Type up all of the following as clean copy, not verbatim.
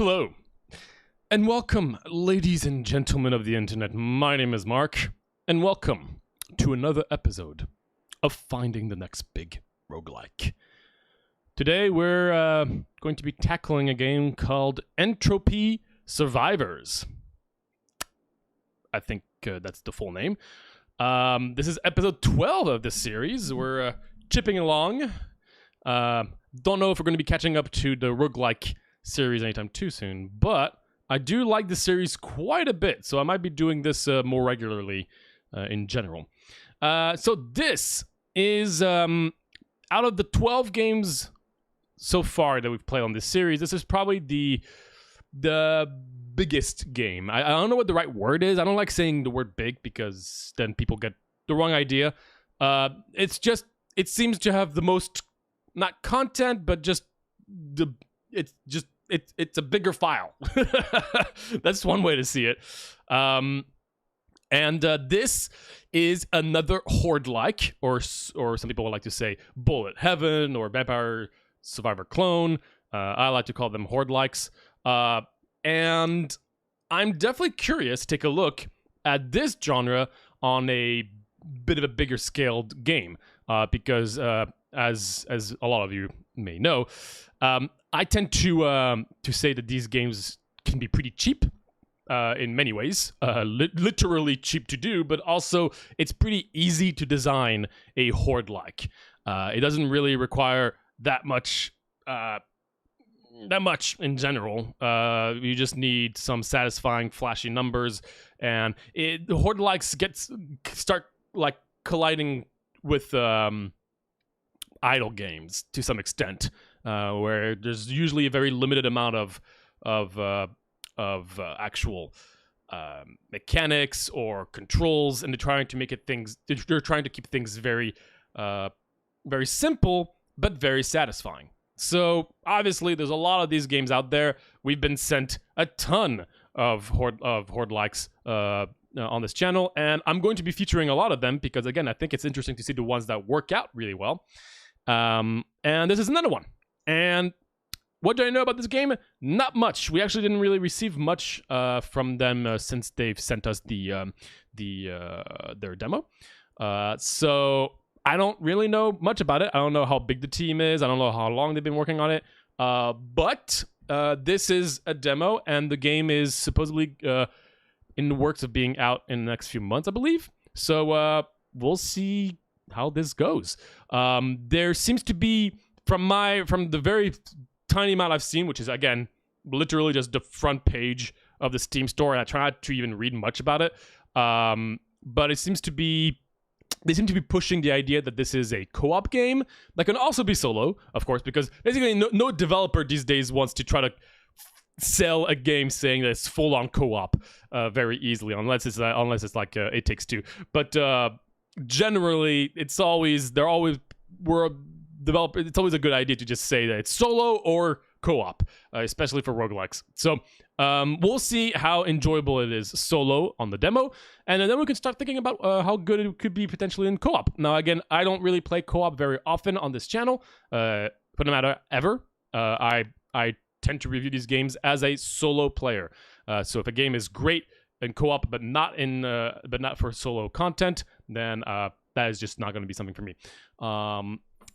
Hello, and welcome, ladies and gentlemen of the internet. My name is Mark, and welcome to another episode of Finding the Next Big Roguelike. Today, we're going to be tackling a game called Entropy Survivors. I think that's the full name. This is episode 12 of this series. We're chipping along. Don't know if we're going to be catching up to the roguelike series anytime too soon, but I do like the series quite a bit, so I might be doing this more regularly in general. So this is, out of the 12 games so far that we've played on this series, this is probably the biggest game. I don't know what the right word is. I don't like saying the word big because then people get the wrong idea. It seems to have the most, not content, but just it's a bigger file. That's one way to see it. And this is another horde-like, or some people would like to say bullet heaven or vampire survivor clone. I like to call them horde-likes. And I'm definitely curious to take a look at this genre on a bit of a bigger scaled game, because as a lot of you may know, I tend to say that these games can be pretty cheap in many ways, literally cheap to do, but also it's pretty easy to design a horde-like. It doesn't really require that much in general. You just need some satisfying, flashy numbers, and the horde-likes start like colliding with idle games to some extent, where there's usually a very limited amount of actual mechanics or controls, and they're trying to keep things very very simple but very satisfying. So obviously there's a lot of these games out there. We've been sent a ton of horde-likes on this channel, and I'm going to be featuring a lot of them because, again, I think it's interesting to see the ones that work out really well. And this is another one. And what do I know about this game? Not much. We actually didn't really receive much from them since they've sent us their demo. So I don't really know much about it. I don't know how big the team is. I don't know how long they've been working on it. But this is a demo, and the game is supposedly in the works of being out in the next few months, I believe. So we'll see how this goes. There seems to be, from the very tiny amount I've seen, which is, again, literally just the front page of the Steam store, and I try not to even read much about it. But it seems to be, they seem to be pushing the idea that this is a co-op game that can also be solo, of course, because basically no developer these days wants to try to sell a game saying that it's full-on co-op very easily, unless it's like It Takes Two. But generally, it's always a good idea to just say that it's solo or co-op, especially for roguelikes. So we'll see how enjoyable it is solo on the demo, and then we can start thinking about how good it could be potentially in co-op. Now, again, I don't really play co-op very often on this channel, for no matter ever. I tend to review these games as a solo player. So if a game is great in co-op but not for solo content, then that is just not going to be something for me.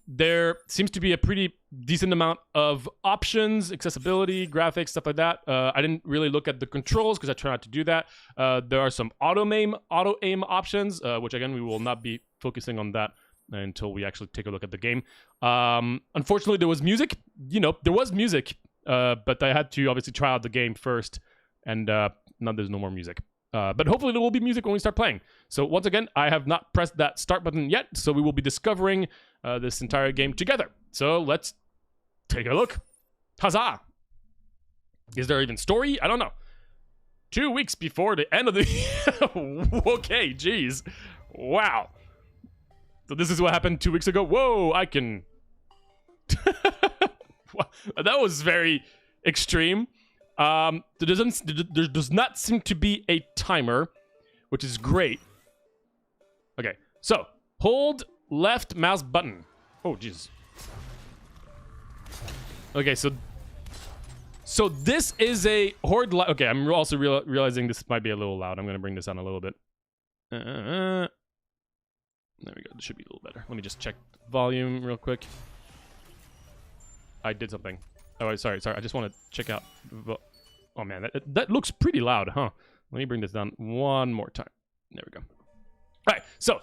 There seems to be a pretty decent amount of options, accessibility, graphics, stuff like that. I didn't really look at the controls because I try not to do that. There are some auto-aim options, which, again, we will not be focusing on that until we actually take a look at the game. Unfortunately, there was music. But I had to obviously try out the game first, and now there's no more music. But hopefully there will be music when we start playing. So once again, I have not pressed that start button yet, so we will be discovering this entire game together. So let's take a look. Huzzah! Is there even story? I don't know. 2 weeks before the end of the... Okay, geez. Wow. So this is what happened 2 weeks ago? Whoa, I can... That was very extreme. There does not seem to be a timer, which is great. Okay, so hold left mouse button. Oh, jeez. Okay, so So this is a horde. Okay, I'm also realizing this might be a little loud. I'm gonna bring this down a little bit. There we go. This should be a little better. Let me just check volume real quick. I did something. Oh, sorry. I just want to check out. Oh man, that looks pretty loud, huh? Let me bring this down one more time. There we go. All right, so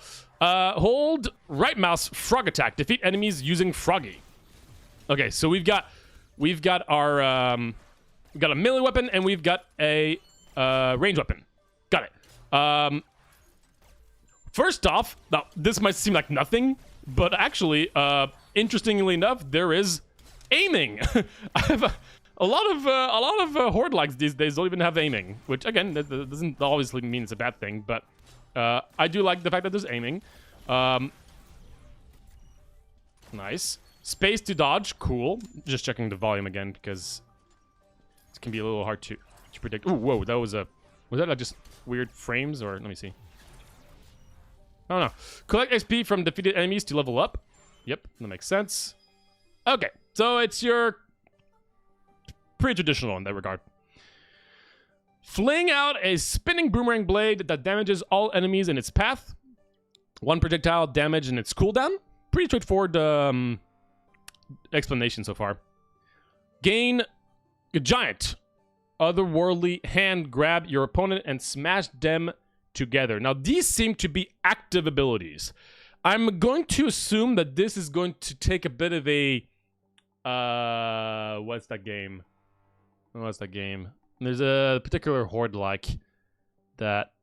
hold right mouse, frog attack, defeat enemies using froggy. Okay, so we've got our we've got a melee weapon and we've got a range weapon. Got it. First off, now this might seem like nothing, but actually, interestingly enough, there is aiming. I have a lot of horde likes these days don't even have aiming, which again that doesn't obviously mean it's a bad thing, but I do like the fact that there's aiming. Nice. Space to dodge, cool. Just checking the volume again because it can be a little hard to predict. Ooh, whoa, that was that like just weird frames, or let me see. I don't know. Collect XP from defeated enemies to level up. Yep, that makes sense. Okay, so it's your pretty traditional in that regard. Fling out a spinning boomerang blade that damages all enemies in its path. One projectile damage in its cooldown. Pretty straightforward explanation so far. Gain a giant otherworldly hand grab your opponent and smash them together. Now, these seem to be active abilities. I'm going to assume that this is going to take a bit of a... what's that game? There's a particular horde-like that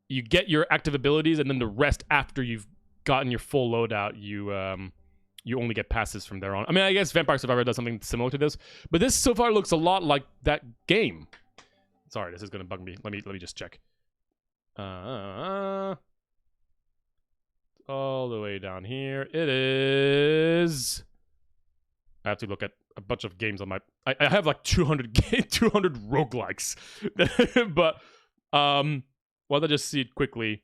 you get your active abilities, and then the rest after you've gotten your full loadout, you only get passes from there on. I mean, I guess Vampire Survivor does something similar to this, but this so far looks a lot like that game. Sorry, this is gonna bug me. Let me just check. All the way down here. It is... I have to look at a bunch of games on my... I have like 200 roguelikes. But, well, I'll just see it quickly.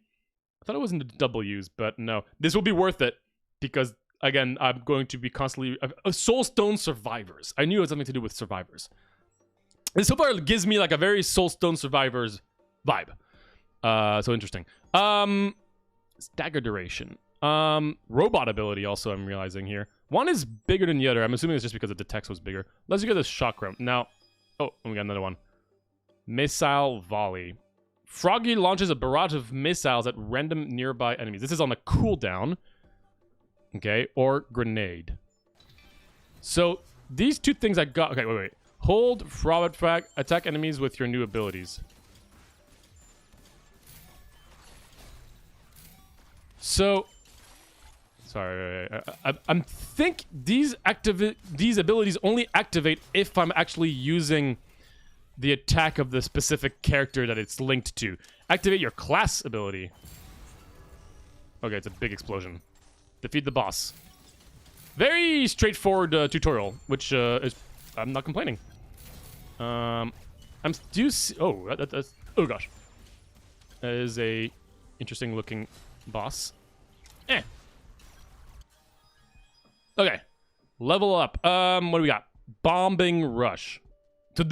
I thought it was in the W's, but no. This will be worth it because, again, I'm going to be constantly... Soulstone Survivors. I knew it had something to do with Survivors. And so far, it gives me like a very Soulstone Survivors vibe. So interesting. Stagger duration. Robot ability also I'm realizing here. One is bigger than the other. I'm assuming it's just because the text was bigger. Let's get this chakra. Now, oh, we got another one. Missile volley. Froggy launches a barrage of missiles at random nearby enemies. This is on a cooldown. Okay, or grenade. So these two things I got. Okay, wait. Hold frog attack enemies with your new abilities. So, sorry, I think these abilities only activate if I'm actually using the attack of the specific character that it's linked to. Activate your class ability. Okay, it's a big explosion. Defeat the boss. Very straightforward tutorial, which is... I'm not complaining. I'm still... Oh, that's... Oh, gosh. That is a interesting looking boss. Okay. Level up. What do we got? Bombing rush. So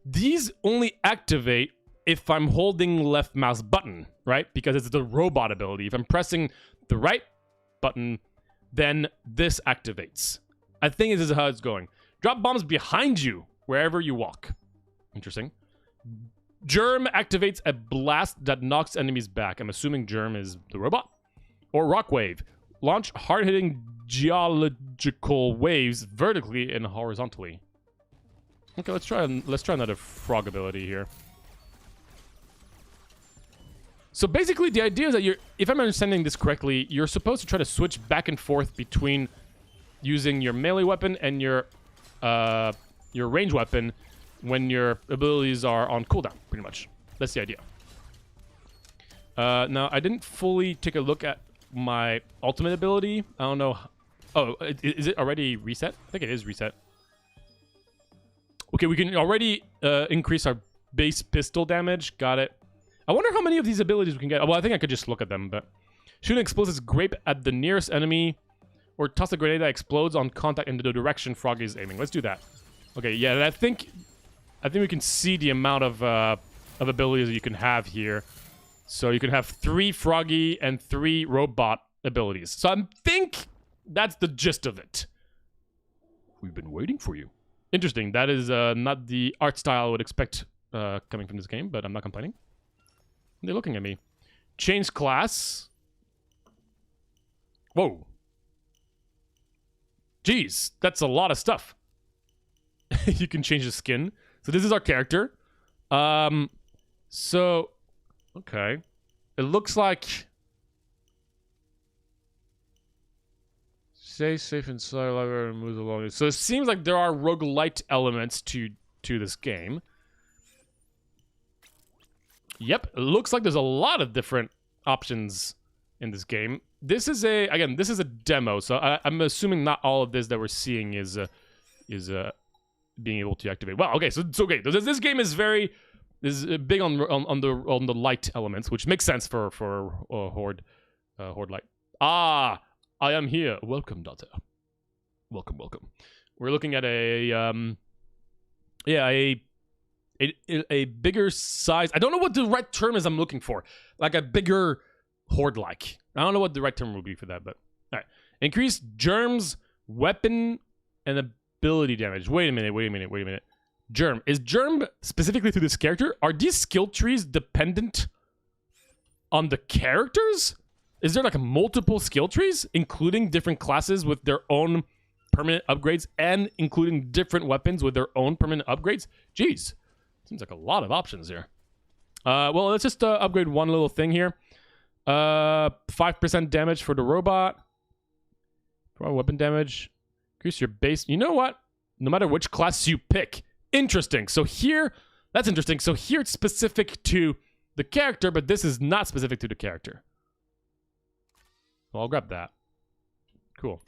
these only activate if I'm holding left mouse button, right? Because it's the robot ability. If I'm pressing the right button, then this activates. I think this is how it's going. Drop bombs behind you wherever you walk. Interesting. Germ activates a blast that knocks enemies back. I'm assuming Germ is the robot. Or Rock Wave. Launch hard-hitting geological waves vertically and horizontally. Okay, let's try another frog ability here. So basically, the idea is that if I'm understanding this correctly, you're supposed to try to switch back and forth between using your melee weapon and your range weapon when your abilities are on cooldown, pretty much. That's the idea. Now, I didn't fully take a look at my ultimate ability. I don't know. Oh, is it already reset? I think it is reset. Okay, we can already increase our base pistol damage. Got it. I wonder how many of these abilities we can get. Well, I think I could just look at them, but... Shoot an explosive grape at the nearest enemy, or toss a grenade that explodes on contact into the direction Froggy is aiming. Let's do that. Okay, yeah, I think I think we can see the amount of abilities that you can have here. So you can have 3 froggy and 3 robot abilities. So I think that's the gist of it. We've been waiting for you. Interesting. That is not the art style I would expect coming from this game, but I'm not complaining. They're looking at me. Change class. Whoa. Jeez, that's a lot of stuff. You can change the skin. So this is our character. So, okay. It looks like... Stay safe inside library and move along. So it seems like there are roguelite elements to this game. Yep, it looks like there's a lot of different options in this game. This is again, this is a demo, so I'm assuming not all of this that we're seeing is being able to activate. Well, okay, so okay. This game is big on the light elements, which makes sense for Horde light. Ah, I am here. Welcome, daughter. Welcome. We're looking at a bigger size. I don't know what the right term is I'm looking for. Like a bigger Horde-like. I don't know what the right term would be for that, but all right. Increase germs, weapon, and ability damage. Wait a minute. Germ. Is germ specifically to this character? Are these skill trees dependent on the characters? Is there like multiple skill trees, including different classes with their own permanent upgrades and including different weapons with their own permanent upgrades? Jeez. Seems like a lot of options here. Well, let's just upgrade one little thing here. 5% damage for the robot. For weapon damage. Increase your base. You know what? No matter which class you pick. Interesting. So here, that's interesting. So here it's specific to the character, but this is not specific to the character. Well, I'll grab that. Cool.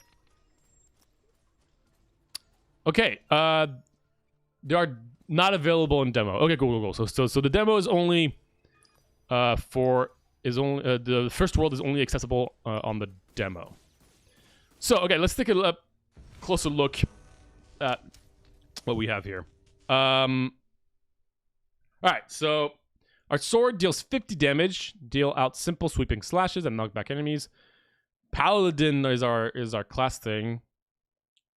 Okay. They are not available in demo. Okay, cool. So the demo is only the first world is only accessible on the demo. So okay, let's take a closer look at what we have here. All right, so our sword deals 50 damage, deal out simple sweeping slashes and knock back enemies. Paladin is our class thing.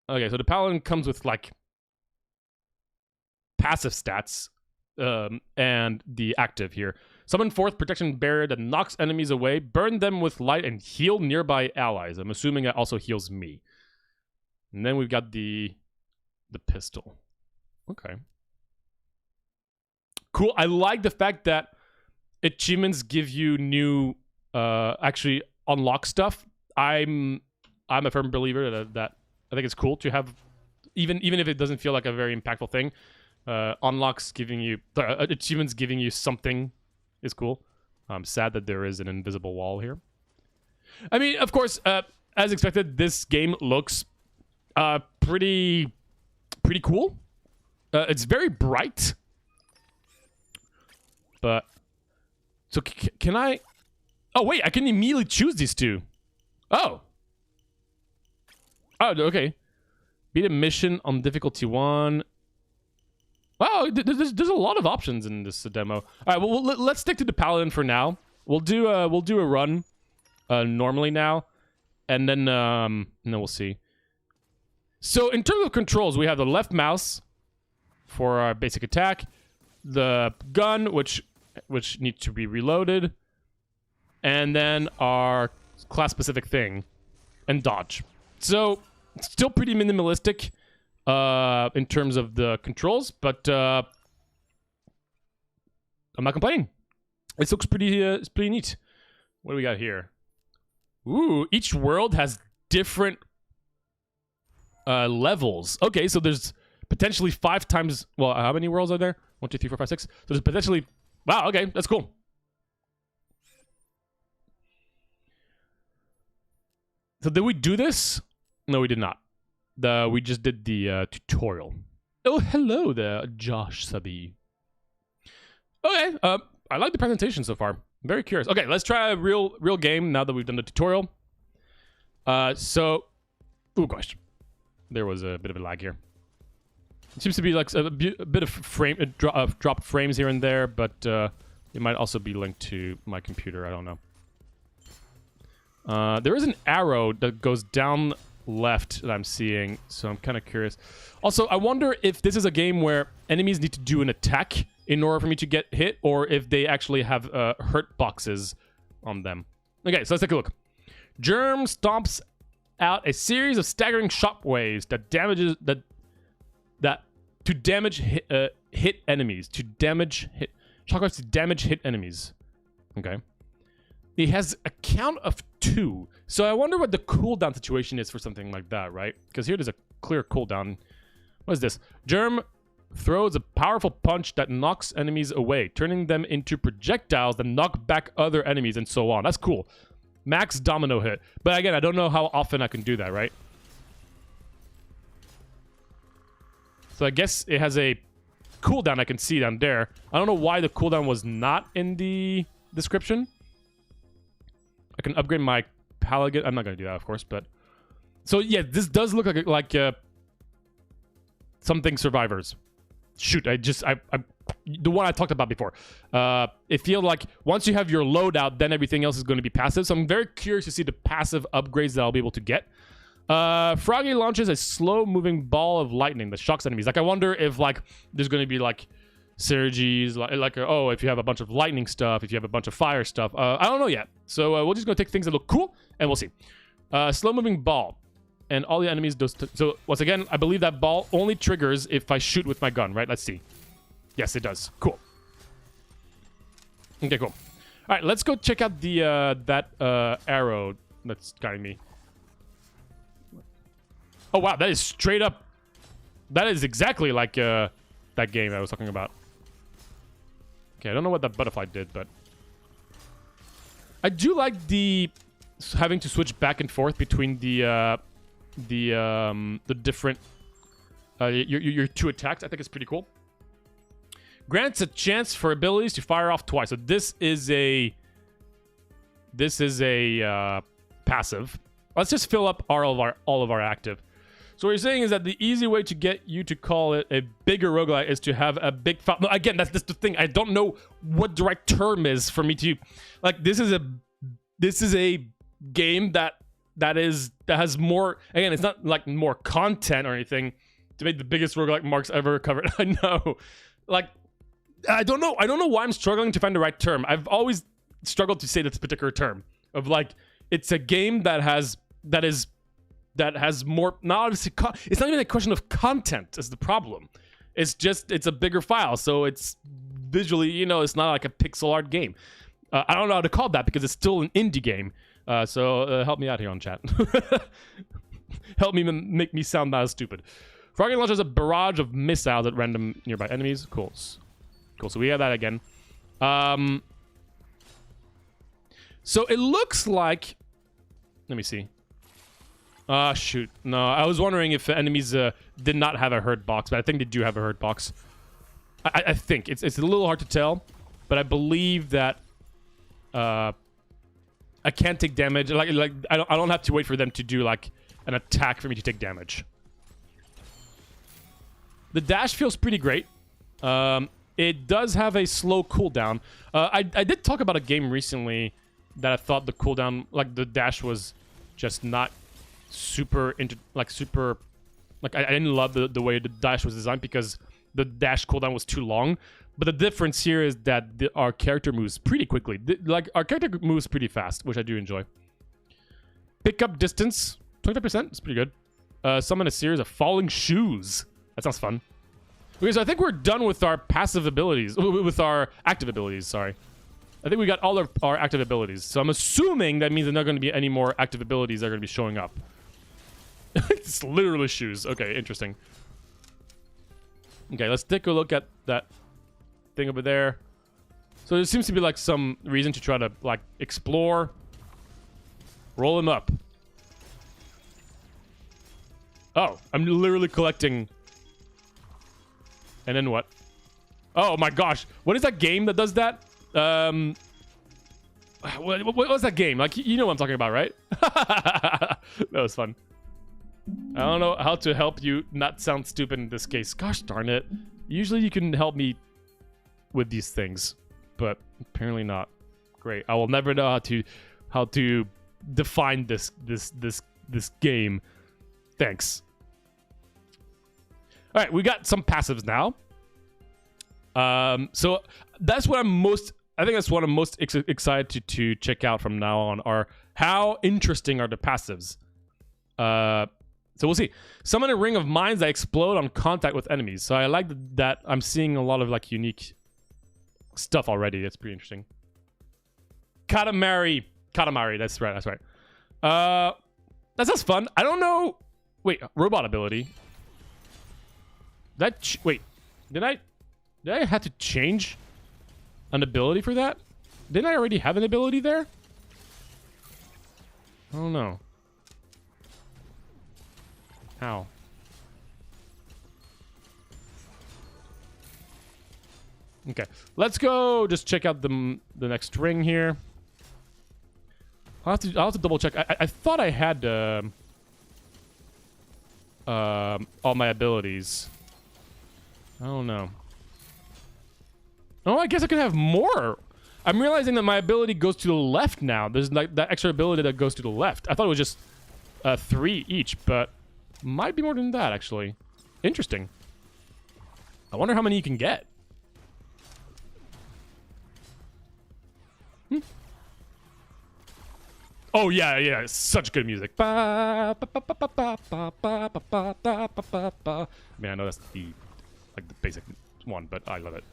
Okay, so the paladin comes with like passive stats and the active here. Summon forth protection barrier that knocks enemies away, burn them with light, and heal nearby allies. I'm assuming it also heals me. And then we've got the pistol. Okay. Cool. I like the fact that achievements give you new actually unlock stuff. I'm a firm believer that I think it's cool to have, even if it doesn't feel like a very impactful thing. Unlocks giving you achievements giving you something is cool. I'm sad that there is an invisible wall here. I mean, of course, as expected, this game looks pretty cool. It's very bright. But so can I? Oh wait, I can immediately choose these two. Oh, okay. Beat a mission on difficulty 1. Wow, there's a lot of options in this demo. All right, well let's stick to the paladin for now. We'll do a run normally now, and then we'll see. So in terms of controls, we have the left mouse for our basic attack, the gun which needs to be reloaded, and then our class specific thing and dodge. So still pretty minimalistic in terms of the controls, but I'm not complaining. It looks it's pretty neat. What do we got here? Ooh, each world has different levels. Okay, so there's potentially 5 times. Well, how many worlds are there? 1, 2, 3, 4, 5, 6. So there's potentially. Wow. Okay, that's cool. So did we do this? No, we did not. We just did the tutorial. Oh, hello there, Josh Sabi. Okay, I like the presentation so far. I'm very curious. Okay, let's try a real game now that we've done the tutorial. Oh gosh, there was a bit of a lag here. It seems to be like a bit of drop frames here and there, but it might also be linked to my computer. I don't know. There is an arrow that goes down left that I'm seeing, so I'm kind of curious. Also, I wonder if this is a game where enemies need to do an attack in order for me to get hit, or if they actually have hurt boxes on them. Okay, so let's take a look. Germ stomps out a series of staggering shockwaves that hit enemies. Shockwaves to damage hit enemies. Okay. It has a count of 2. So I wonder what the cooldown situation is for something like that, right? Because here there's a clear cooldown. What is this? Germ throws a powerful punch that knocks enemies away, turning them into projectiles that knock back other enemies and so on. That's cool. Max domino hit. But again, I don't know how often I can do that, right? So I guess it has a cooldown I can see down there. I don't know why the cooldown was not in the description. I can upgrade my Paladin. I'm not going to do that, of course, but... So, yeah, this does look like something Survivors. Shoot, the one I talked about before. It feels like once you have your loadout, then everything else is going to be passive. So I'm very curious to see the passive upgrades that I'll be able to get. Froggy launches a slow-moving ball of lightning that shocks enemies. Like, I wonder if, like, there's going to be, like, synergies, oh, if you have a bunch of lightning stuff, if you have a bunch of fire stuff. I don't know yet. So we're just going to take things that look cool, and we'll see. Slow-moving ball. And all the enemies... So, once again, I believe that ball only triggers if I shoot with my gun, right? Let's see. Yes, it does. Cool. Okay, cool. All right, let's go check out the that arrow that's guiding me. Oh, wow, that is straight up... That is exactly like that game I was talking about. Okay, I don't know what that butterfly did, but... I do like the... having to switch back and forth between the different... your 2 attacks. I think it's pretty cool. Grants a chance for abilities to fire off twice. So this is a... passive. Let's just fill up all of our active. So what you're saying is that the easy way to get you to call it a bigger roguelike is to have a big file. No, again, that's the thing. I don't know what the right term is for me to... Like, this is a game that has more... Again, it's not like more content or anything to make the biggest roguelike Mark's ever covered. I know. Like, I don't know why I'm struggling to find the right term. I've always struggled to say this particular term of, like, it's a game that has more... Not obviously... It's not even a question of content is the problem. It's just... It's a bigger file, so it's visually... You know, it's not like a pixel art game. I don't know how to call that because it's still an indie game. So help me out here on chat. Help me make me sound not as stupid. Froggy launches a barrage of missiles at random nearby enemies. Cool. Cool, so we have that again. So it looks like... Let me see. Shoot. No, I was wondering if enemies did not have a hurt box, but I think they do have a hurt box. I think. It's a little hard to tell, but I believe that I can't take damage. Like I don't have to wait for them to do like an attack for me to take damage. The dash feels pretty great. It does have a slow cooldown. I did talk about a game recently that I thought the cooldown, like the dash was just not super I didn't love the way the dash was designed because the dash cooldown was too long. But the difference here is that our character moves pretty quickly. Our character moves pretty fast, which I do enjoy. Pick up distance, 25%. It's pretty good. Summon a series of falling shoes. That sounds fun. Okay, so I think we're done with our passive abilities, with our active abilities, sorry. I think we got all of our active abilities. So I'm assuming that means there are not going to be any more active abilities that are going to be showing up. It's literally shoes. Okay, interesting. Okay, let's take a look at that thing over there. So there seems to be like some reason to try to like explore. Roll him up. Oh, I'm literally collecting. And then what? Oh my gosh. What is that game that does that? What was that game? Like, you know what I'm talking about, right? That was fun. I don't know how to help you not sound stupid in this case. Gosh darn it. Usually you can help me with these things, but apparently not. Great. I will never know how to define this game. Thanks. All right, we got some passives now. So that's what I think that's what I'm most excited to check out from now on, are how interesting are the passives. So we'll see. Summon a ring of mines that explode on contact with enemies. So I like that I'm seeing a lot of like unique stuff already. That's pretty interesting. Katamari, that's right. That sounds fun. I don't know. Wait, robot ability. Wait, did I have to change an ability for that? Didn't I already have an ability there? I don't know. How? Okay, let's go just check out the next ring here. I'll have to double check. I thought I had all my abilities. I don't know. Oh, I guess I could have more. I'm realizing that my ability goes to the left now. There's like that extra ability that goes to the left. I thought it was just 3 each, but might be more than that, actually. Interesting. I wonder how many you can get. Oh, yeah, such good music. I mean, I know that's the basic one, but I love it.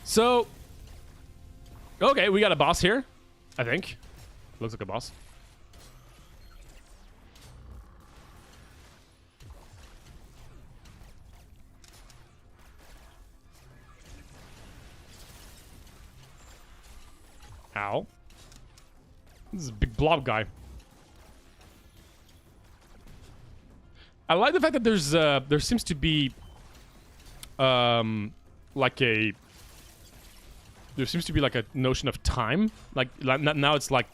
So, okay, we got a boss here, I think. Looks like a boss. Ow. This is a big blob guy. I like the fact that there seems to be like a notion of time. Like now it's like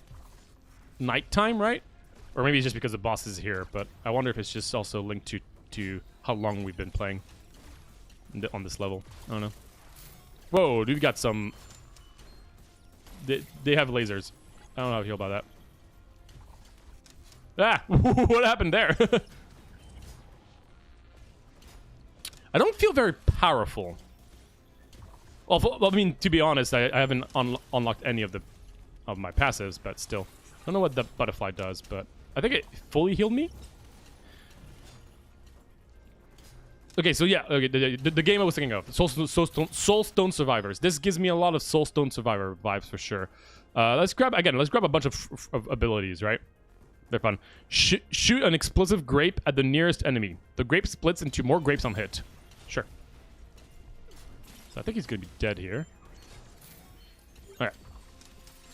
nighttime, right? Or maybe it's just because the boss is here, but I wonder if it's just also linked to how long we've been playing on this level. I don't know. Whoa, dude, got some. They have lasers. I don't know how I feel about that. Ah, what happened there? I don't feel very powerful. Well, I mean, to be honest, I haven't unlocked any of my passives, but still. I don't know what the butterfly does, but I think it fully healed me. Okay, so yeah, okay, the game I was thinking of, Soulstone Survivors. This gives me a lot of Soulstone Survivor vibes for sure. Let's grab a bunch of abilities, right? They're fun. Shoot an explosive grape at the nearest enemy. The grape splits into more grapes on hit. Sure. So I think he's gonna be dead here. All right,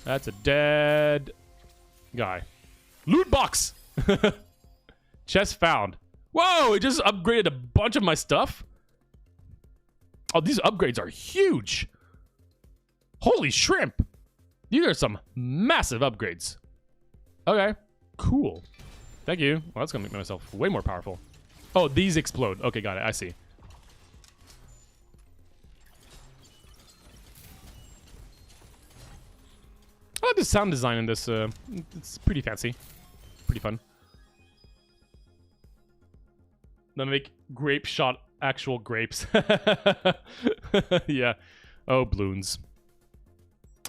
that's a dead guy. Loot box. Chest found. Whoa, it just upgraded a bunch of my stuff. Oh, these upgrades are huge. Holy shrimp. These are some massive upgrades. Okay, cool. Thank you. Well, that's going to make myself way more powerful. Oh, these explode. Okay, got it. I see. I like the sound design in this. It's pretty fancy. Pretty fun. Then make grape shot actual grapes. Yeah. Oh, balloons.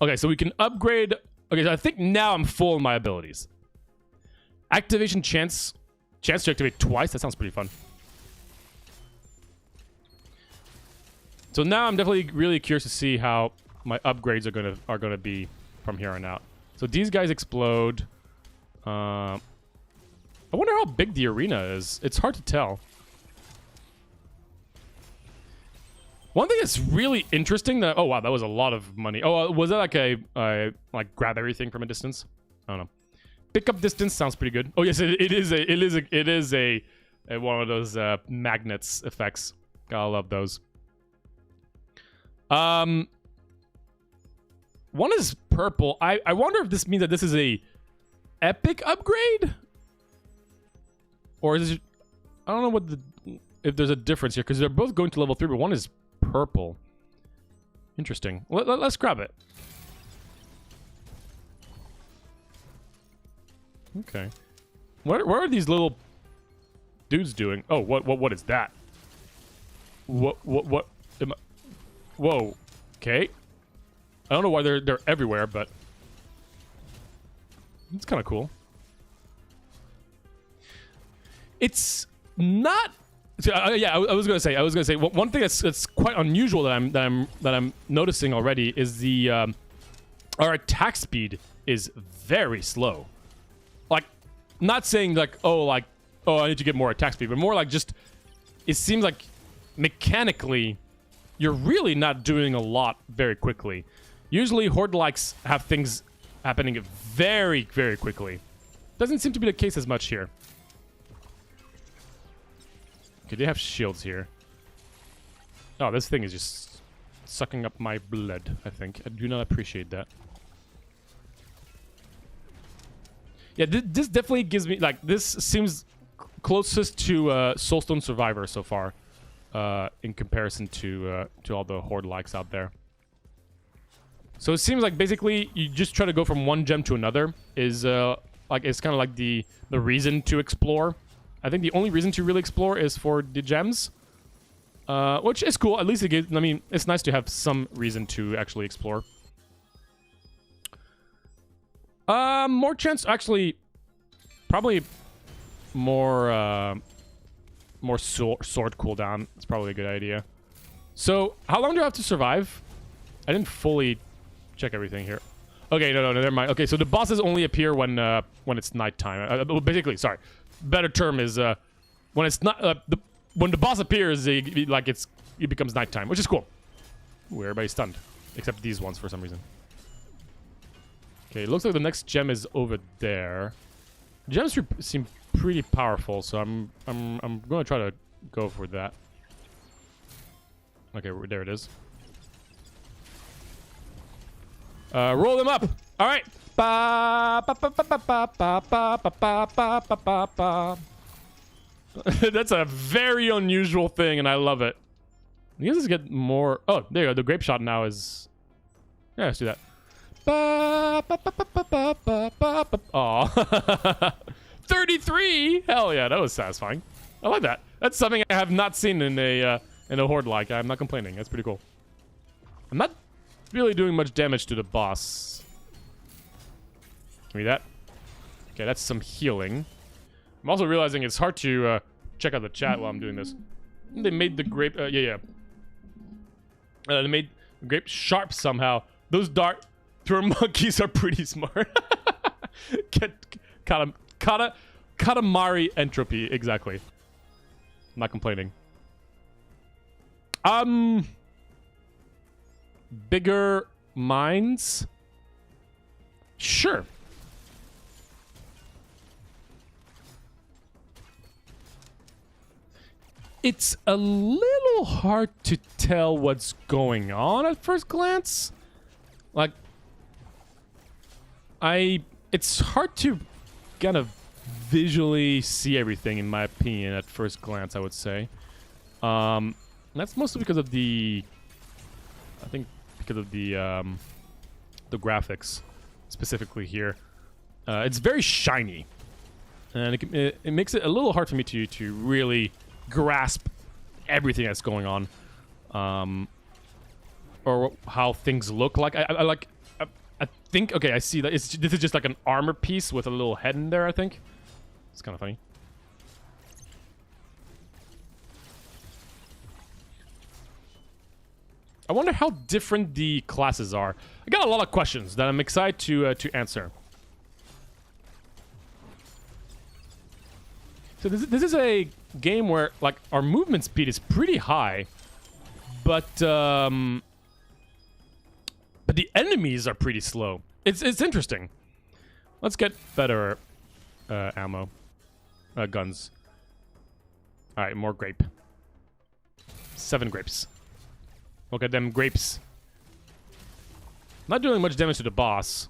Okay, so we can upgrade. Okay, so I think now I'm full in my abilities. Activation chance to activate twice. That sounds pretty fun. So now I'm definitely really curious to see how my upgrades are gonna be from here on out. So these guys explode. I wonder how big the arena is. It's hard to tell. One thing that's really interesting that... Oh, wow, that was a lot of money. Oh, was that like a like grab everything from a distance? I don't know. Pickup distance sounds pretty good. Oh, yes, it is a one of those magnets effects. Gotta love those. One is purple. I wonder if this means that this is a epic upgrade? Or is it... I don't know what if there's a difference here, because they're both going to level 3, but one is purple. Interesting. Let's grab it. Okay. What are these little dudes doing? Oh, what is that? What am I... Whoa. Okay. I don't know why they're everywhere, but it's kind of cool. It's not... yeah, I was gonna say one thing that's quite unusual that I'm noticing already is the our attack speed is very slow. Like, not saying like oh I need to get more attack speed, but more like just it seems like mechanically you're really not doing a lot very quickly. Usually horde likes have things happening very, very quickly. Doesn't seem to be the case as much here. Okay, they have shields here. Oh, this thing is just sucking up my blood, I think. I do not appreciate that. Yeah, this definitely gives me... Like, this seems closest to Soulstone Survivor so far. In comparison to all the horde likes out there. So it seems like basically you just try to go from one gem to another is like it's kind of like the reason to explore. I think the only reason to really explore is for the gems, which is cool. At least it gives. I mean, it's nice to have some reason to actually explore. More chance, actually, probably more sword cooldown. It's probably a good idea. So, how long do I have to survive? I didn't fully check everything here. Okay, no, never mind. Okay, so the bosses only appear when it's nighttime. Basically, sorry. Better term is when it's not when the boss appears, it becomes nighttime, which is cool. Ooh, everybody's stunned, except these ones for some reason. Okay, it looks like the next gem is over there. Gems seem pretty powerful, so I'm gonna try to go for that. Okay, there it is. Roll them up. All right. That's a very unusual thing, and I love it. I guess let's get more. Oh, there you go. The grape shot now is. Yeah, let's do that. Aw. 33. Hell yeah, that was satisfying. I like that. That's something I have not seen in a horde like. I'm not complaining. That's pretty cool. I'm not really doing much damage to the boss. Give me that. Okay, that's some healing. I'm also realizing it's hard to check out the chat while I'm doing this. They made the grape... they made the grape sharp somehow. Those dart thrower monkeys are pretty smart. Katamari entropy, exactly. I'm not complaining. Bigger mines? Sure. It's a little hard to tell what's going on at first glance. Like, it's hard to kind of visually see everything, in my opinion, at first glance, I would say. That's mostly because of the... I think because of the graphics, specifically here. It's very shiny. And it makes it a little hard for me to really grasp everything that's going on. Or how things look like. I think... Okay, I see that. This is just like an armor piece with a little head in there, I think. It's kind of funny. I wonder how different the classes are. I got a lot of questions that I'm excited to answer. So this is a game where like our movement speed is pretty high, but the enemies are pretty slow. It's interesting. Let's get better ammo, guns. All right, more grape. 7 grapes. Look at them grapes. Not doing much damage to the boss.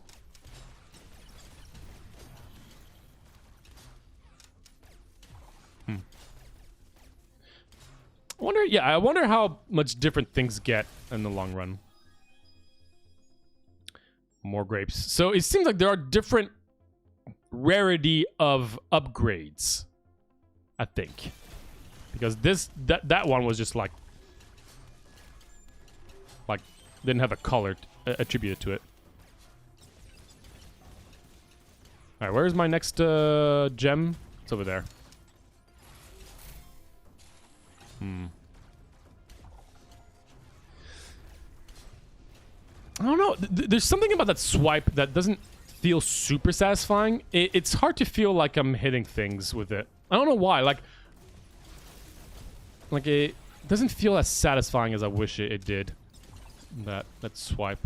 wonder, yeah, I wonder how much different things get in the long run. More grapes. So it seems like there are different rarity of upgrades, I think. Because that one was just like didn't have a color attributed to it. All right, where's my next gem? It's over there. I don't know. There's something about that swipe that doesn't feel super satisfying. It's hard to feel like I'm hitting things with it. I don't know why. Like it doesn't feel as satisfying as I wish it did. That swipe.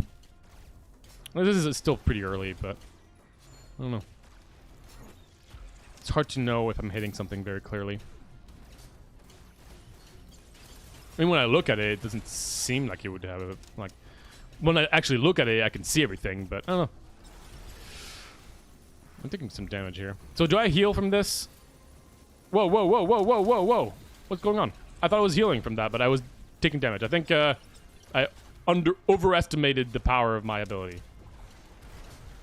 Well, this is still pretty early, but I don't know. It's hard to know if I'm hitting something very clearly. I mean, when I look at it, it doesn't seem like it would have a, like... When I actually look at it, I can see everything, but I don't know. I'm taking some damage here. So do I heal from this? Whoa, whoa, whoa, whoa, whoa, whoa, whoa. What's going on? I thought I was healing from that, but I was taking damage. I think I overestimated the power of my ability.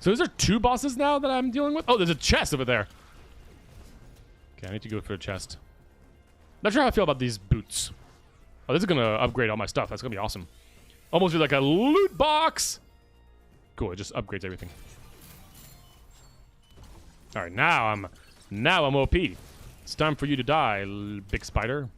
So is there 2 bosses now that I'm dealing with? Oh, there's a chest over there. Okay, I need to go for a chest. Not sure how I feel about these boots. Oh, this is gonna upgrade all my stuff. That's gonna be awesome. Almost like a loot box. Cool, it just upgrades everything. All right, now I'm OP. It's time for you to die, big spider.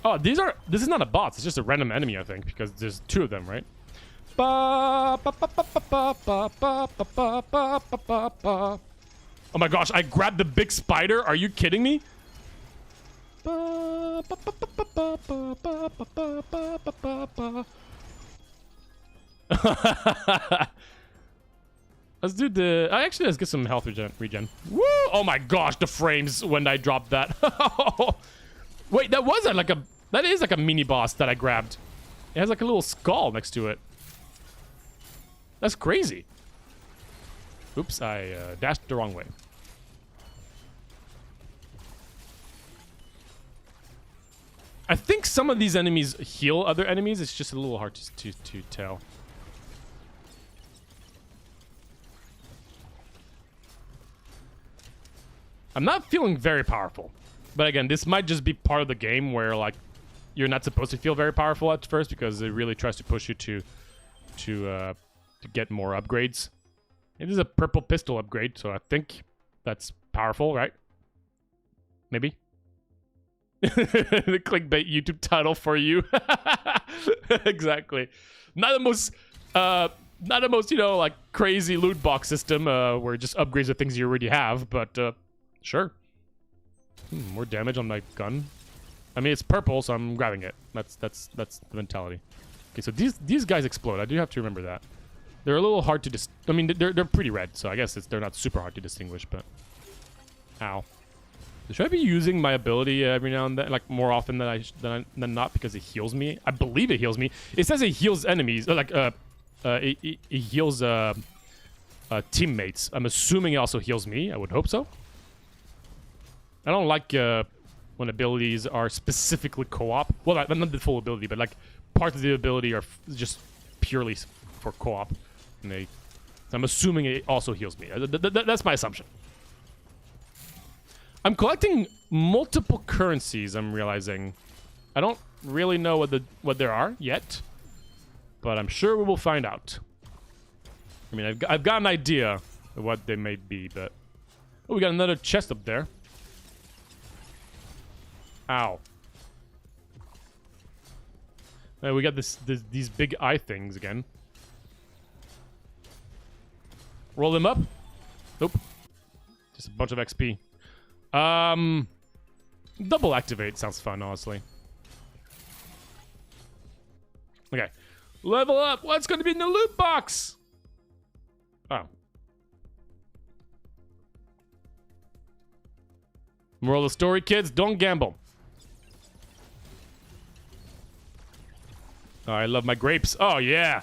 Oh, this is not a boss. It's just a random enemy, I think, because there's 2 of them, right? Oh my gosh, I grabbed the big spider. Are you kidding me? Let's do the... let's get some health regen. Woo! Oh my gosh, the frames when I dropped that. Wait, that was like a... That is like a mini boss that I grabbed. It has like a little skull next to it. That's crazy. Oops, I dashed the wrong way. I think some of these enemies heal other enemies. It's just a little hard to tell. I'm not feeling very powerful. But again, this might just be part of the game where, like, you're not supposed to feel very powerful at first because it really tries to push you to get more upgrades. It is a purple pistol upgrade, so I think that's powerful, right? Maybe. The clickbait YouTube title for you. Exactly. Not the most, you know, like crazy loot box system where it just upgrades the things you already have, but sure. More damage on my gun. I mean, it's purple, so I'm grabbing it. That's the mentality. Okay, so these guys explode. I do have to remember that. They're a little hard to I mean, they're pretty red, so I guess they're not super hard to distinguish. But ow. Should I be using my ability every now and then, like more often than not, because it heals me? I believe it heals me. It says it heals enemies, like it heals teammates. I'm assuming it also heals me. I would hope so. I don't like when abilities are specifically co-op. Well, not the full ability, but like parts of the ability are just purely for co-op. And I'm assuming it also heals me. That's my assumption. I'm collecting multiple currencies, I'm realizing. I don't really know what there are yet, but I'm sure we will find out. I mean, I've got an idea of what they may be, but... Oh, we got another chest up there. Ow. We got these big eye things again. Roll them up. Nope. Just a bunch of XP. Double activate sounds fun, honestly. Okay. Level up. What's going to be in the loot box? Oh. Moral of the story, kids, don't gamble. Oh, I love my grapes. Oh, yeah.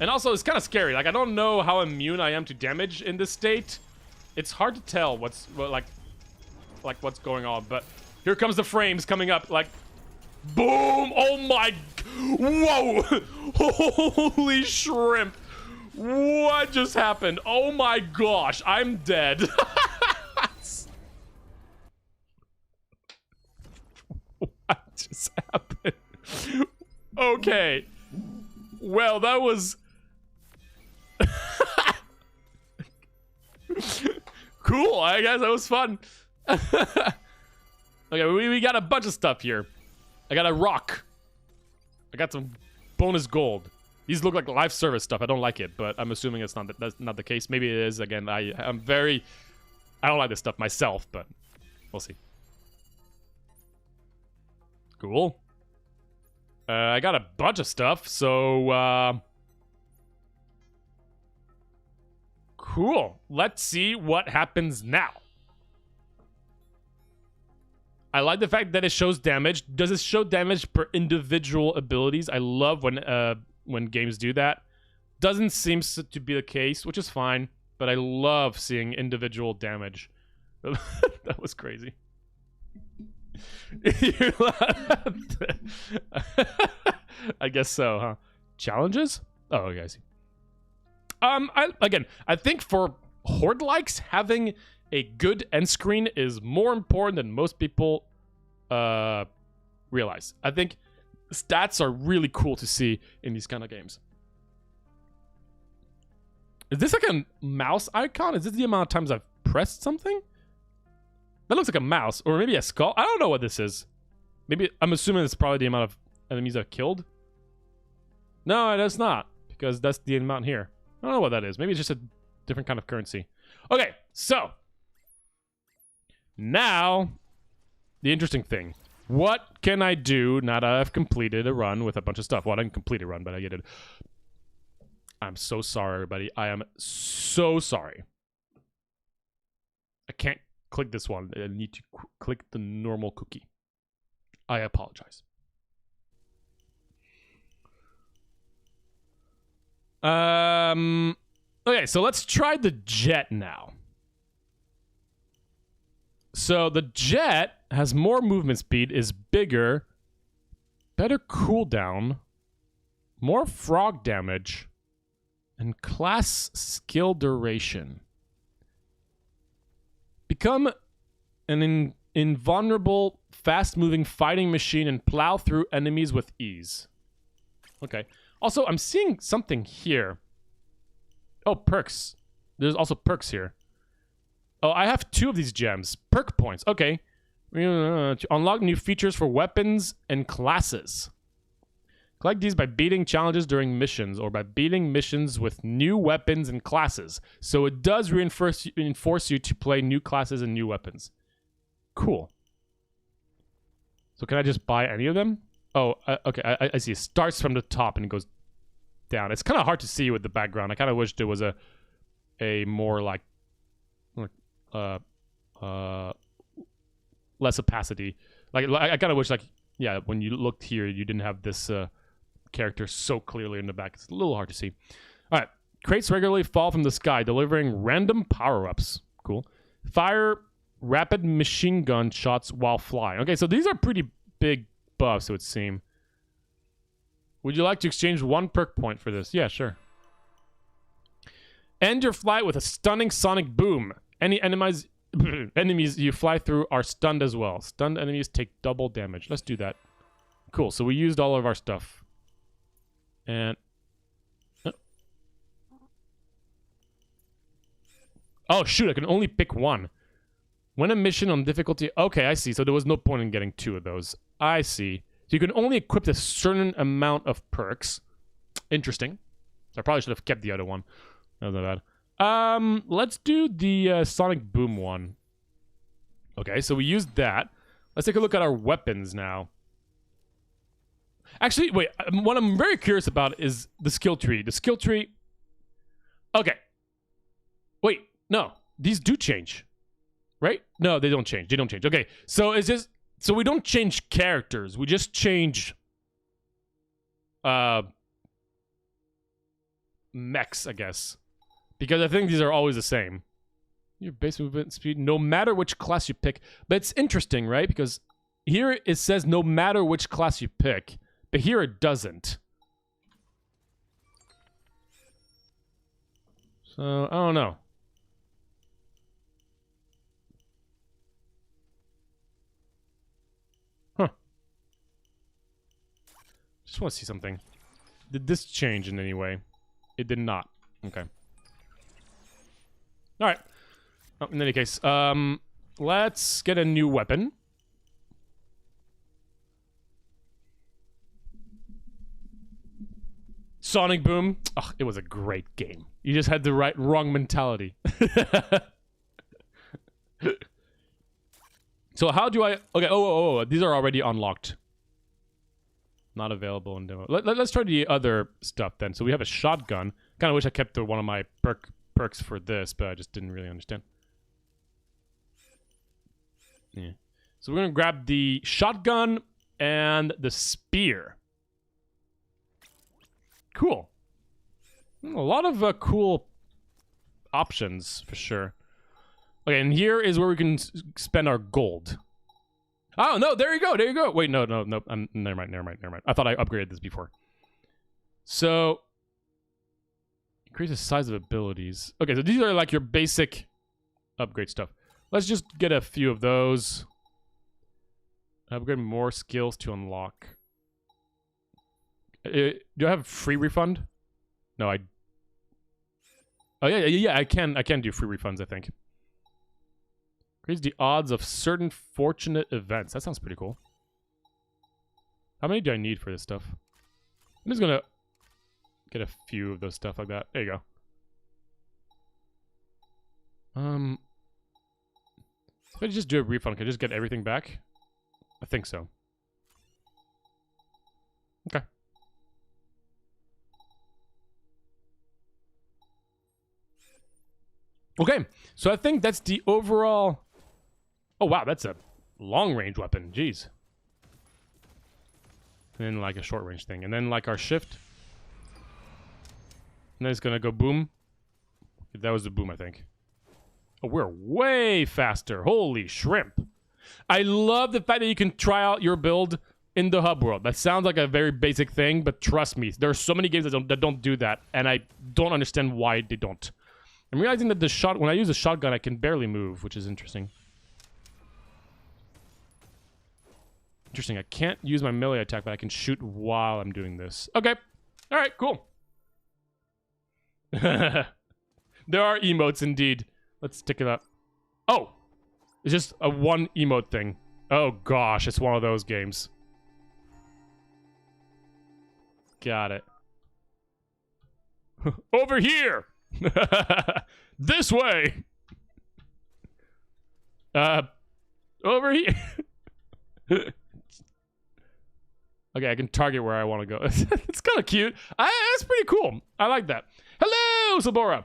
And also, it's kind of scary. Like, I don't know how immune I am to damage in this state. It's hard to tell what's going on. But here comes the frames coming up. Like, boom! Oh my! Whoa! Holy shrimp! What just happened? Oh my gosh! I'm dead. What just happened? Okay. Well, that was cool. I guess that was fun. Okay, we got a bunch of stuff here. I got a rock. I got some bonus gold. These look like live service stuff. I don't like it, but I'm assuming it's that's not the case. Maybe it is. Again, I don't like this stuff myself, but we'll see. Cool. I got a bunch of stuff, so cool. Let's see what happens now. I like the fact that it shows damage. Does it show damage per individual abilities? I love when games do that. Doesn't seem to be the case, which is fine, but I love seeing individual damage. That was crazy. I guess so, huh? Challenges? Oh, okay, I see. I think for Horde likes, having a good end screen is more important than most people realize. I think stats are really cool to see in these kind of games. Is this like a mouse icon? Is this the amount of times I've pressed something? That looks like a mouse, or maybe a skull. I don't know what this is. Maybe, I'm assuming it's probably the amount of enemies I've killed. No, that's not, because that's the amount here. I don't know what that is. Maybe it's just a different kind of currency. Okay, so now the interesting thing. What can I do now that I've completed a run with a bunch of stuff? Well, I didn't complete a run, but I did it. I'm so sorry, everybody. I am so sorry. I can't click this one. I need to click the normal cookie. I apologize. Okay, so let's try the jet now. So the jet has more movement speed, is bigger, better cooldown, more frog damage, and class skill duration. Become an invulnerable, fast-moving fighting machine and plow through enemies with ease. Okay. Also, I'm seeing something here. Oh, perks. There's also perks here. Oh, I have 2 of these gems. Perk points. Okay. To unlock new features for weapons and classes. Collect these by beating challenges during missions or by beating missions with new weapons and classes. So it does reinforce you to play new classes and new weapons. Cool. So can I just buy any of them? Oh, okay. I see. It starts from the top and it goes down. It's kind of hard to see with the background. I kind of wish there was a more like less opacity. Like I kind of wish, like, yeah, when you looked here, you didn't have this character so clearly in the back. It's a little hard to see. All right. Crates regularly fall from the sky, delivering random power-ups. Cool. Fire rapid machine gun shots while flying. Okay, so these are pretty big buffs, it would seem. Would you like to exchange 1 perk point for this? Yeah, sure. End your flight with a stunning sonic boom. Any enemies you fly through are stunned as well. Stunned enemies take double damage. Let's do that. Cool, so we used all of our stuff. And... oh, shoot, I can only pick 1. When a mission on difficulty... okay, I see. So there was no point in getting 2 of those. I see. So you can only equip a certain amount of perks. Interesting. So I probably should have kept the other one. That was not bad. Let's do the Sonic Boom one. Okay, so we used that. Let's take a look at our weapons now. Actually, wait. What I'm very curious about is the skill tree. The skill tree... okay. Wait, no. These do change. Right? No, they don't change. They don't change. Okay, so it's just... so we don't change characters. We just change... mechs, I guess. Because I think these are always the same. Your base movement speed, no matter which class you pick. But it's interesting, right? Because here it says no matter which class you pick. But here it doesn't. So, I don't know. Huh. Just want to see something. Did this change in any way? It did not. Okay. Alright. Oh, in any case, let's get a new weapon. Sonic Boom. Oh, it was a great game. You just had the wrong mentality. So how do I... Okay, oh, these are already unlocked. Not available in demo. Let's try the other stuff then. So we have a shotgun. Kind of wish I kept one of my perks for this, but I just didn't really understand. Yeah. So we're gonna grab the shotgun and the spear. Cool. A lot of cool options for sure. Okay, and here is where we can spend our gold. Oh no! There you go. There you go. Wait, no. Never mind. I thought I upgraded this before. So increase the size of abilities. Okay, so these are like your basic upgrade stuff. Let's just get a few of those. Upgrade more skills to unlock. Do I have free refund? No, I... Oh, yeah, I can do free refunds, I think. Increase the odds of certain fortunate events. That sounds pretty cool. How many do I need for this stuff? I'm just gonna get a few of those stuff like that. There you go. If I just do a refund, can I just get everything back? I think so. Okay. Okay, so I think that's the overall... Oh, wow, that's a long-range weapon. Jeez. And then, like, a short-range thing. And then, like, our shift. And then it's gonna go boom. That was the boom, I think. Oh, we're way faster. Holy shrimp. I love the fact that you can try out your build in the hub world. That sounds like a very basic thing, but trust me, there are so many games that don't do that, and I don't understand why they don't. I'm realizing that when I use a shotgun, I can barely move, which is interesting. Interesting, I can't use my melee attack, but I can shoot while I'm doing this. Okay. Alright, cool. There are emotes, indeed. Let's stick it up. Oh! It's just a one emote thing. Oh gosh, it's one of those games. Got it. Over here! This way! Over here. Okay, I can target where I want to go. It's kind of cute. That's pretty cool. I like that. Hello, Sabora!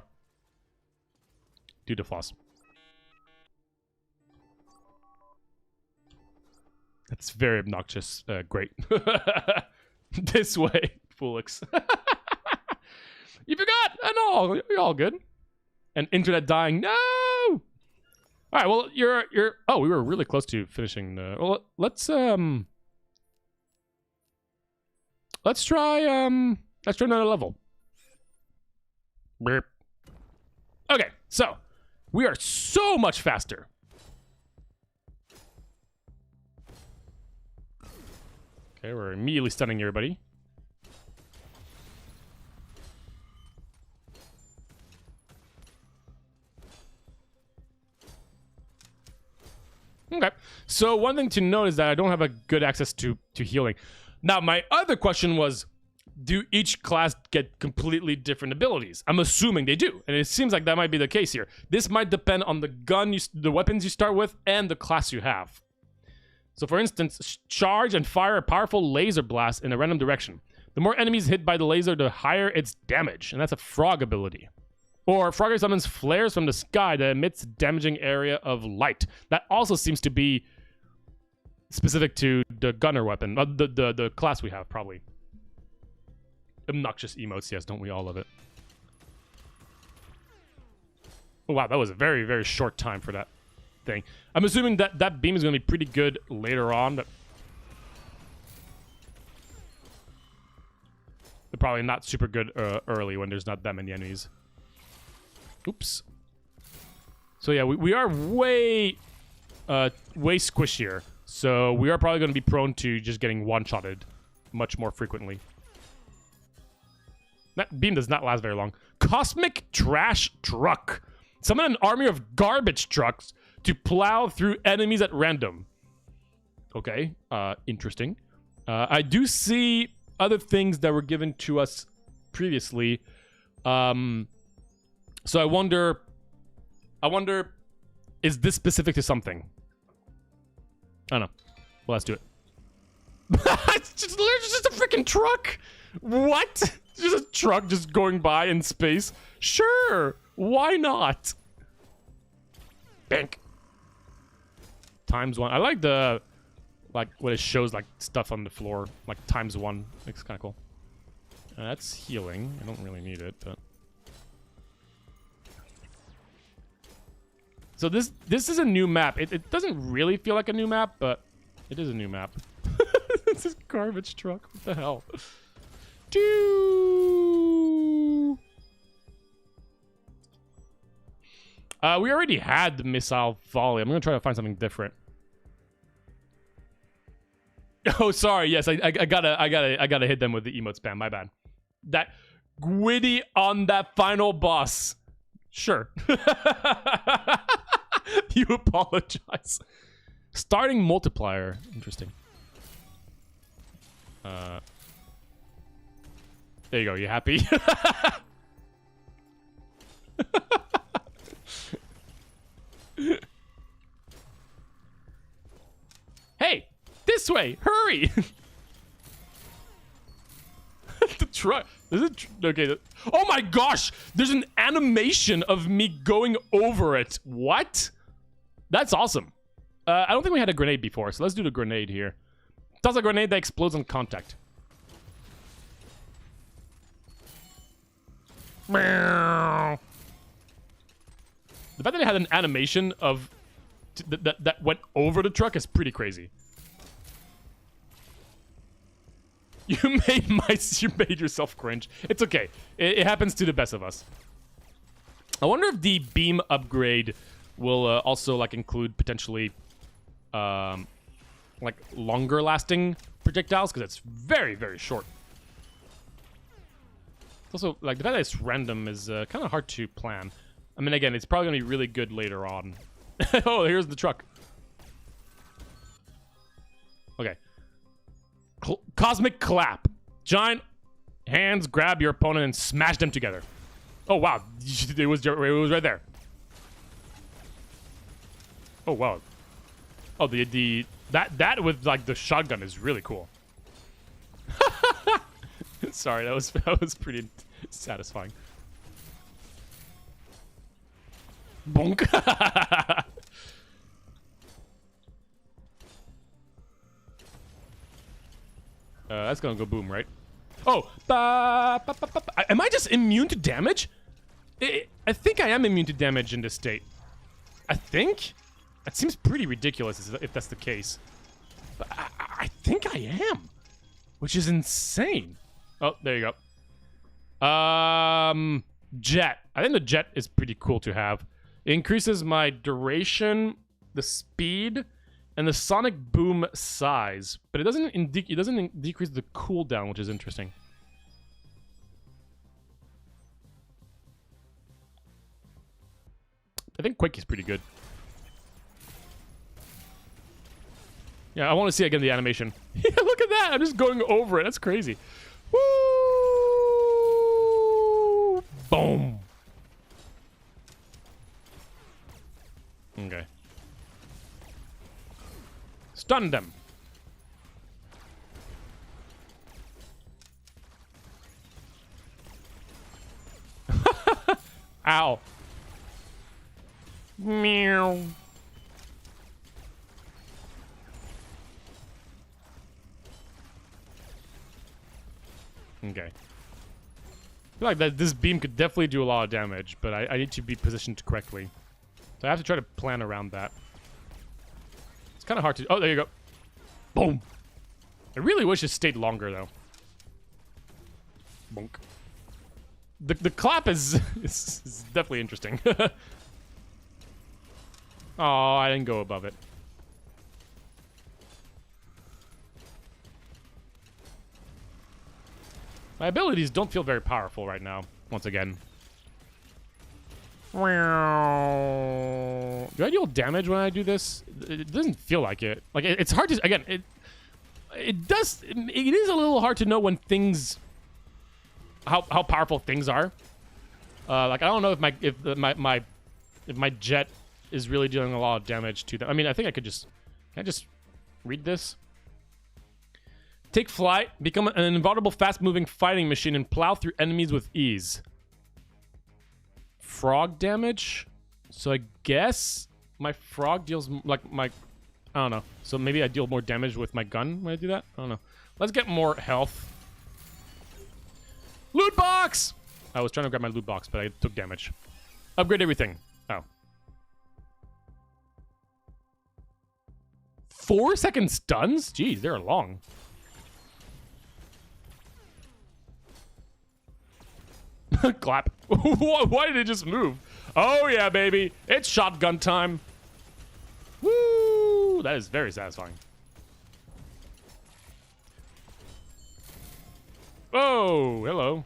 Do the floss. That's very obnoxious. Great. This way, Foolix. You forgot! No, you're all good. And internet dying. No! Alright, well, you're... Oh, we were really close to finishing the... Well, let's try another level. Burp. Okay, so... We are so much faster. Okay, we're immediately stunning everybody. Okay, so one thing to note is that I don't have a good access to healing. Now, my other question was, do each class get completely different abilities? I'm assuming they do, and it seems like that might be the case here. This might depend on the the weapons you start with, and the class you have. So for instance, charge and fire a powerful laser blast in a random direction. The more enemies hit by the laser, the higher its damage, and that's a frog ability. Or Frogger summons flares from the sky that emits a damaging area of light. That also seems to be specific to the gunner weapon, the class we have, probably. Obnoxious emotes, yes, don't we all love it? Oh, wow, that was a very, very short time for that thing. I'm assuming that that beam is going to be pretty good later on, but they're probably not super good early when there's not that many enemies. Oops. So yeah, we are way squishier. So we are probably going to be prone to just getting one-shotted much more frequently. That beam does not last very long. Cosmic Trash Truck. Summon an army of garbage trucks to plow through enemies at random. Okay, interesting. I do see other things that were given to us previously. So I wonder, is this specific to something? I don't know. Well, let's do it. It's just a freaking truck. What? Just a truck just going by in space? Sure. Why not? Bank. ×1. I like the, like, when it shows, like, stuff on the floor. Like, ×1. It's kind of cool. That's healing. I don't really need it, but... So this is a new map. It doesn't really feel like a new map, but it is a new map. It's this garbage truck. What the hell? We already had the missile volley. I'm gonna try to find something different. Oh, sorry. Yes, I gotta hit them with the emote spam. My bad. That Gwitty on that final boss. Sure. You apologize. Starting multiplier. Interesting. There you go. You happy? Hey, this way! Hurry! The truck. Is it okay? Oh my gosh! There's an animation of me going over it. What? That's awesome. I don't think we had a grenade before, so let's do the grenade here. Toss a grenade that explodes on contact. The fact that it had an animation of that went over the truck is pretty crazy. You made yourself cringe. It's okay. It happens to the best of us. I wonder if the beam upgrade will also like include potentially like longer lasting projectiles, because it's very, very short. Also, like, the fact that it's random is kind of hard to plan. I mean, again, it's probably going to be really good later on. Oh, here's the truck. Okay. Cosmic Clap. Giant hands grab your opponent and smash them together. Oh, wow. It was right there. Oh, wow. Oh, that with, like, the shotgun is really cool. Sorry, that was pretty satisfying. Bonk. That's gonna go boom, right? Oh, am I just immune to damage? I think I am immune to damage in this state. I think? That seems pretty ridiculous if that's the case. But I think I am, which is insane. Oh, there you go. Jet. I think the jet is pretty cool to have. It increases my duration, the speed, and the sonic boom size, but it doesn't decrease the cooldown, which is interesting. I think Quake is pretty good. Yeah, I want to see again the animation. Yeah, look at that! I'm just going over it. That's crazy. Woo! Boom. Okay. Stun them. Ow. Meow. Okay. feel like that this beam could definitely do a lot of damage, but I need to be positioned correctly. So I have to try to plan around that. It's kind of hard to... Oh, there you go. Boom. I really wish it stayed longer, though. Bonk. The clap is definitely interesting. Oh, I didn't go above it. My abilities don't feel very powerful right now, once again. Do I deal damage when I do this? It doesn't feel like it. Like, it's hard to... Again, it is a little hard to know when things... How powerful things are. Like, I don't know if my jet is really dealing a lot of damage to them. I mean, I think I could just... Can I just read this? Take flight, become an invulnerable, fast-moving fighting machine, and plow through enemies with ease. Frog damage? So I guess my frog deals... Like, my... I don't know. So maybe I deal more damage with my gun when I do that? I don't know. Let's get more health. Loot box! I was trying to grab my loot box, but I took damage. Upgrade everything. Oh. 4-second stuns? Jeez, they're long. Clap. Why did it just move? Oh, yeah, baby. It's shotgun time. Woo! That is very satisfying. Oh, hello.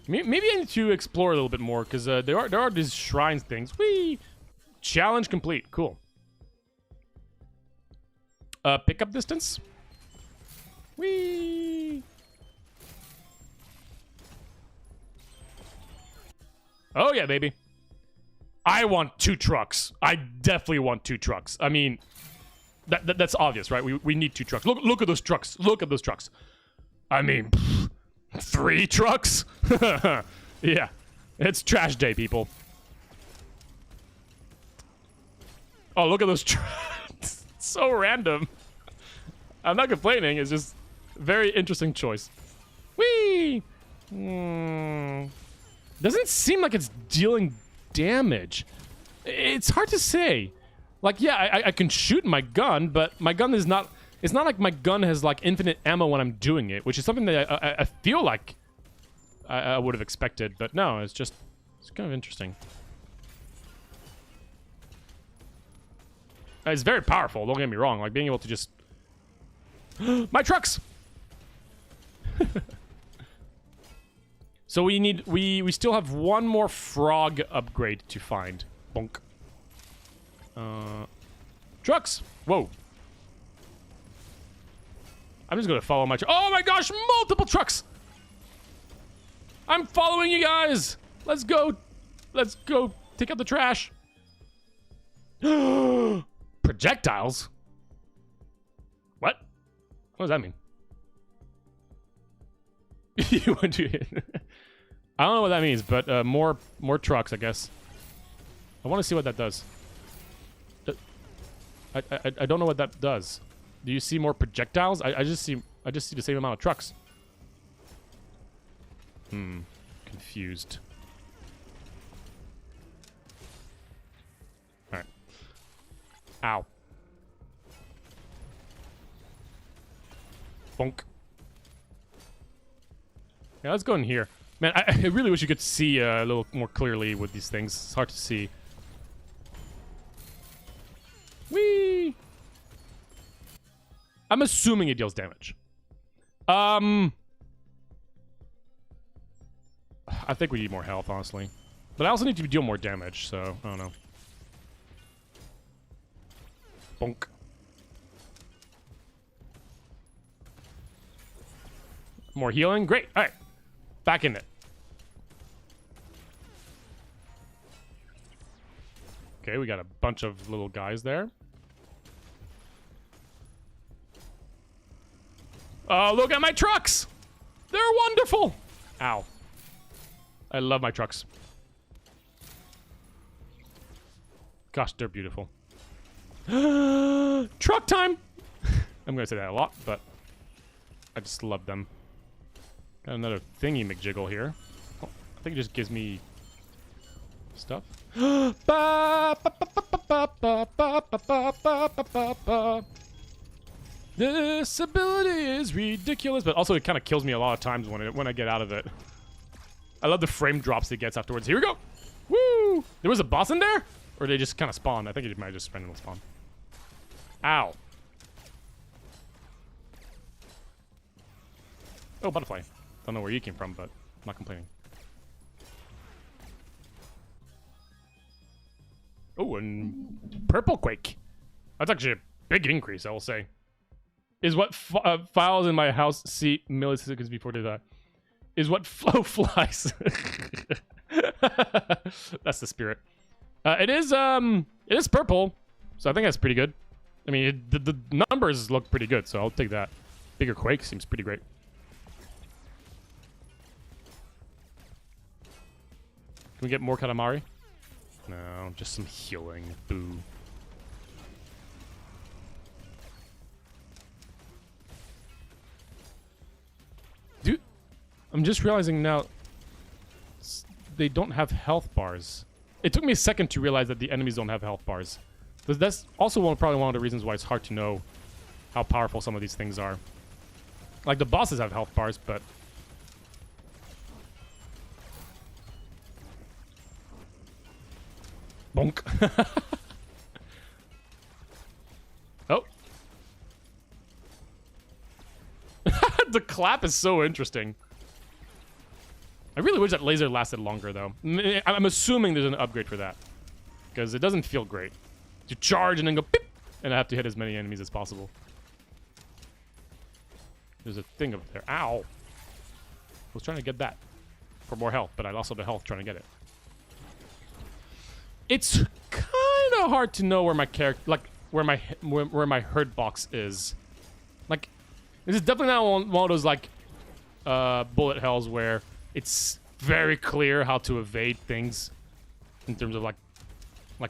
Maybe I need to explore a little bit more, because there are these shrines things. Whee! Challenge complete. Cool. Pickup distance. Whee! Oh, yeah, baby. I want 2 trucks. I definitely want 2 trucks. I mean, that's obvious, right? We need 2 trucks. Look at those trucks. Look at those trucks. I mean, 3 trucks? Yeah. It's trash day, people. Oh, look at those trucks. So random. I'm not complaining. It's just a very interesting choice. Whee! Doesn't seem like it's dealing damage. It's hard to say. Like, yeah, I can shoot my gun, but my gun is not... It's not like my gun has, like, infinite ammo when I'm doing it, which is something that I feel like I would have expected. But no, it's just... It's kind of interesting. It's very powerful, don't get me wrong. Like, being able to just... My trucks! So we need... We still have one more frog upgrade to find. Bonk. Trucks! Whoa. I'm just gonna follow my... Oh my gosh! Multiple trucks! I'm following you guys! Let's go! Let's go take out the trash. Projectiles? What? What does that mean? You want to... I don't know what that means, but more trucks, I guess. I want to see what that does. I don't know what that does. Do you see more projectiles? I just see the same amount of trucks. Confused. All right. Ow. Bonk. Yeah, let's go in here. Man, I really wish you could see a little more clearly with these things. It's hard to see. Whee! I'm assuming it deals damage. I think we need more health, honestly. But I also need to deal more damage, so I don't know. Bonk. More healing? Great. All right. Back in it. Okay, we got a bunch of little guys there. Oh, look at my trucks! They're wonderful! Ow. I love my trucks. Gosh, they're beautiful. Truck time! I'm gonna say that a lot, but I just love them. Got another thingy McJiggle here. I think it just gives me stuff. This ability is ridiculous, but also it kind of kills me a lot of times when I get out of it. I love the frame drops it gets afterwards. Here we go. Woo! There was a boss in there? Or they just kind of spawn? I think it might just randomly spawn. Ow. Oh, butterfly. Don't know where you came from, but I'm not complaining. Oh, and purple quake. That's actually a big increase, I will say. Is what files in my house see milliseconds before they die. Is what flow flies. That's the spirit. It is purple, so I think that's pretty good. I mean, the numbers look pretty good, so I'll take that. Bigger quake seems pretty great. Can we get more Katamari? No, just some healing. Boo. Dude, I'm just realizing now they don't have health bars. It took me a second to realize that the enemies don't have health bars. That's also probably one of the reasons why it's hard to know how powerful some of these things are. Like, the bosses have health bars, but... Bonk. Oh. The clap is so interesting. I really wish that laser lasted longer, though. I'm assuming there's an upgrade for that. Because it doesn't feel great. You charge and then go beep, and I have to hit as many enemies as possible. There's a thing up there. Ow. I was trying to get that for more health, but I lost all the health trying to get it. It's kind of hard to know where my character, like, where my hurt box is. Like, this is definitely not one of those, like, bullet hells where it's very clear how to evade things in terms of, like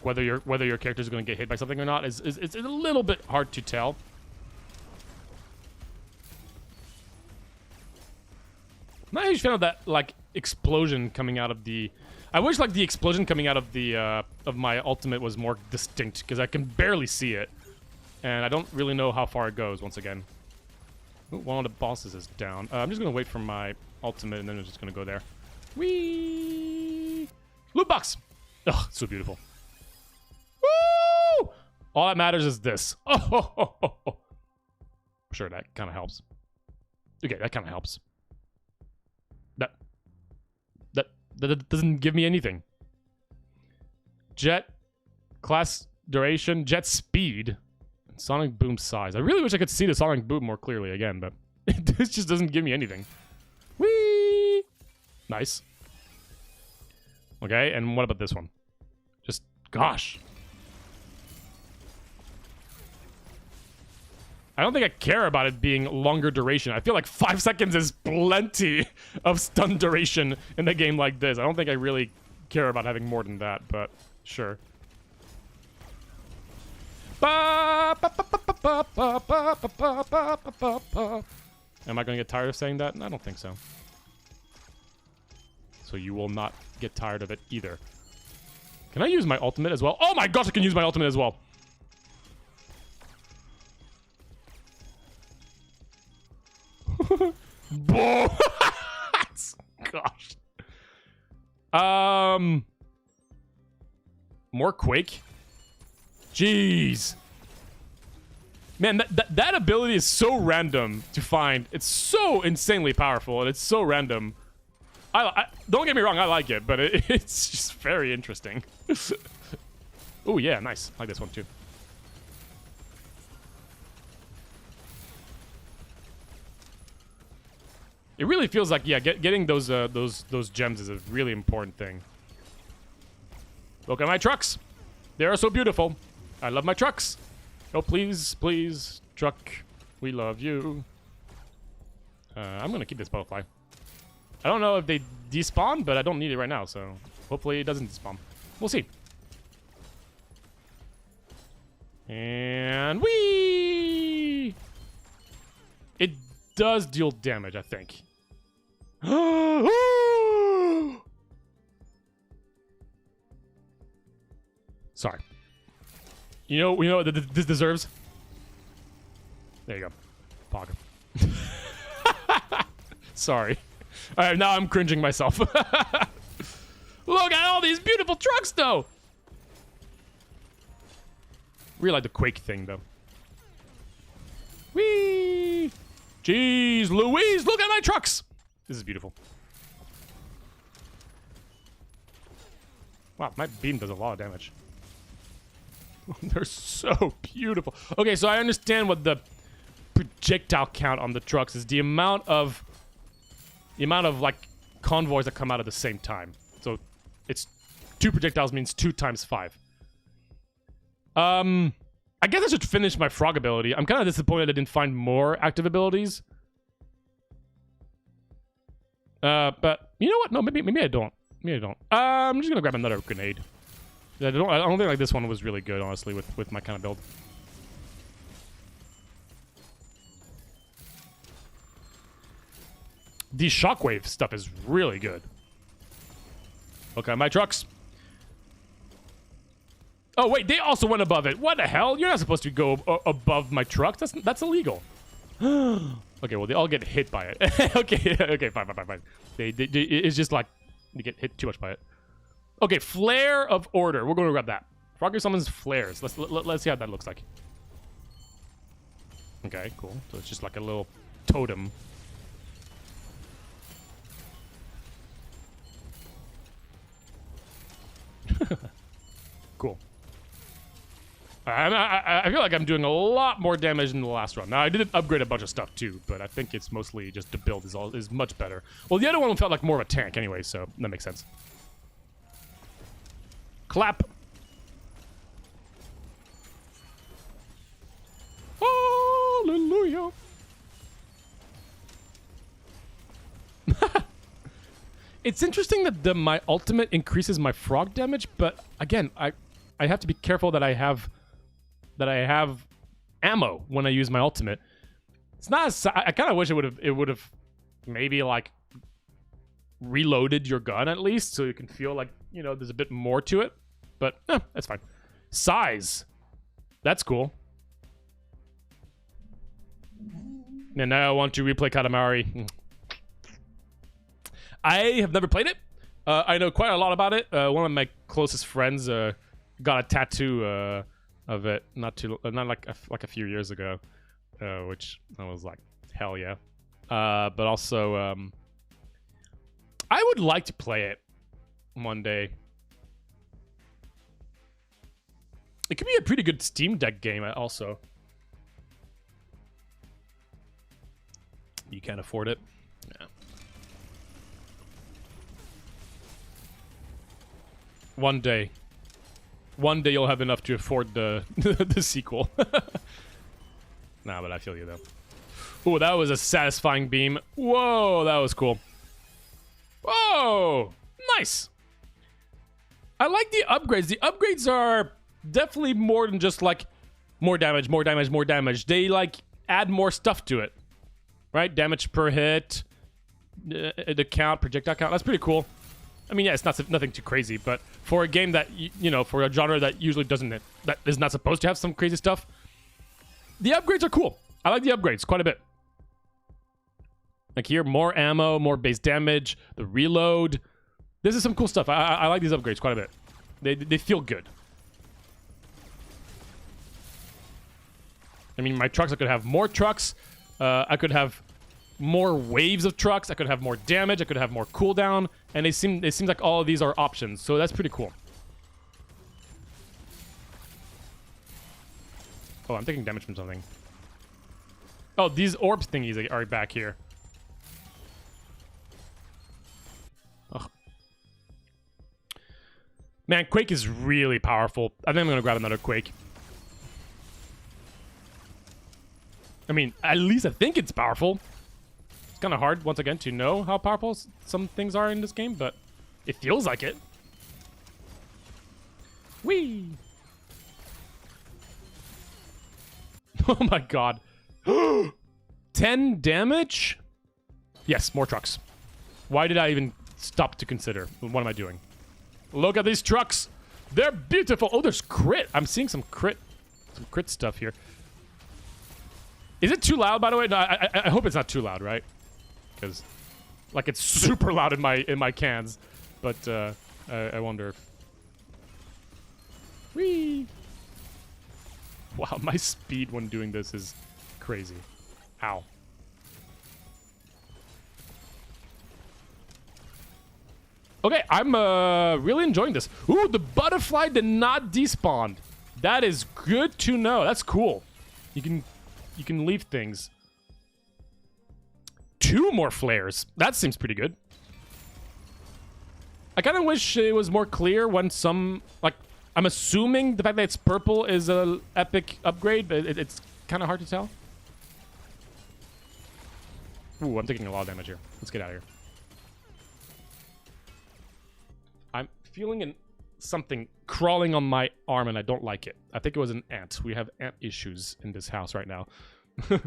whether your character is going to get hit by something or not. It's a little bit hard to tell. I'm not a huge fan of that, like, explosion coming out of the... I wish, like, the explosion coming out of the of my ultimate was more distinct, because I can barely see it, and I don't really know how far it goes. Once again, ooh, one of the bosses is down. I'm just gonna wait for my ultimate, and then I'm just gonna go there. Whee! Loot box. Oh, so beautiful. Woo! All that matters is this. Oh. Sure, that kind of helps. Okay, that kind of helps. That doesn't give me anything. Jet class duration, jet speed, sonic boom size. I really wish I could see the sonic boom more clearly again, but this just doesn't give me anything. Whee! Nice. Okay, and what about this one? Just, gosh. I don't think I care about it being longer duration. I feel like 5 seconds is plenty of stun duration in a game like this. I don't think I really care about having more than that, but sure. Am I going to get tired of saying that? I don't think so. So you will not get tired of it either. Can I use my ultimate as well? Oh my gosh, I can use my ultimate as well. Gosh. More Quake? Jeez. Man, that ability is so random to find. It's so insanely powerful, and it's so random. I don't get me wrong, I like it, but it's just very interesting. Oh yeah, nice. I like this one too. It really feels like, yeah, getting those gems is a really important thing. Look at my trucks. They are so beautiful. I love my trucks. Oh, please, please, truck. We love you. I'm going to keep this butterfly. I don't know if they despawn, but I don't need it right now, so hopefully it doesn't despawn. We'll see. And whee! It does deal damage, I think. Sorry. You know what this deserves? There you go. Pog. Sorry. Alright, now I'm cringing myself. Look at all these beautiful trucks, though! Really like the Quake thing, though. Whee! Jeez Louise, look at my trucks! This is beautiful. Wow, my beam does a lot of damage. They're so beautiful. Okay, so I understand what the projectile count on the trucks is. The amount of like convoys that come out at the same time. So it's 2 projectiles means 2 times 5. I guess I should finish my frog ability. I'm kind of disappointed I didn't find more active abilities. But you know what? No, maybe I don't. Maybe I don't. I'm just gonna grab another grenade. I don't think like this one was really good, honestly, with my kind of build. The shockwave stuff is really good. Okay, my trucks. Oh wait, they also went above it. What the hell? You're not supposed to go above my trucks. That's illegal. Okay, well they all get hit by it. okay, fine. It's just like you get hit too much by it. Okay, flare of order. We're going to grab that. Frogger summons flares. Let's see how that looks like. Okay, cool. So it's just like a little totem. Cool. I feel like I'm doing a lot more damage than the last run. Now, I did upgrade a bunch of stuff too, but I think it's mostly just the build is much better. Well, the other one felt like more of a tank anyway, so that makes sense. Clap. Hallelujah. It's interesting that my ultimate increases my frog damage, but again, I have to be careful that I have ammo when I use my ultimate. It's not as, I kind of wish it would have maybe like reloaded your gun at least, so you can feel like, you know, there's a bit more to it. But that's fine. Size, that's cool. And now I want to replay Katamari. I have never played it. I know quite a lot about it. One of my closest friends got a tattoo of it not like a few years ago, which I was like, hell yeah. But also, I would like to play it one day. It could be a pretty good Steam Deck game also. You can't afford it? Yeah. One day you'll have enough to afford the the sequel. Nah, but I feel you though. Oh, that was a satisfying beam. Whoa, that was cool. Whoa, nice. I like the upgrades. The upgrades are definitely more than just like more damage. They like add more stuff to it, right? Damage per hit, the count, projectile count. That's pretty cool. I mean, yeah, it's nothing too crazy, but for a game that, you know, for a genre that usually that is not supposed to have some crazy stuff, the upgrades are cool. I like the upgrades quite a bit. Like here, more ammo, more base damage, the reload. This is some cool stuff. I like these upgrades quite a bit. They feel good. I mean, my trucks, I could have more trucks. I could have more waves of trucks. I could have more damage. I could have more cooldown. And it seems like all of these are options. So that's pretty cool. Oh, I'm taking damage from something. Oh, these orb thingies are back here. Ugh. Man, Quake is really powerful. I think I'm going to grab another Quake. I mean, at least I think it's powerful. It's kind of hard, once again, to know how powerful some things are in this game, but it feels like it. Whee! Oh my god. 10 damage? Yes, more trucks. Why did I even stop to consider? What am I doing? Look at these trucks! They're beautiful. Oh, there's crit. I'm seeing some crit stuff here. Is it too loud, by the way? No, I hope it's not too loud, right? Because, like, it's super loud in my cans. But I wonder if... Whee! Wow, my speed when doing this is crazy. Ow. Okay, I'm really enjoying this. Ooh, the butterfly did not despawn. That is good to know. That's cool. You can leave things. 2 more flares. That seems pretty good. I kind of wish it was more clear when some, like, I'm assuming the fact that it's purple is a epic upgrade, but it's kind of hard to tell. Ooh, I'm taking a lot of damage here. Let's get out of here. I'm feeling something crawling on my arm, and I don't like it. I think it was an ant. We have ant issues in this house right now. It's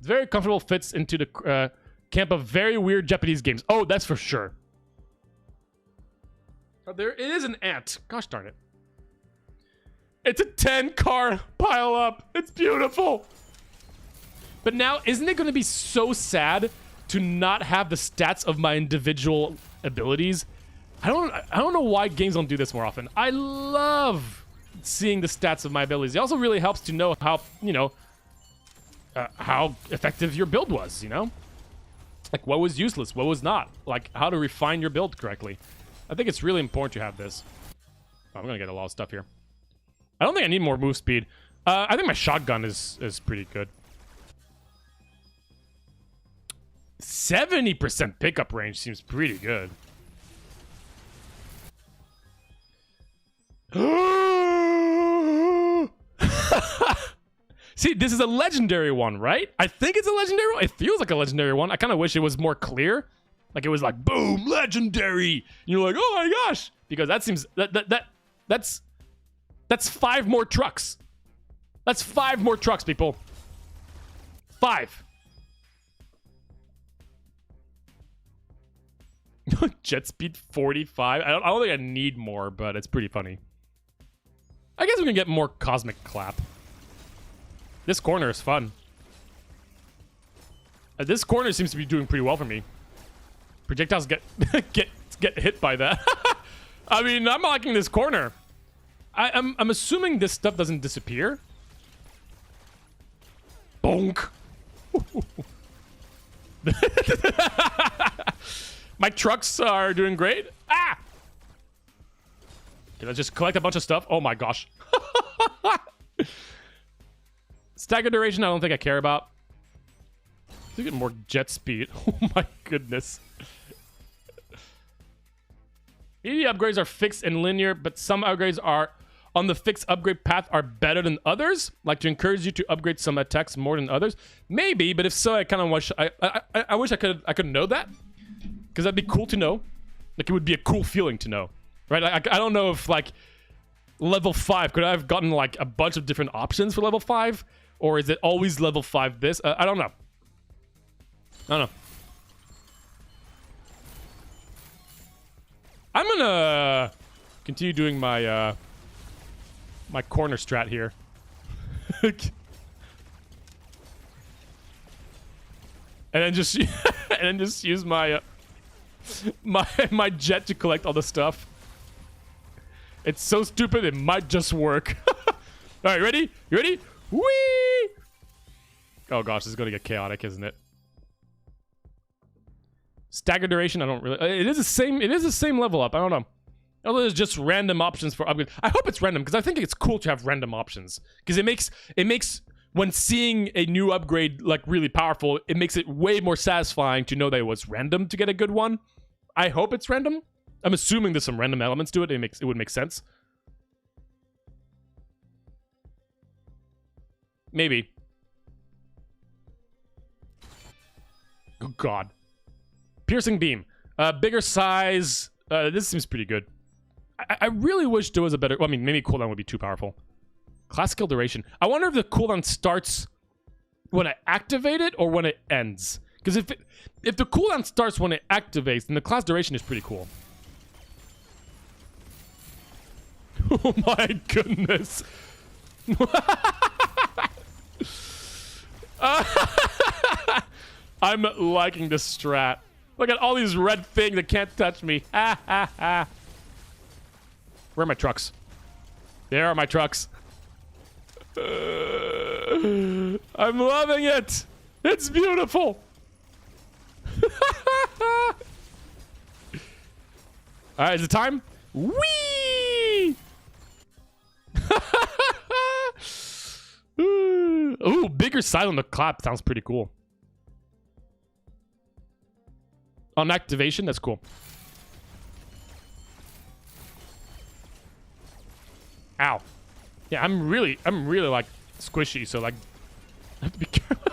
very comfortable, fits into the camp of very weird Japanese games. Oh, that's for sure. Oh, there it is, an ant. Gosh darn it. It's a 10-car pile up. It's beautiful. But now, isn't it going to be so sad to not have the stats of my individual abilities? I don't know why games don't do this more often. I love seeing the stats of my abilities. It also really helps to know how, you know, how effective your build was, you know? Like, what was useless, what was not. Like, how to refine your build correctly. I think it's really important to have this. Oh, I'm gonna get a lot of stuff here. I don't think I need more move speed. I think my shotgun is pretty good. 70% pickup range seems pretty good. See, this is a legendary one, right? I think it's a legendary one. It feels like a legendary one. I kind of wish it was more clear. Like it was like, boom, legendary. And you're like, oh my gosh. Because that seems, that's 5 more trucks. That's 5 more trucks, people. 5. Jet speed 45. I don't think I need more, but it's pretty funny. I guess we can get more cosmic clap. This corner is fun. This corner seems to be doing pretty well for me. Projectiles get hit by that. I mean, I'm liking this corner. I'm assuming this stuff doesn't disappear. Bonk. My trucks are doing great. Ah! Okay, let's just collect a bunch of stuff. Oh my gosh. Stagger duration, I don't think I care about. Let's get more jet speed. Oh my goodness. ED upgrades are fixed and linear, but some upgrades are on the fixed upgrade path are better than others. Like to encourage you to upgrade some attacks more than others. Maybe, but if so, I kind of wish I wish I could know that. Because that'd be cool to know. Like, it would be a cool feeling to know. Right? I don't know if, like, level 5, could I have gotten, like, a bunch of different options for level 5? Or is it always level 5 this? I don't know. I don't know. I'm gonna continue doing my, my corner strat here. And then just, use my, my jet to collect all the stuff. It's so stupid, it might just work. Alright, ready? You ready? Whee! Oh gosh, this is gonna get chaotic, isn't it? Stagger duration, I don't really... It is the same level up, I don't know. Although there's just random options for upgrade. I hope it's random, because I think it's cool to have random options. Because it makes when seeing a new upgrade, like, really powerful, it makes it way more satisfying to know that it was random to get a good one. I hope it's random. I'm assuming there's some random elements to it. It would make sense. Maybe. Oh, God. Piercing beam. Bigger size. This seems pretty good. I really wish there was a better... Well, I mean, maybe cooldown would be too powerful. Classical duration. I wonder if the cooldown starts when I activate it or when it ends. Because if the cooldown starts when it activates, then the class duration is pretty cool. Oh my goodness. I'm liking this strat. Look at all these red things that can't touch me. Where are my trucks? There are my trucks. I'm loving it. It's beautiful. All right, is it time? Whee! Ooh, bigger side on the clap sounds pretty cool. On activation, that's cool. Ow. Yeah, I'm really like squishy, so like I have to be careful.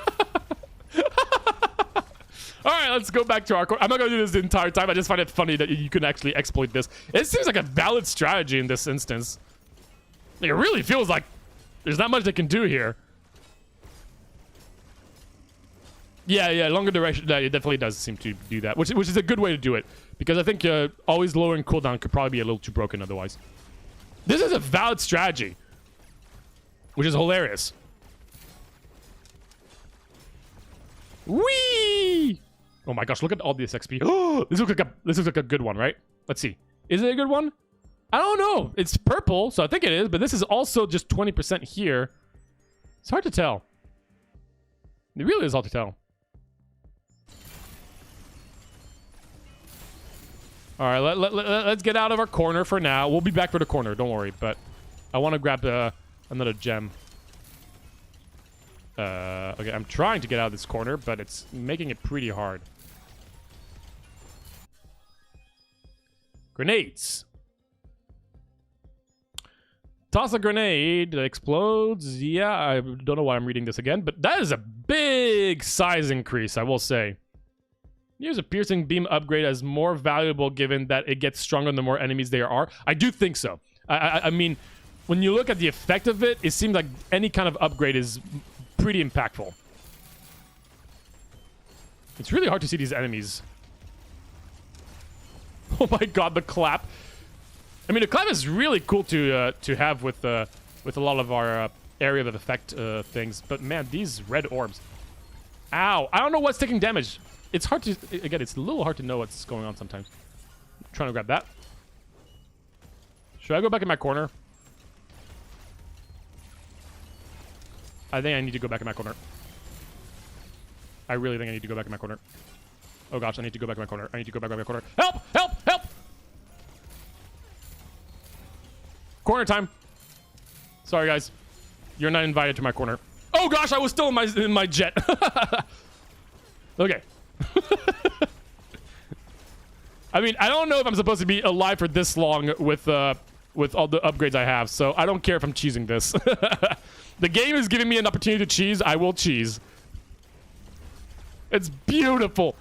All right, let's go back to our core. I'm not gonna do this the entire time. I just find it funny that you can actually exploit this. It seems like a valid strategy in this instance. Like, it really feels like there's not much they can do here. Yeah, longer duration. It definitely does seem to do that, which is a good way to do it, because I think always lowering cooldown could probably be a little too broken otherwise. This is a valid strategy, which is hilarious. Whee! Oh my gosh, look at all this XP. Oh, this looks like a good one, right? Let's see. Is it a good one? I don't know. It's purple, so I think it is, but this is also just 20% here. It's hard to tell. It really is hard to tell. All right, let's get out of our corner for now. We'll be back for the corner, don't worry, but I want to grab another gem. Okay, I'm trying to get out of this corner, but it's making it pretty hard. Grenades. Toss a grenade that explodes. Yeah, I don't know why I'm reading this again, but that is a big size increase, I will say. Use a piercing beam upgrade as more valuable given that it gets stronger the more enemies there are. I do think so. I mean, when you look at the effect of it, it seems like any kind of upgrade is pretty impactful. It's really hard to see these enemies. Oh my god, the clap. I mean, the clap is really cool to have with a lot of our area of effect things. But man, these red orbs. Ow. I don't know what's taking damage. It's hard to... Again, it's a little hard to know what's going on sometimes. I'm trying to grab that. Should I go back in my corner? I think I need to go back in my corner. I really think I need to go back in my corner. Oh gosh, I need to go back in my corner. I need to go back in my corner. Help! Help! Help! Corner time. Sorry, guys. You're not invited to my corner. Oh gosh, I was still in my jet. Okay. I mean, I don't know if I'm supposed to be alive for this long with all the upgrades I have, so I don't care if I'm cheesing this. The game is giving me an opportunity to cheese. I will cheese. It's beautiful.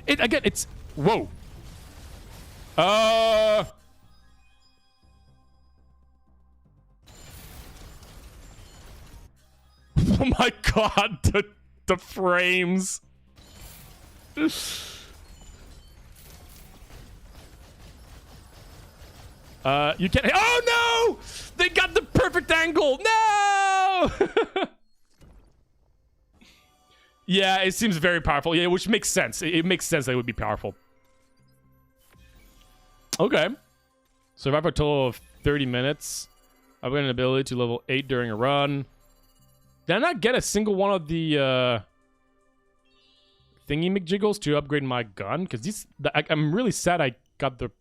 Again, it's... Whoa. Oh my god, the frames. You can't... Oh no! They got the perfect angle! No! Yeah, it seems very powerful. Yeah, which makes sense. It makes sense that it would be powerful. Okay. Survive for a total of 30 minutes. I've got an ability to level 8 during a run. Did I not get a single one of the thingy McJiggles to upgrade my gun? Because these... I'm really sad I got the...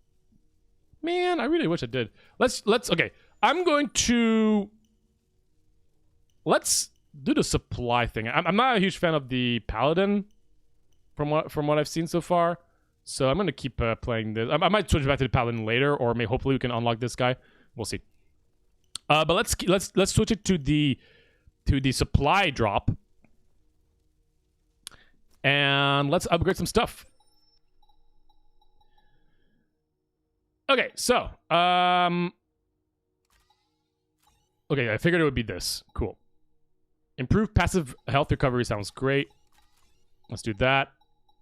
Man, I really wish I did. Let's okay. I'm going to... Let's do the supply thing. I'm not a huge fan of the Paladin from what I've seen so far. So I'm going to keep playing this. I might switch back to the Paladin later, or hopefully we can unlock this guy. We'll see. But let's switch it to the supply drop. And let's upgrade some stuff. Okay, so okay, I figured it would be this. Cool. Improve passive health recovery sounds great. Let's do that.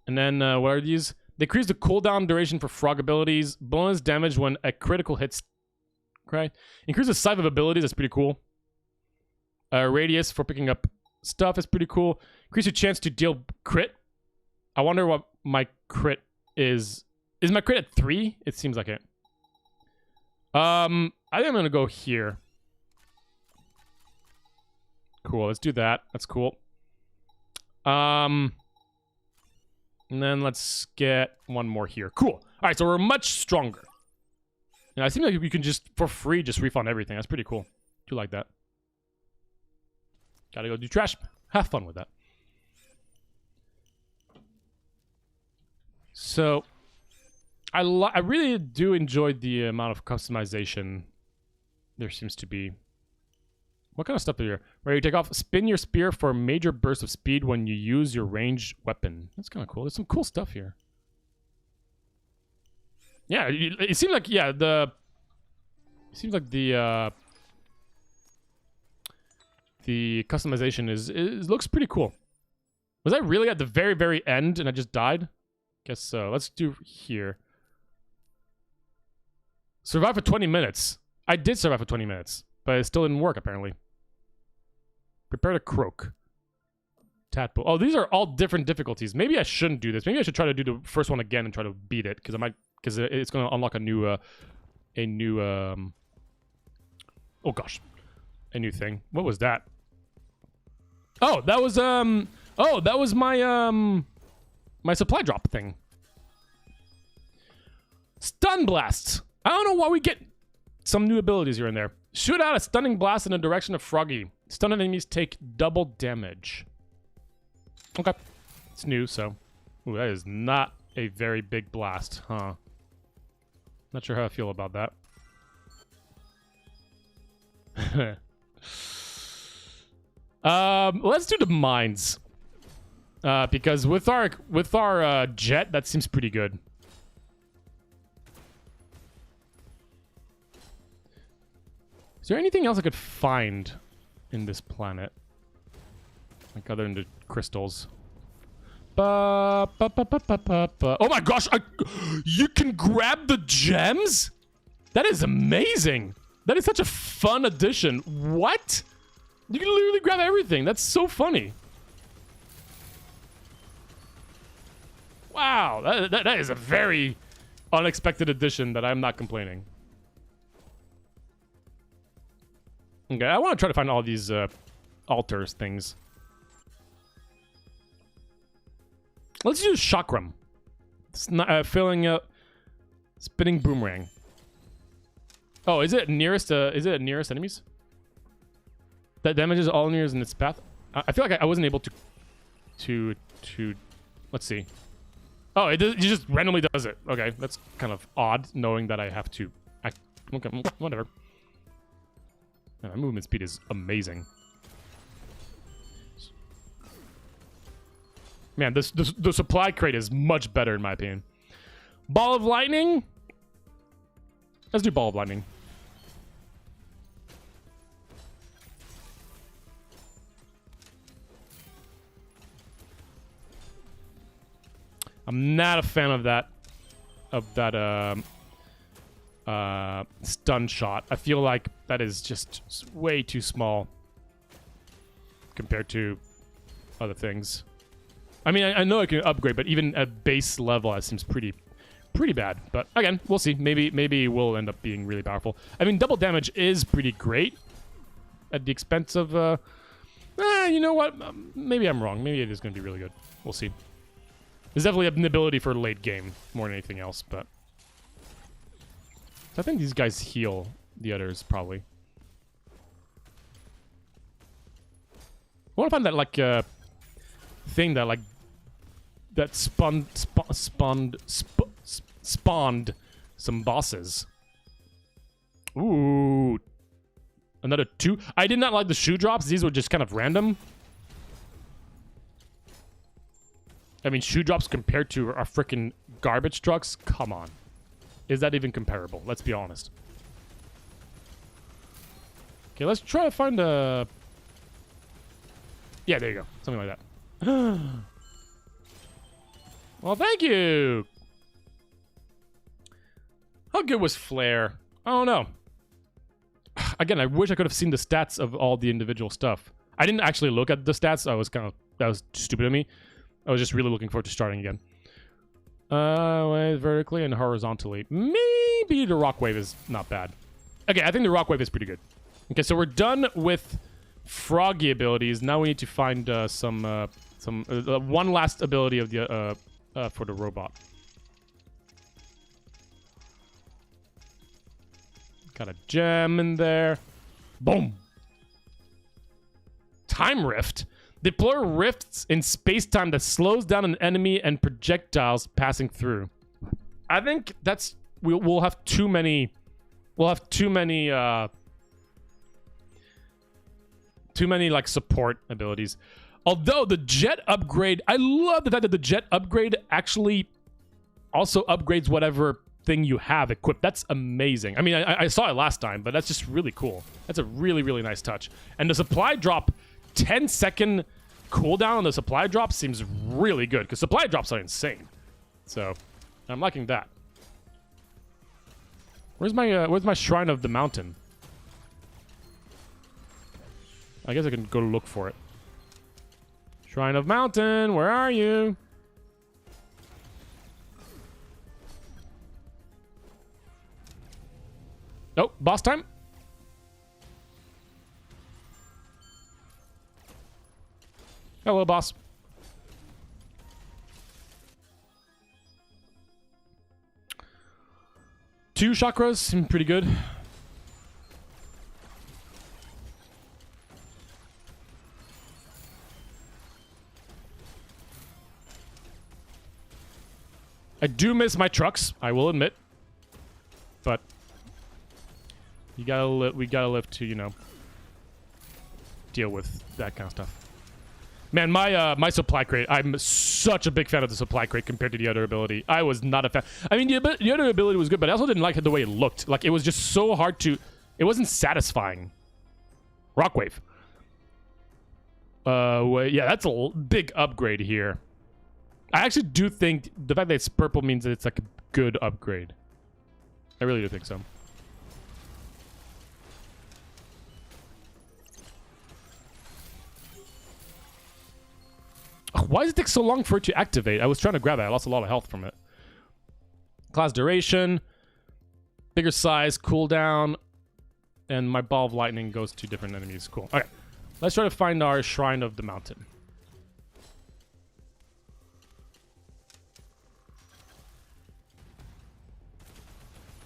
And then what are these? Decrease the cooldown duration for frog abilities. Bonus damage when a critical hits Okay. Increases size of abilities. That's pretty cool. Radius for picking up stuff is pretty cool. Increase your chance to deal crit. I wonder what my crit is. Is my crit at 3? It seems like it. I think I'm gonna go here. Cool. Let's do that. That's cool. And then let's get one more here. Cool. All right, so we're much stronger. And I seem like you can just, for free, just refund everything. That's pretty cool. Do like that. Gotta go do trash. Have fun with that. So, I really do enjoy the amount of customization there seems to be. What kind of stuff is here? Where you take off, spin your spear for a major burst of speed when you use your ranged weapon. That's kind of cool. There's some cool stuff here. Yeah, it seems like, yeah, it seems like the customization is looks pretty cool. Was I really at the very, very end and I just died? Guess so. Let's do here. Survive for 20 minutes. I did survive for 20 minutes, but it still didn't work, apparently. Prepare to croak. Tadpole. Oh, these are all different difficulties. Maybe I shouldn't do this. Maybe I should try to do the first one again and try to beat it, because I might, because it's going to unlock a new oh gosh, a new thing. What was that? Oh, that was my my supply drop thing. Stun blasts. I don't know why we get some new abilities here and there. Shoot out a stunning blast in the direction of Froggy. Stunned enemies take double damage. Okay. It's new, so. Ooh, that is not a very big blast, huh? Not sure how I feel about that. Let's do the mines. Because with our jet, that seems pretty good. Is there anything else I could find in this planet? Like other than the crystals. Oh my gosh! You can grab the gems? That is amazing! That is such a fun addition. What? You can literally grab everything. That's so funny. Wow, that is a very unexpected addition that I'm not complaining. Okay, I want to try to find all these altars things. Let's use chakram. It's not filling up, spinning boomerang. Oh, is it nearest? Is it nearest enemies? That damages all enemies in its path. I feel like I wasn't able to. Let's see. Oh, it just randomly does it. Okay, that's kind of odd, knowing that I have to. Okay, whatever. Man, my movement speed is amazing. Man, the supply crate is much better in my opinion. Ball of lightning. Let's do ball of lightning. I'm not a fan of that stun shot. I feel like that is just way too small compared to other things. I mean, I know I can upgrade, but even at base level, that seems pretty bad. But again, we'll see. Maybe we'll end up being really powerful. I mean, double damage is pretty great at the expense of. You know what? Maybe I'm wrong. Maybe it is going to be really good. We'll see. There's definitely an ability for late game more than anything else, but I think these guys heal the others probably. I want to find that like thing that like that spawned some bosses. Ooh, another 2. I did not like the shoe drops. These were just kind of random. I mean, shoe drops compared to our freaking garbage trucks? Come on. Is that even comparable? Let's be honest. Okay, let's try to find a... Yeah, there you go. Something like that. Well, thank you! How good was Flare? I don't know. again, I wish I could have seen the stats of all the individual stuff. I didn't actually look at the stats. That was stupid of me. I was just really looking forward to starting again. Vertically and horizontally. Maybe the rock wave is not bad. Okay, I think the rock wave is pretty good. Okay, so we're done with froggy abilities. Now we need to find some one last ability of the for the robot. Got a gem in there. Boom. Time rift. Deploy rifts in space-time that slows down an enemy and projectiles passing through. I think that's we'll have too many. We'll have too many like support abilities. Although the jet upgrade, I love the fact that the jet upgrade actually also upgrades whatever thing you have equipped. That's amazing. I mean, I saw it last time, but that's just really cool. That's a really, really nice touch. And the supply drop, 10-second cooldown on the supply drop seems really good, because supply drops are insane. So I'm liking that. Where's my Shrine of the Mountain? I guess I can go look for it. Shrine of Mountain, where are you? Oh, boss time. Hello, boss. Two chakras seem pretty good. I do miss my trucks, I will admit. But we gotta live to, you know, deal with that kind of stuff. Man, my supply crate, I'm such a big fan of the supply crate compared to the other ability. I was not a fan. I mean, the other ability was good, but I also didn't like the way it looked. Like, it was just so hard to... It wasn't satisfying. Rockwave. Yeah, that's a big upgrade here. I actually do think the fact that it's purple means that it's like a good upgrade. I really do think so. Why does it take so long for it to activate? I was trying to grab it. I lost a lot of health from it. Class duration. Bigger size. Cooldown. And my ball of lightning goes to different enemies. Cool. Okay. Let's try to find our Shrine of the Mountain.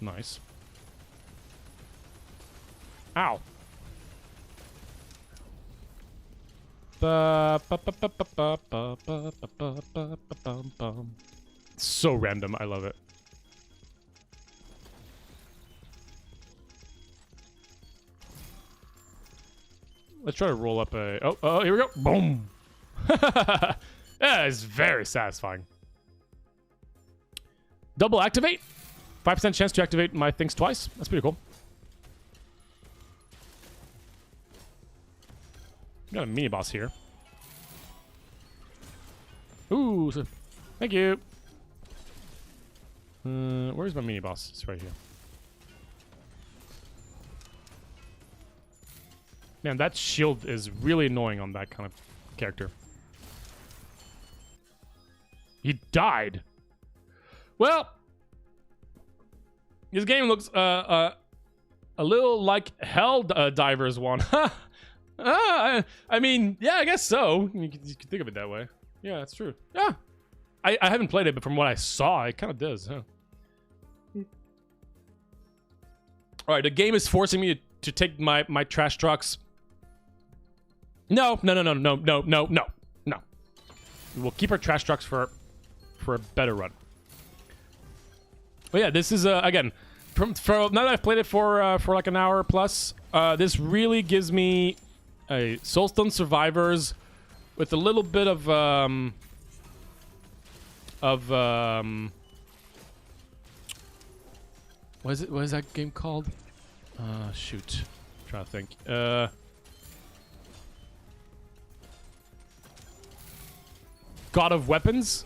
Nice. Ow. So random. I love it. Let's try to roll up a... Oh, here we go. Boom. Yeah, it's very satisfying. Double activate. 5% chance to activate my things twice. That's pretty cool. Got a mini boss here. Ooh, so, thank you. Where's my mini boss? It's right here. Man, that shield is really annoying on that kind of character. He died. Well, this game looks a little like Hell Divers one. I mean, yeah, I guess so. You can think of it that way. Yeah, that's true. Yeah. I haven't played it, but from what I saw, it kind of does, huh? Alright, the game is forcing me to take my trash trucks. No. We'll keep our trash trucks for a better run. But yeah, this is, again, now that I've played it for like an hour plus, this really gives me a Soulstone Survivors with a little bit of what is that game called? Shoot. I'm trying to think. God of Weapons?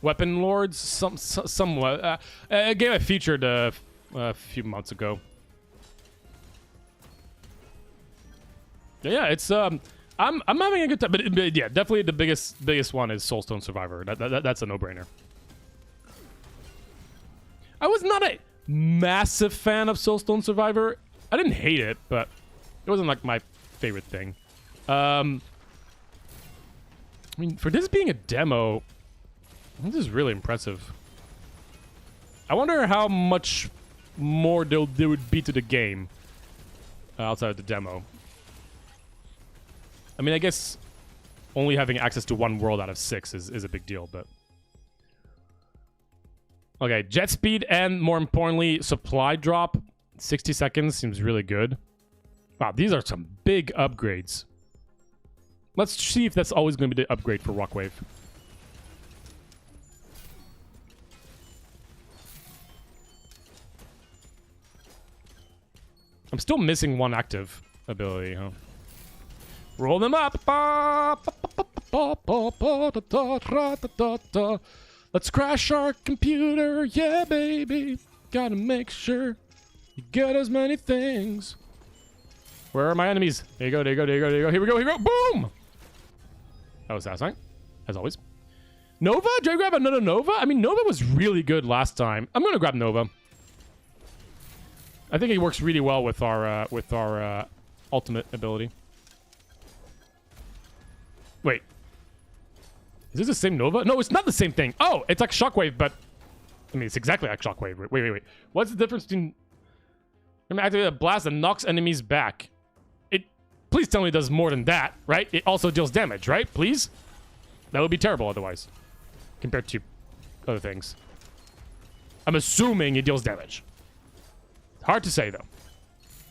Weapon Lords? Somewhat. A game I featured a few months ago. Yeah, it's I'm having a good time, but yeah, definitely the biggest one is Soulstone Survivor. That's a no-brainer. I was not a massive fan of Soulstone Survivor. I didn't hate it, but it wasn't like my favorite thing. I mean, for this being a demo, this is really impressive. I wonder how much more there would be to the game outside of the demo. I mean, I guess only having access to one world out of 6 is a big deal, but... Okay, jet speed and, more importantly, supply drop. 60 seconds seems really good. Wow, these are some big upgrades. Let's see if that's always going to be the upgrade for Rockwave. I'm still missing one active ability, huh? Roll them up. Let's crash our computer. Yeah, baby. Gotta make sure you get as many things. Where are my enemies? There you go, there you go, there you go, there you go. Here we go, here we go. Boom! That was satisfying, as always. Nova? Did I grab another Nova? I mean, Nova was really good last time. I'm gonna grab Nova. I think it works really well with our ultimate ability. Wait. Is this the same Nova? No, it's not the same thing. Oh, it's like Shockwave, but... I mean, it's exactly like Shockwave. Wait. What's the difference between... I'm gonna activate a blast that knocks enemies back. It... Please tell me it does more than that, right? It also deals damage, right? Please? That would be terrible otherwise. Compared to other things. I'm assuming it deals damage. Hard to say, though.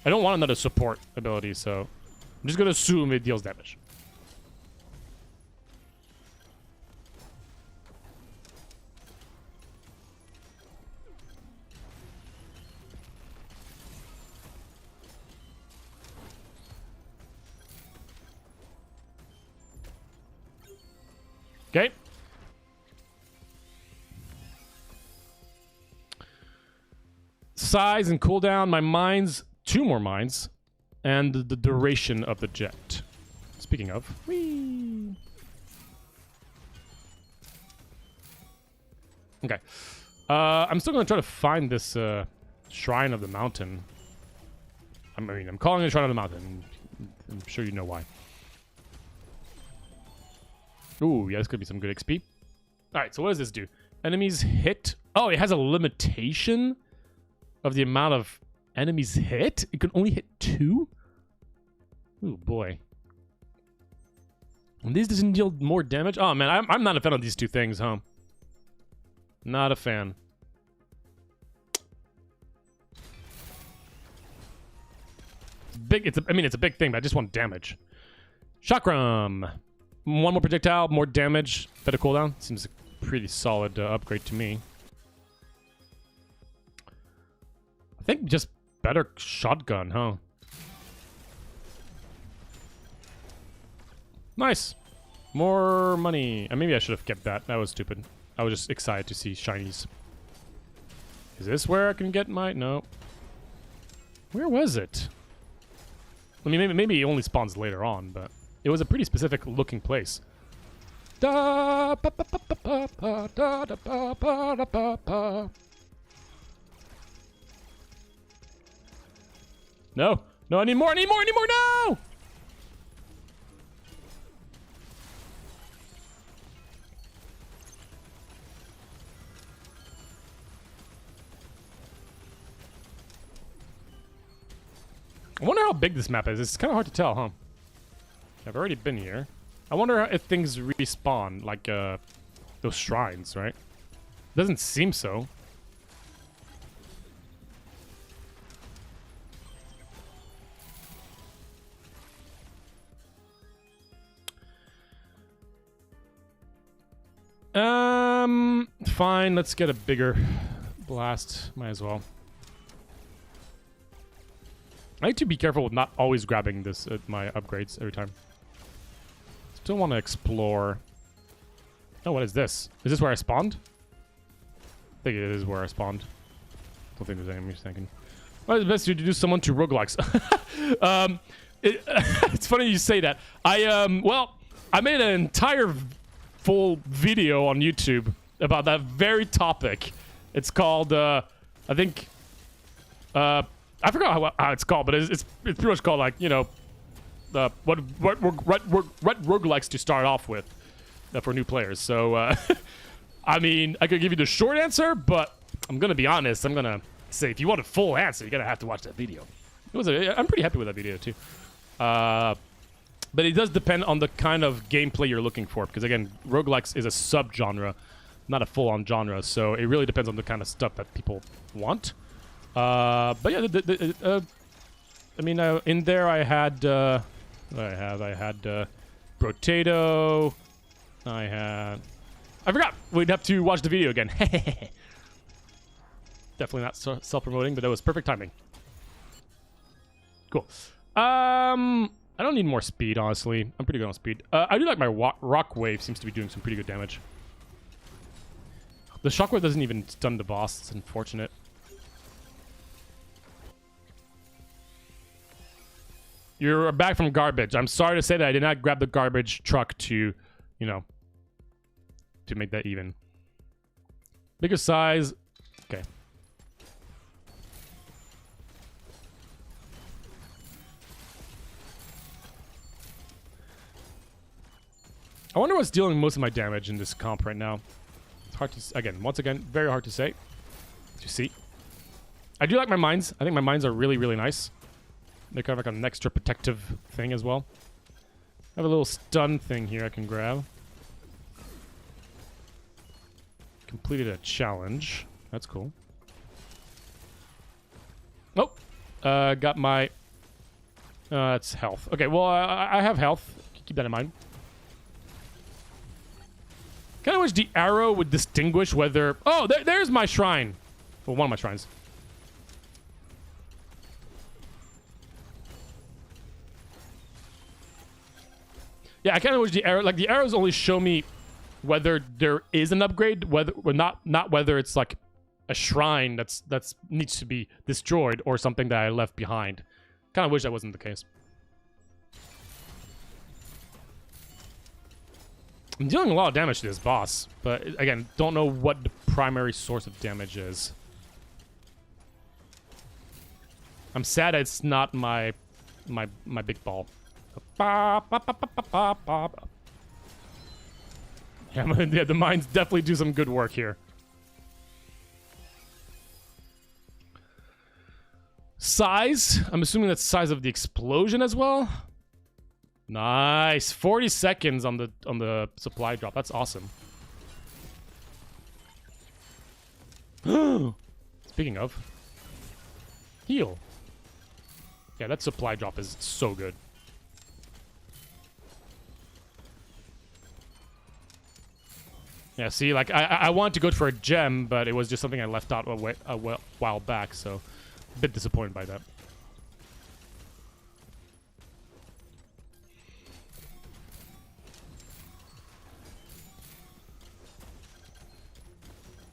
I don't want another support ability, so... I'm just gonna assume it deals damage. Okay. Size and cooldown, my mines, 2 more mines, and the duration of the jet. Speaking of, whee. Okay. I'm still gonna try to find this Shrine of the Mountain. I mean, I'm calling it Shrine of the Mountain. I'm sure you know why. Ooh, yeah, this could be some good XP. Alright, so what does this do? Enemies hit... Oh, it has a limitation of the amount of enemies hit? It can only hit 2? Ooh, boy. And this doesn't deal more damage? Oh, man, I'm not a fan of these 2 things, huh? Not a fan. It's big. I mean, it's a big thing, but I just want damage. Chakram. 1 more projectile, more damage, better cooldown. Seems a pretty solid upgrade to me. I think just better shotgun, huh? Nice. More money. Maybe I should have kept that. That was stupid. I was just excited to see shinies. Is this where I can get my... No. Where was it? I mean, maybe it only spawns later on, but... It was a pretty specific looking place. Da, ba, ba, ba, ba, ba, da, da, ba, ba, da, ba, ba. No, I need more, no! I wonder how big this map is. It's kind of hard to tell, huh? I've already been here. I wonder if things respawn, like those shrines, right? Doesn't seem so. Fine, let's get a bigger blast. Might as well. I need to be careful with not always grabbing this my upgrades every time. Still want to explore. Oh, what is this? Is this where I spawned? I think it is where I spawned. Don't think there's anything I'm thinking. What is best to introduce someone to roguelikes? It's funny you say that. Well, I made an entire full video on YouTube about that very topic. It's called, I think, I forgot how it's called, but it's pretty much called, like, you know, what roguelikes to start off with for new players. So, I mean, I could give you the short answer, but I'm gonna be honest. I'm gonna say if you want a full answer, you're gonna have to watch that video. I'm pretty happy with that video too. But it does depend on the kind of gameplay you're looking for, because again, roguelikes is a subgenre, not a full-on genre. So it really depends on the kind of stuff that people want. But yeah, I mean, in there I had I had Brotato. I forgot. We'd have to watch the video again. Definitely not self-promoting, but that was perfect timing. Cool. I don't need more speed, honestly. I'm pretty good on speed. I do like my rock wave seems to be doing some pretty good damage. The shockwave doesn't even stun the boss. It's unfortunate. You're back from garbage. I'm sorry to say that I did not grab the garbage truck to, you know, to make that even. Bigger size. Okay. I wonder what's dealing most of my damage in this comp right now. It's hard to... Again, once again, very hard to say. To see. I do like my mines. I think my mines are really, really nice. They're kind of like an extra protective thing as well. I have a little stun thing here I can grab. Completed a challenge. That's cool. Oh! Got my... that's health. Okay, well, I have health. Keep that in mind. Kind of wish the arrow would distinguish whether... Oh, there's my shrine. Well, one of my shrines. Yeah, I kind of wish the arrow... Like, the arrows only show me whether there is an upgrade, whether... Well, not whether it's, like, a shrine that's needs to be destroyed or something that I left behind. Kind of wish that wasn't the case. I'm dealing a lot of damage to this boss, but again, don't know what the primary source of damage is. I'm sad it's not my big ball. Yeah, the mines definitely do some good work here. Size? I'm assuming that's size of the explosion as well. Nice. 40 seconds on the supply drop. That's awesome. Speaking of, heal. Yeah, that supply drop is so good. Yeah, see, like I wanted to go for a gem, but it was just something I left out a while back, so a bit disappointed by that.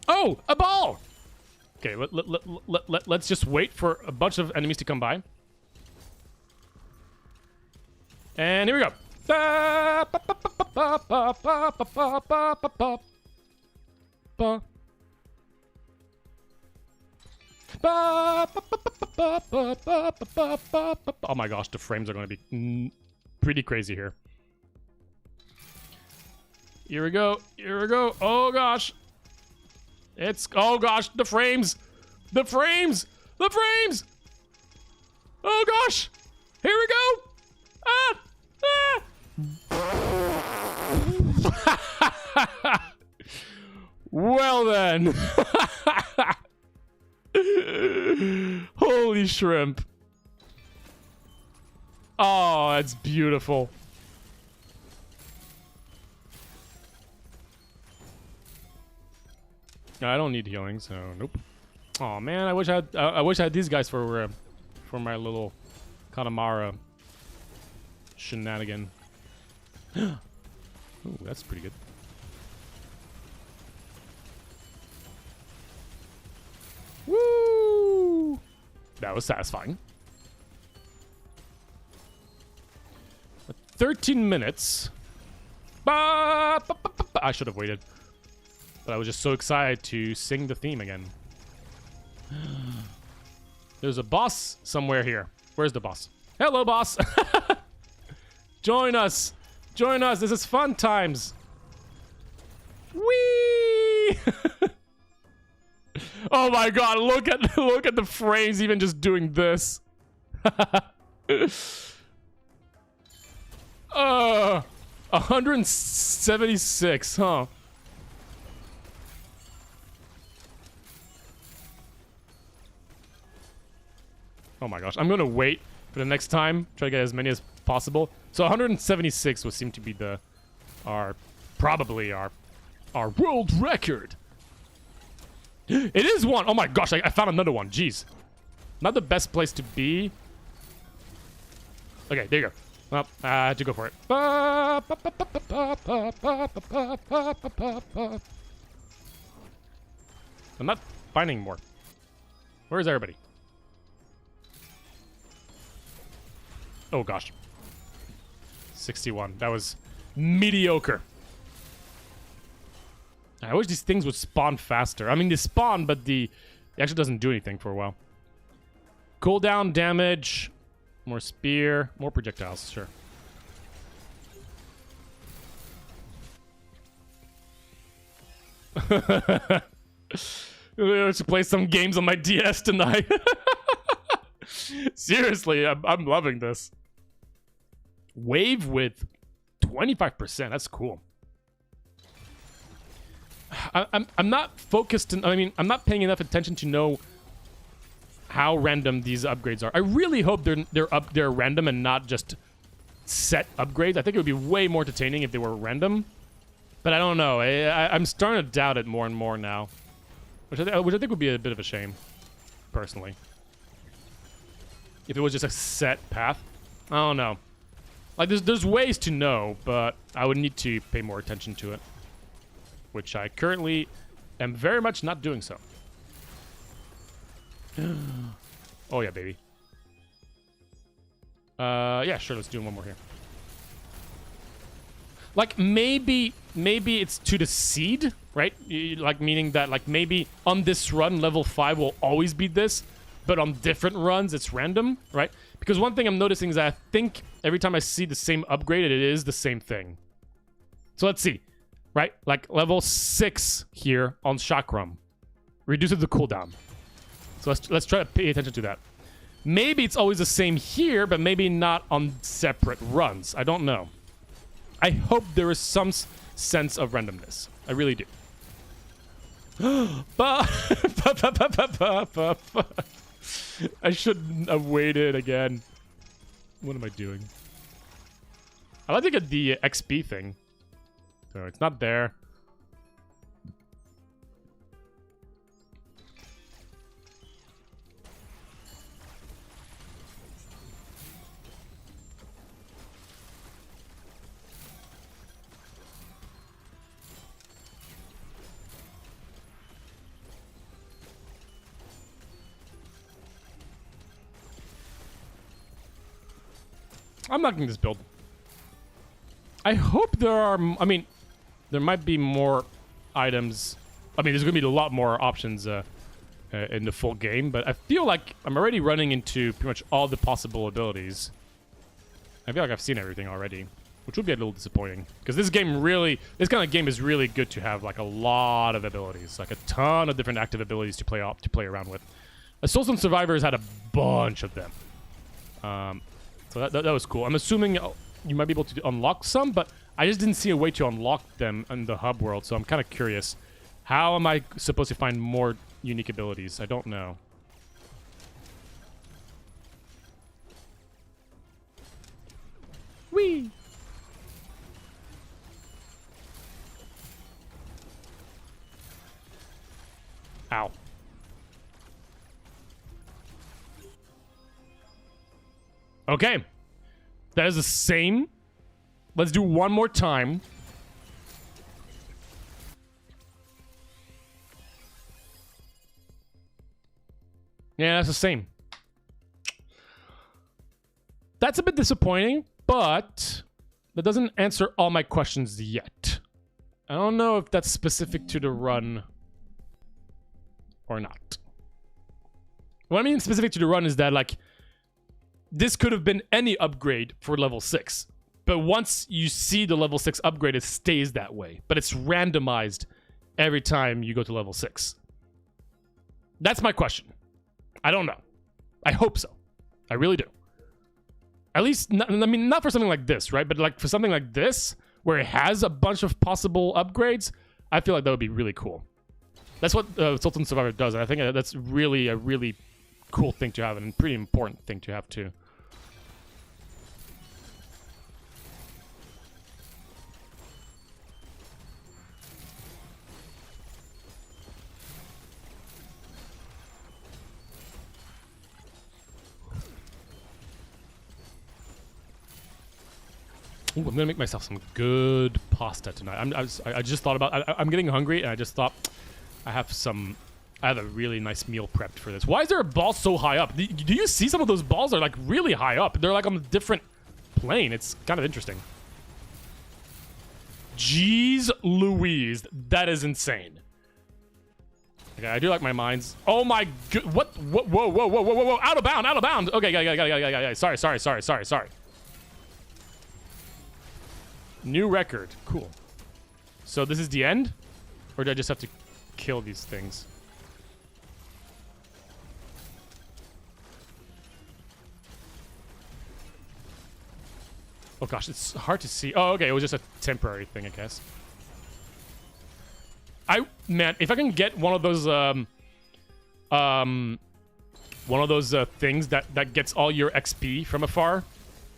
Oh, a ball! Okay, let's just wait for a bunch of enemies to come by. And here we go. Oh my gosh, the frames are going to be pretty crazy here. Here we go. Here we go. Oh gosh. Oh gosh, the frames! The frames! The frames! Oh gosh! Here we go! Ah! Ah! Well then. Holy shrimp. Oh, that's beautiful. I don't need healing, so nope. Oh man, I wish I had these guys for my little Katamara shenanigan. Ooh, that's pretty good. Woo! That was satisfying. 13 minutes. I should have waited. But I was just so excited to sing the theme again. There's a boss somewhere here. Where's the boss? Hello, boss. Join us. Join us. This is fun times. Whee! Oh my god, look at the frames even just doing this. 176, huh? Oh my gosh, I'm gonna wait for the next time, try to get as many as possible. So 176 would seem to be probably our world record. It is one. Oh my gosh, I found another one. Jeez. Not the best place to be. Okay, there you go. Well, I had to go for it. I'm not finding more. Where's everybody? Oh gosh. 61. That was mediocre. I wish these things would spawn faster. I mean, they spawn, but it actually doesn't do anything for a while. Cooldown damage, more spear, more projectiles, sure. Let's play some games on my DS tonight. Seriously, I'm loving this. Wave with 25%. That's cool. I'm not focused. I mean, I'm not paying enough attention to know how random these upgrades are. I really hope they're random and not just set upgrades. I think it would be way more entertaining if they were random. But I don't know. I'm starting to doubt it more and more now, which I think would be a bit of a shame, personally. If it was just a set path, I don't know. Like there's ways to know, but I would need to pay more attention to it, which I currently am very much not doing so. Oh yeah, baby. Yeah, sure. Let's do one more here. Like maybe it's to the seed, right? Like meaning that like maybe on this run level 5 will always be this, but on different runs it's random, right? Because one thing I'm noticing is that I think every time I see the same upgrade, it is the same thing. So let's see, right? Like level 6 here on Chakram reduces the cooldown. So let's try to pay attention to that. Maybe it's always the same here, but maybe not on separate runs. I don't know. I hope there is some sense of randomness. I really do. I shouldn't have waited again. What am I doing? I like to get the XP thing. So it's not there. I'm not getting this build. I hope there are... I mean, there might be more items. I mean, there's going to be a lot more options in the full game, but I feel like I'm already running into pretty much all the possible abilities. I feel like I've seen everything already, which would be a little disappointing. Because this game really... This kind of game is really good to have, like, a lot of abilities. Like, a ton of different active abilities to play around with. Entropy Survivors had a bunch of them. So that was cool. I'm assuming you might be able to unlock some, but I just didn't see a way to unlock them in the hub world, so I'm kind of curious. How am I supposed to find more unique abilities? I don't know. Whee! Ow. Okay. That is the same. Let's do one more time. Yeah, that's the same. That's a bit disappointing, but that doesn't answer all my questions yet. I don't know if that's specific to the run or not. What I mean specific to the run is that, like, this could have been any upgrade for level 6. But once you see the level 6 upgrade, it stays that way. But it's randomized every time you go to level 6. That's my question. I don't know. I hope so. I really do. At least, I mean, not for something like this, right? But like for something like this, where it has a bunch of possible upgrades, I feel like that would be really cool. That's what Sultan Survivor does, and I think that's really a really cool thing to have, and a pretty important thing to have too. Ooh, I'm gonna make myself some good pasta tonight. I just thought about. I'm getting hungry, and I just thought I have a really nice meal prepped for this. Why is there a ball so high up? Do you see some of those balls are like really high up? They're like on a different plane. It's kind of interesting. Jeez Louise, that is insane. Okay, I do like my mines. Oh my god! What? Whoa! Out of bound! Okay, sorry. New record. Cool. So this is the end? Or do I just have to kill these things? Oh gosh, it's hard to see. Oh, okay, it was just a temporary thing, I guess. Man, if I can get one of those things that gets all your XP from afar,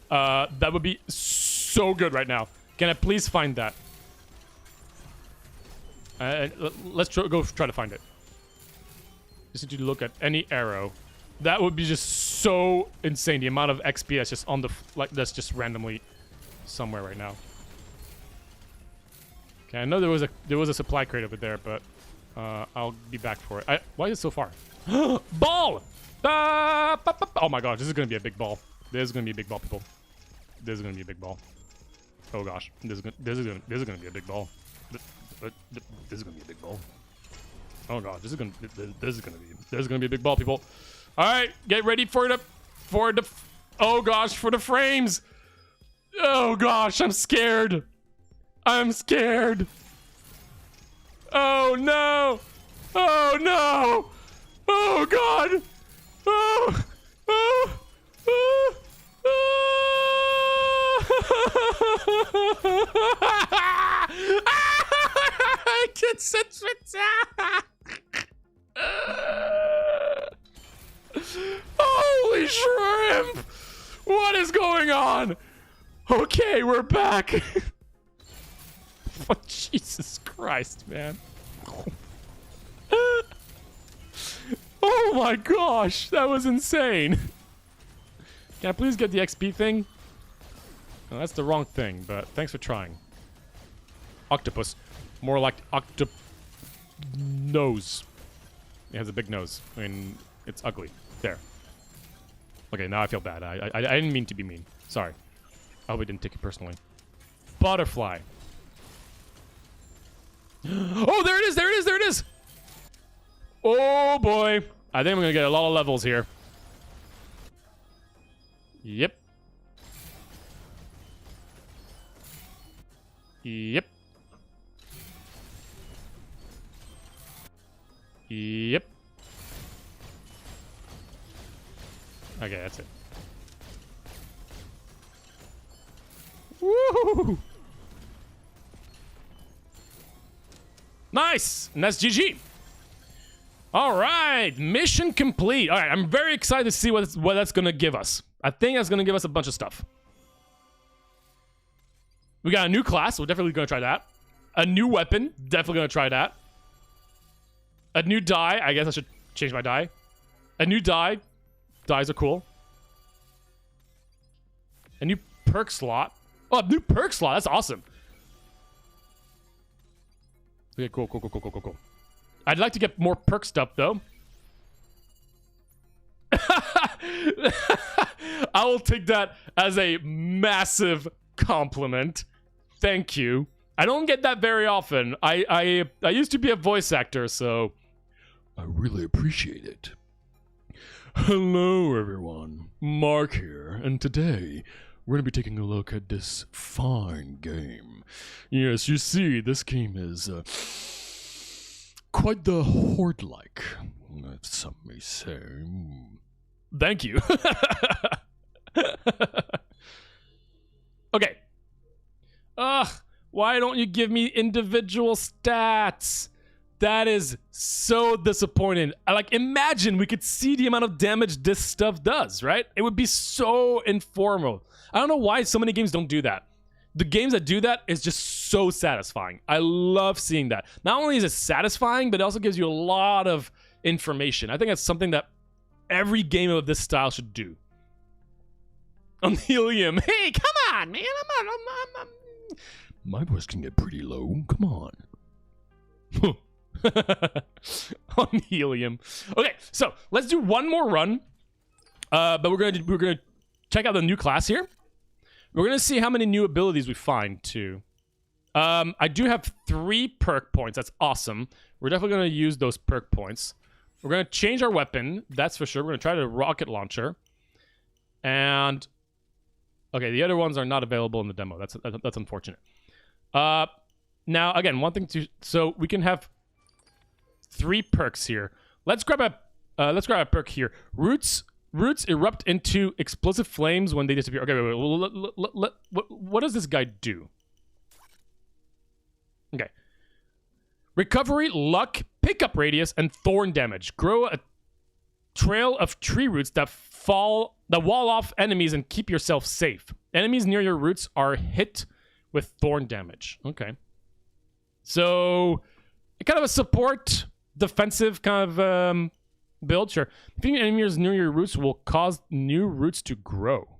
that would be so good right now. Can I please find that? Let's go try to find it. Just need to look at any arrow. That would be just so insane. The amount of XP that's just on the that's just randomly somewhere right now. Okay, I know there was a supply crate over there, but I'll be back for it. Why is it so far? Ball! Oh my gosh, this is gonna be a big ball. This is gonna be a big ball, people. This is gonna be a big ball. Oh gosh, this is gonna be a big ball. This is gonna be a big ball. Oh god, this is gonna be a big ball, people. All right, get ready for the oh gosh, for the frames. Oh gosh, I'm scared. I'm scared. Oh no. Oh no. Oh god. Oh. Oh. Oh. I can sense it. Holy shrimp! What is going on? Okay, we're back. Oh, Jesus Christ, man. Oh my gosh, that was insane. Can I please get the XP thing? No, that's the wrong thing, but thanks for trying. Octopus. More like nose. It has a big nose. I mean, it's ugly. There. Okay, now I feel bad. I didn't mean to be mean. Sorry. I hope I didn't take it personally. Butterfly. Oh, there it is! There it is! There it is! Oh, boy. I think I'm gonna get a lot of levels here. Yep. Yep. Yep. Okay, that's it. Woo! Nice! And that's GG. All right, mission complete. All right, I'm very excited to see what that's gonna give us. I think that's gonna give us a bunch of stuff. We got a new class. We're definitely gonna try that. A new weapon. Definitely gonna try that. A new die. I guess I should change my die. A new die. Dies are cool. A new perk slot. Oh, a new perk slot. That's awesome. Okay, cool. I'd like to get more perk stuff, though. I will take that as a massive compliment. Thank you. I don't get that very often. I used to be a voice actor, so I really appreciate it. Hello, everyone. Mark here, and today we're going to be taking a look at this fine game. Yes, you see, this game is quite the horde-like, if some may say. Thank you. Okay. Ugh, why don't you give me individual stats? That is so disappointing. Like, imagine we could see the amount of damage this stuff does, right? It would be so informal. I don't know why so many games don't do that. The games that do that is just so satisfying. I love seeing that. Not only is it satisfying, but it also gives you a lot of information. I think that's something that every game of this style should do. On helium. Hey, come on, man. I'm My voice can get pretty low. Come on. On helium. Okay, so let's do one more run. But we're gonna check out the new class here. We're gonna see how many new abilities we find too. I do have 3 perk points. That's awesome. We're definitely gonna use those perk points. We're gonna change our weapon. That's for sure. We're gonna try the rocket launcher. And okay, the other ones are not available in the demo. That's unfortunate. Now again, one thing to so we can have 3 perks here. Let's grab a perk here. Roots erupt into explosive flames when they disappear. Okay, wait. What does this guy do? Okay. Recovery, luck, pickup radius, and thorn damage. Grow a trail of tree roots that wall off enemies and keep yourself safe. Enemies near your roots are hit with thorn damage. Okay. So, kind of a support, defensive kind of build. Sure. Defeating enemies near your roots will cause new roots to grow.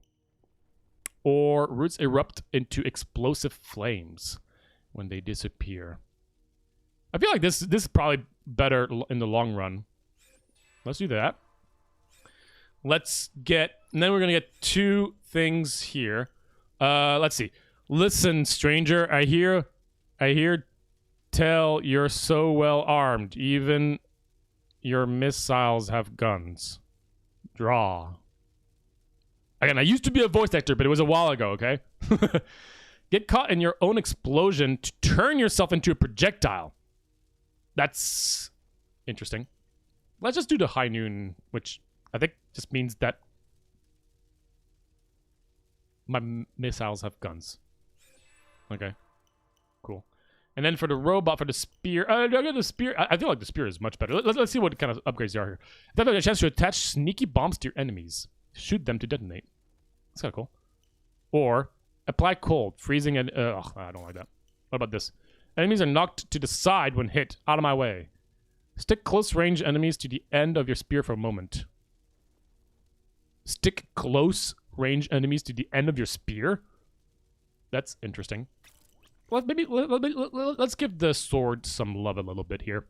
Or roots erupt into explosive flames when they disappear. I feel like this is probably better in the long run. Let's do that. And then we're gonna get 2 things here. Let's see. Listen, stranger, I hear tell you're so well armed. Even your missiles have guns. Draw. Again, I used to be a voice actor, but it was a while ago, okay? Get caught in your own explosion to turn yourself into a projectile. That's interesting. Let's just do the high noon, which I think just means that my missiles have guns. Okay. Cool. And then for the robot, for the spear... the spear... I feel like the spear is much better. Let's see what kind of upgrades there are here. That has a chance to attach sneaky bombs to your enemies. Shoot them to detonate. That's kind of cool. Or apply cold, freezing and... I don't like that. What about this? Enemies are knocked to the side when hit. Out of my way. Stick close range enemies to the end of your spear for a moment. Stick close range enemies to the end of your spear? That's interesting. Well, let's give the sword some love a little bit here.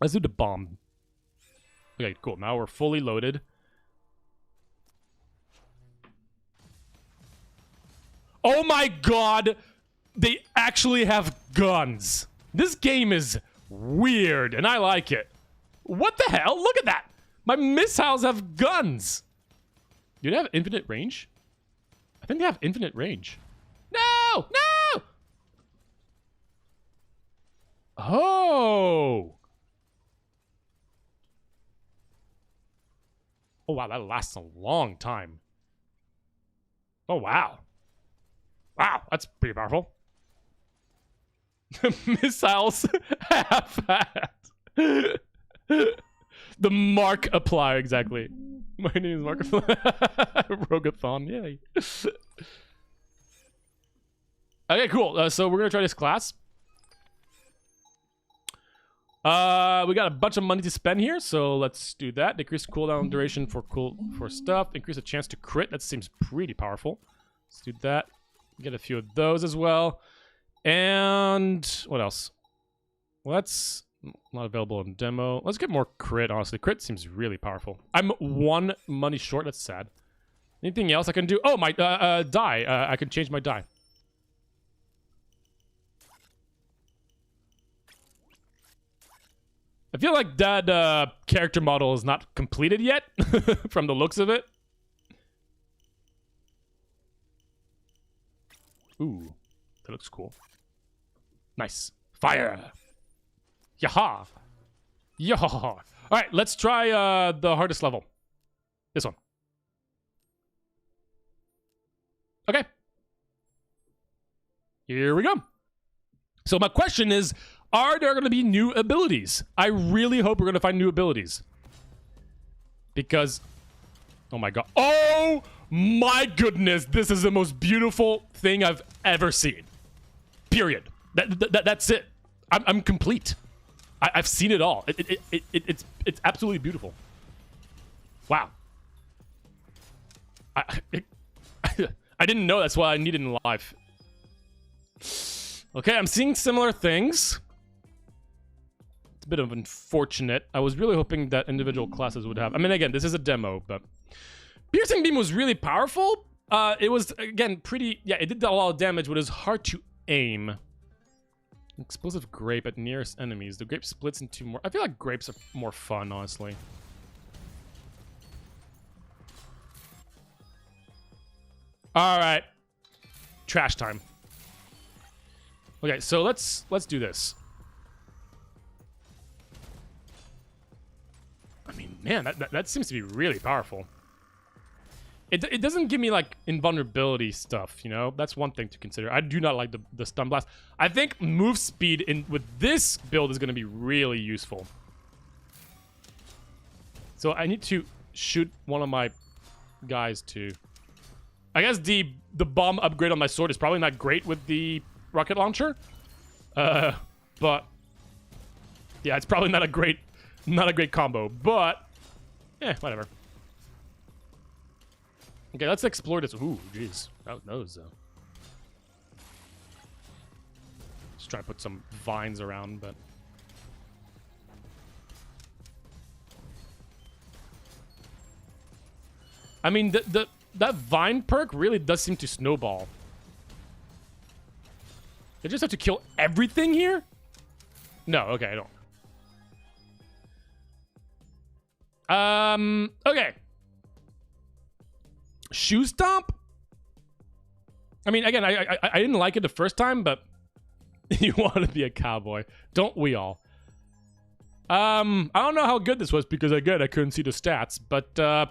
Let's do the bomb. Okay, cool. Now we're fully loaded. Oh my god! They actually have guns. This game is weird, and I like it. What the hell? Look at that! My missiles have guns! Do they have infinite range? I think they have infinite range. No! No! Oh! Oh, wow, that lasts a long time. Oh, wow. Wow, that's pretty powerful. Missiles have that. The Mark apply, exactly. My name is Mark Rogathon, yay. Okay, cool. So we're gonna try this class. We got a bunch of money to spend here, so let's do that. Decrease cooldown duration for stuff. Increase the chance to crit. That seems pretty powerful. Let's do that. Get a few of those as well. And what else? Well, that's not available in demo. Let's get more crit, honestly. Crit seems really powerful. I'm 1 money short. That's sad. Anything else I can do? Oh, my die. I can change my die. I feel like that character model is not completed yet from the looks of it. Ooh, that looks cool. Nice. Fire! Yaha! Yaha! Alright, let's try the hardest level. This one. Okay. Here we go. So my question is, are there going to be new abilities? I really hope we're going to find new abilities. Because, oh my god. Oh my goodness, this is the most beautiful thing I've ever seen. Period. That's it. I'm complete. I've seen it all. It's absolutely beautiful. Wow. I didn't know that's what I needed in life. Okay, I'm seeing similar things. It's a bit of unfortunate. I was really hoping that individual classes would have... I mean, again, this is a demo, but... Piercing Beam was really powerful. It was, again, pretty... Yeah, it did a lot of damage, but it was hard to aim. Explosive Grape at nearest enemies. The grape splits into more... I feel like grapes are more fun, honestly. Alright. Trash time. Okay, so let's do this. I mean, man, that seems to be really powerful. It doesn't give me, like, invulnerability stuff, you know? That's one thing to consider. I do not like the stun blast. I think move speed with this build is going to be really useful. So I need to shoot one of my guys, too. I guess the bomb upgrade on my sword is probably not great with the rocket launcher. But... Yeah, it's probably not a great combo, but... whatever. Okay, let's explore this. Ooh, jeez. That was, just try to put some vines around, but... I mean, that vine perk really does seem to snowball. I just have to kill everything here? No, okay, I don't. Okay. Shoe Stomp? I mean, again, I didn't like it the first time, but you want to be a cowboy. Don't we all? I don't know how good this was because, again, I couldn't see the stats, but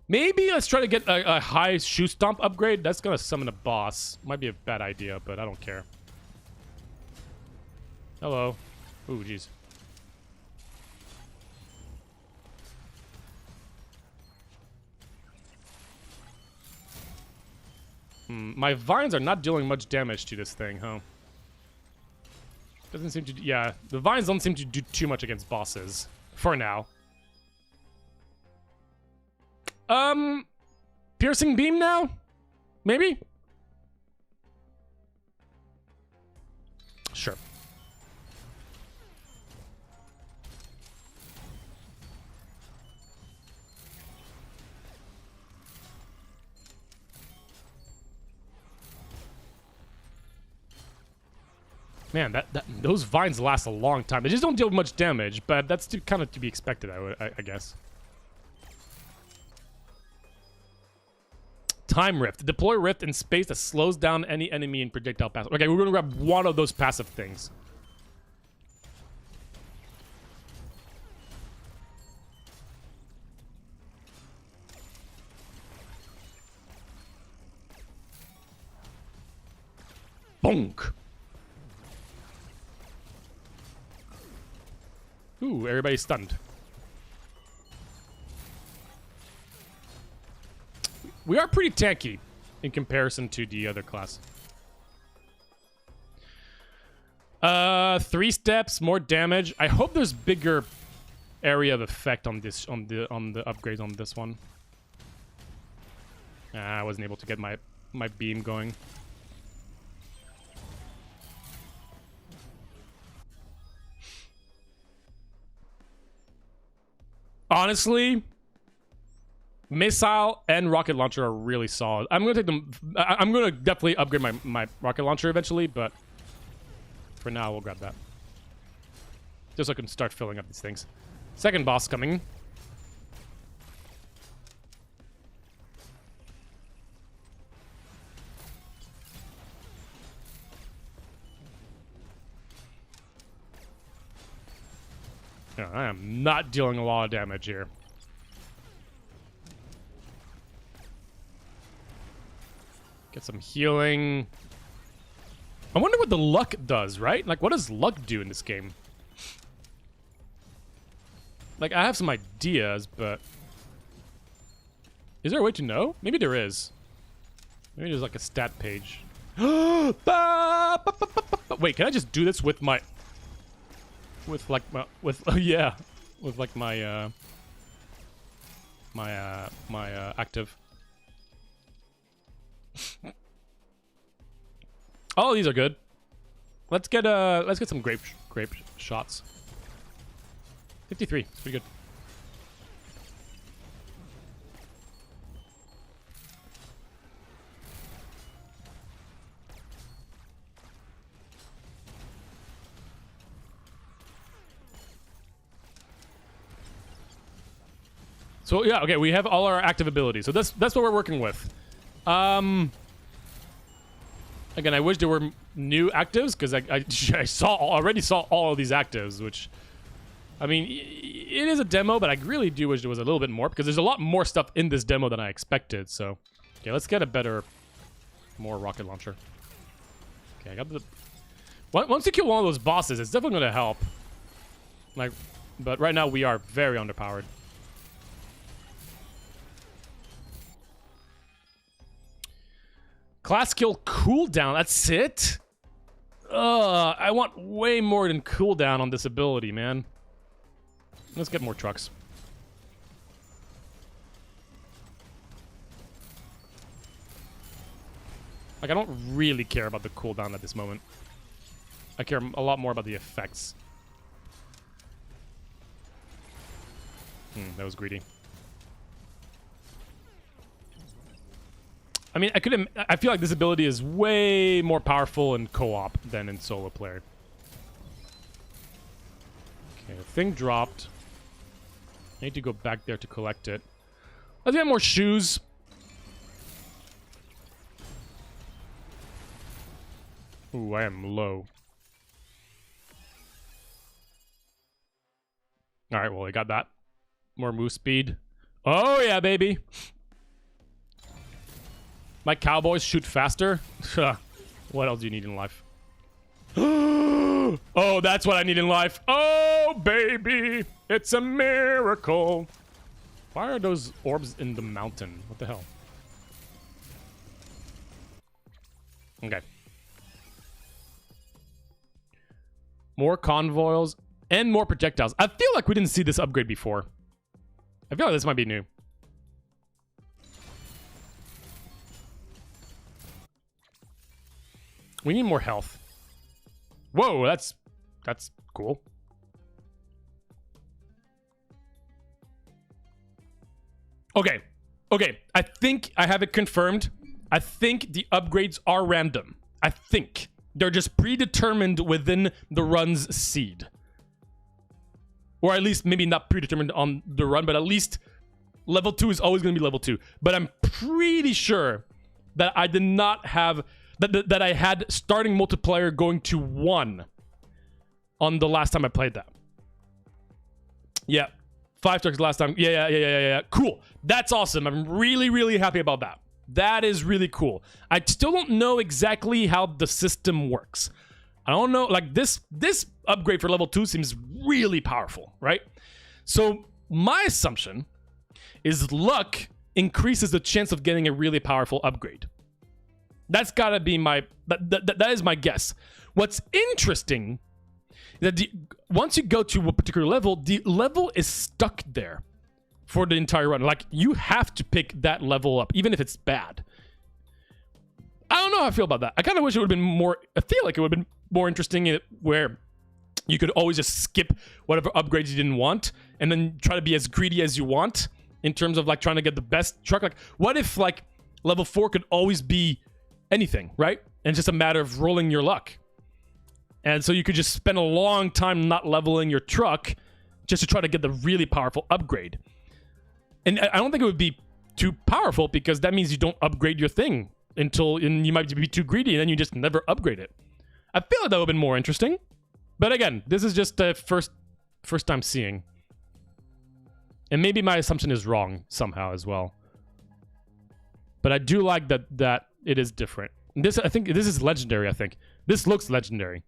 maybe let's try to get a high Shoe Stomp upgrade. That's going to summon a boss. Might be a bad idea, but I don't care. Hello. Ooh, jeez. My vines are not dealing much damage to this thing, huh? Doesn't seem to... Yeah, the vines don't seem to do too much against bosses. For now. Piercing Beam now? Maybe? Sure. Man, those vines last a long time. They just don't deal much damage, but that's kind of to be expected, I guess. Time Rift. Deploy Rift in space that slows down any enemy in projectile passive. Okay, we're going to grab one of those passive things. Bonk. Ooh, everybody's stunned. We are pretty tanky in comparison to the other class. 3 steps, more damage. I hope there's bigger area of effect on this on the upgrades on this one. I wasn't able to get my beam going. Honestly, Missile and rocket launcher are really solid. I'm gonna take them. I'm gonna definitely upgrade my rocket launcher eventually, but for now we'll grab that. Just so I can start filling up these things. Second boss coming. Yeah, I am not dealing a lot of damage here. Get some healing. I wonder what the luck does, right? Like, what does luck do in this game? Like, I have some ideas, but... Is there a way to know? Maybe there is. Maybe there's like a stat page. Wait, can I just do this with my... With like my... With... yeah. With like my... my active... Oh, these are good. Let's get some grape shots. 53, it's pretty good. So yeah, okay, we have all our active abilities. So that's what we're working with. Again, I wish there were new actives because I already saw all of these actives, which, I mean, it is a demo, but I really do wish there was a little bit more because there's a lot more stuff in this demo than I expected. So, okay, let's get a more rocket launcher. Okay, I got the. Once you kill one of those bosses, it's definitely going to help. Like, but right now we are very underpowered. Class skill cooldown, that's it? I want way more than cooldown on this ability, man. Let's get more trucks. Like, I don't really care about the cooldown at this moment. I care a lot more about the effects. That was greedy. I mean, I feel like this ability is way more powerful in co-op than in solo player. Okay, the thing dropped. I need to go back there to collect it. Let's get more shoes. Ooh, I am low. Alright, well, I got that. More move speed. Oh, yeah, baby. My cowboys shoot faster? What else do you need in life? Oh, that's what I need in life. Oh, baby. It's a miracle. Why are those orbs in the mountain? What the hell? Okay. More convoys and more projectiles. I feel like we didn't see this upgrade before. I feel like this might be new. We need more health. Whoa, that's cool. Okay. Okay, I think I have it confirmed. I think the upgrades are random. I think. They're just predetermined within the run's seed. Or at least maybe not predetermined on the run, but at least level 2 is always going to be level 2. But I'm pretty sure that I did not have... That I had starting multiplayer going to 1 on the last time I played that. Yeah. 5 trucks last time. Yeah. Cool. That's awesome. I'm really, really happy about that. That is really cool. I still don't know exactly how the system works. I don't know. Like, this upgrade for level 2 seems really powerful, right? So my assumption is luck increases the chance of getting a really powerful upgrade. That's gotta be my... That is my guess. What's interesting is that once you go to a particular level, the level is stuck there for the entire run. Like, you have to pick that level up, even if it's bad. I don't know how I feel about that. I kind of wish it would have been more... I feel like it would have been more interesting where you could always just skip whatever upgrades you didn't want and then try to be as greedy as you want in terms of like trying to get the best truck. Like, what if like level 4 could always be anything, right? And it's just a matter of rolling your luck. And so you could just spend a long time not leveling your truck just to try to get the really powerful upgrade. And I don't think it would be too powerful because that means you don't upgrade your thing and you might be too greedy and then you just never upgrade it. I feel like that would have been more interesting. But again, this is just a first time seeing. And maybe my assumption is wrong somehow as well. But I do like that it is different. I think this is legendary, I think. This looks legendary.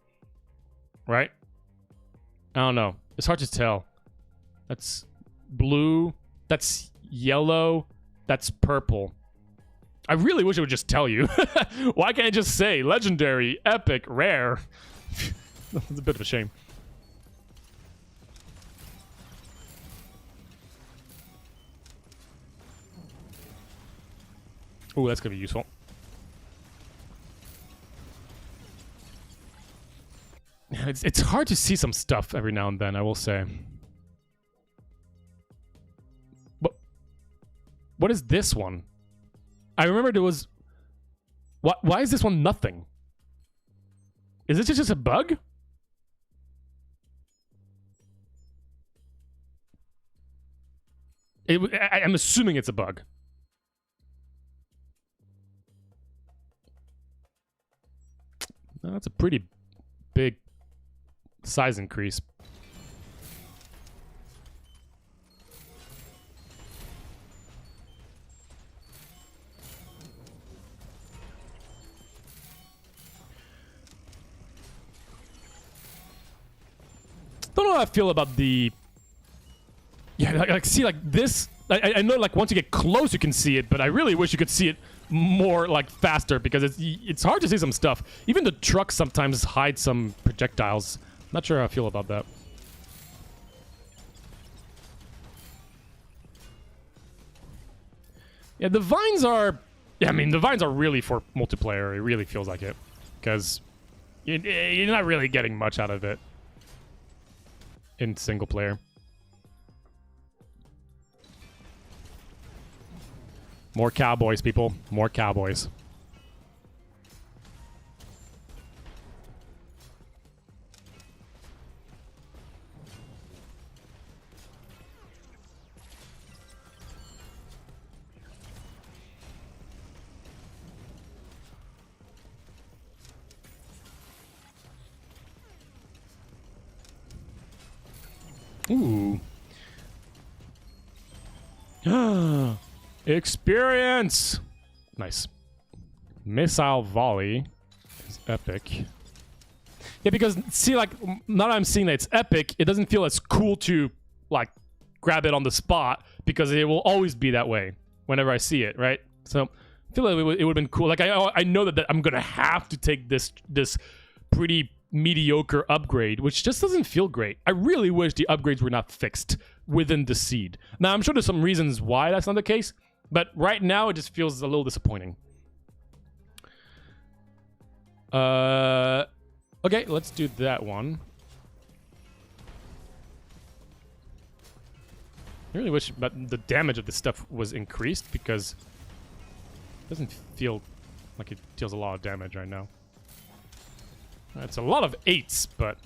Right? I don't know. It's hard to tell. That's blue. That's yellow. That's purple. I really wish it would just tell you. Why can't I just say legendary, epic, rare? It's a bit of a shame. Ooh, that's gonna be useful. It's hard to see some stuff every now and then, I will say. But what is this one? I remember there was... Why is this one nothing? Is this just a bug? I'm assuming it's a bug. No, that's a pretty big size increase. Don't know how I feel about the... Yeah, like see, like this... I know, like, once you get close, you can see it, but I really wish you could see it more, like, faster, because it's hard to see some stuff. Even the trucks sometimes hide some projectiles. Not sure how I feel about that. Yeah, the vines are... Yeah, I mean, the vines are really for multiplayer. It really feels like it. Because you're not really getting much out of it in single player. More cowboys, people. More cowboys. Ooh. Experience! Nice. Missile volley is epic. Yeah, because, see, like, now that I'm seeing that it's epic, it doesn't feel as cool to, like, grab it on the spot, because it will always be that way whenever I see it, right? So, I feel like it would have been cool. Like, I know that I'm gonna have to take this pretty mediocre upgrade, which just doesn't feel great. I really wish the upgrades were not fixed within the seed. Now, I'm sure there's some reasons why that's not the case, but right now it just feels a little disappointing. Okay, let's do that one. I really wish the damage of this stuff was increased, because it doesn't feel like it deals a lot of damage right now. It's a lot of 8s, but...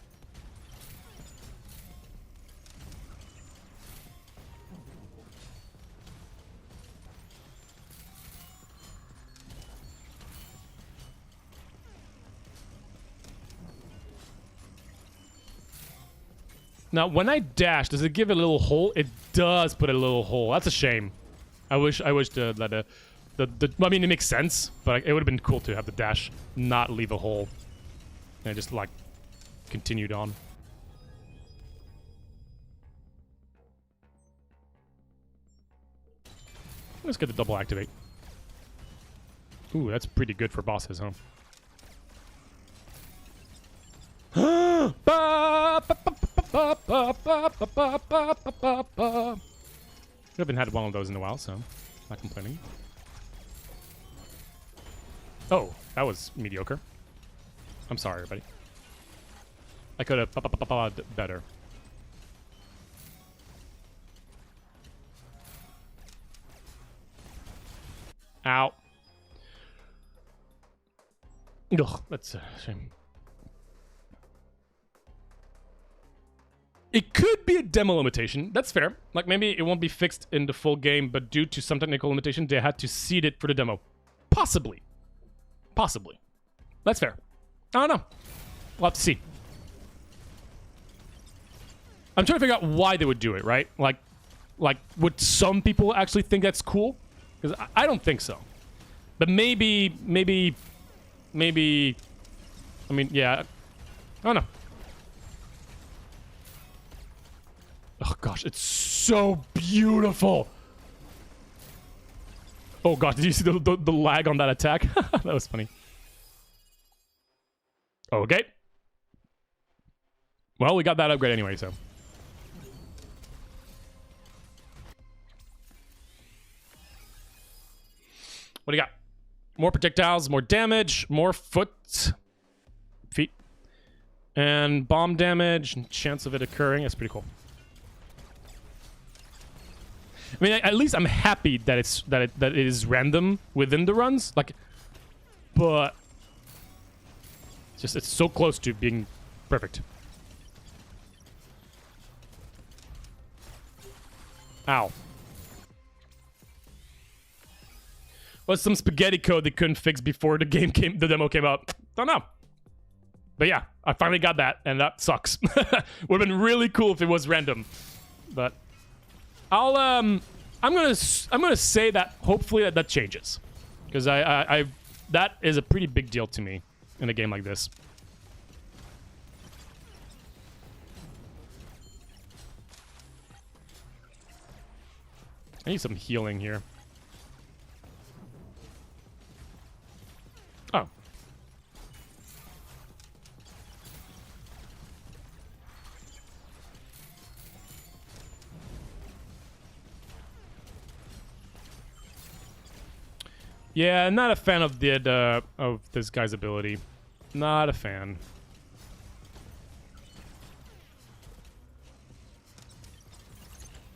Now, when I dash, does it give a little hole? It does put a little hole. That's a shame. I wish I mean, it makes sense, but it would have been cool to have the dash not leave a hole. And I just, like, continued on. Let's get the double activate. Ooh, that's pretty good for bosses, huh? We haven't had one of those in a while, so not complaining. Oh, that was mediocre. I'm sorry, everybody. I could have better. Ow. Ugh, that's a shame. It could be a demo limitation. That's fair. Like, maybe it won't be fixed in the full game, but due to some technical limitation, they had to seed it for the demo. Possibly. Possibly. That's fair. I don't know. We'll have to see. I'm trying to figure out why they would do it, right? Like, would some people actually think that's cool? Because I don't think so. But maybe... I mean, yeah. I don't know. Oh, gosh. It's so beautiful. Oh, God. Did you see the lag on that attack? That was funny. Okay. Well, we got that upgrade anyway, so... What do you got? More projectiles, more damage, more feet, and bomb damage, and chance of it occurring. That's pretty cool. I mean, at least I'm happy that it is random within the runs. Like, but it's so close to being perfect. Ow. Was some spaghetti code they couldn't fix before the demo came out? Don't know. But yeah, I finally got that, and that sucks. Would have been really cool if it was random. But I'm gonna say that hopefully that changes, because that is a pretty big deal to me in a game like this. I need some healing here. Oh. Yeah, not a fan of this guy's ability. Not a fan.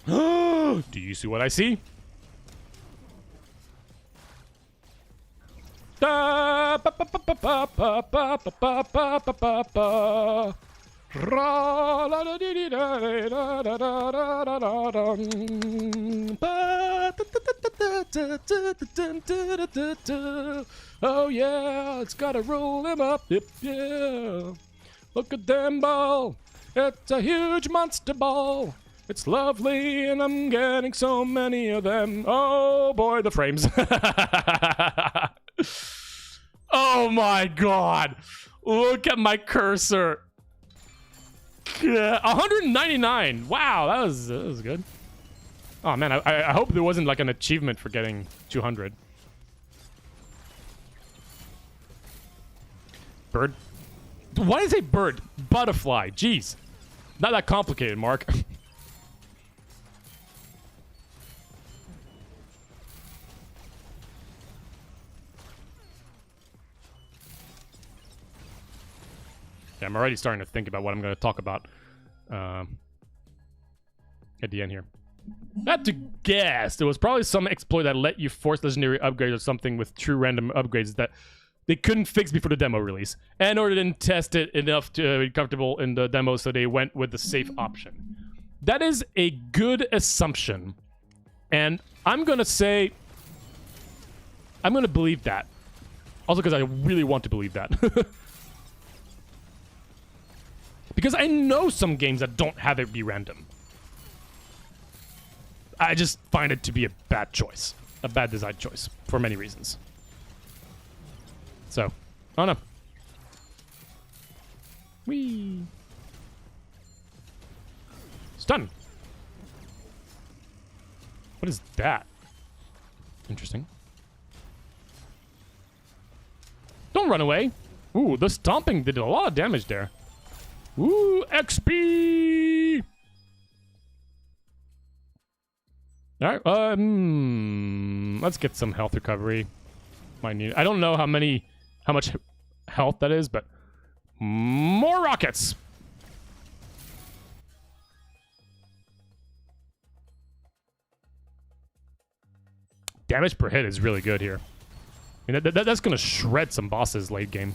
Do you see what I see? Oh yeah, it's gotta roll him up. Yep, yeah. Look at them ball. It's a huge monster ball. It's lovely, and I'm getting so many of them. Oh boy, the frames. Oh my god. Look at my cursor. 199. Wow, that was good. Oh man, I hope there wasn't like an achievement for getting 200. Bird? Why is it bird? Butterfly. Jeez. Not that complicated, Mark. Yeah, I'm already starting to think about what I'm going to talk about at the end here. I had to guess. There was probably some exploit that let you force legendary upgrades or something with true random upgrades that they couldn't fix before the demo release. And or they didn't test it enough to be comfortable in the demo, so they went with the safe option. That is a good assumption. And I'm going to say... I'm going to believe that. Also because I really want to believe that. Because I know some games that don't have it be random. I just find it to be a bad choice. A bad design choice. For many reasons. So, I don't know. Whee! Stun! What is that? Interesting. Don't run away! Ooh, the stomping did a lot of damage there. Ooh, XP! Alright, let's get some health recovery. Might need. I don't know how much health that is, but more rockets! damage per hit is really good here. I mean, that's going to shred some bosses late game.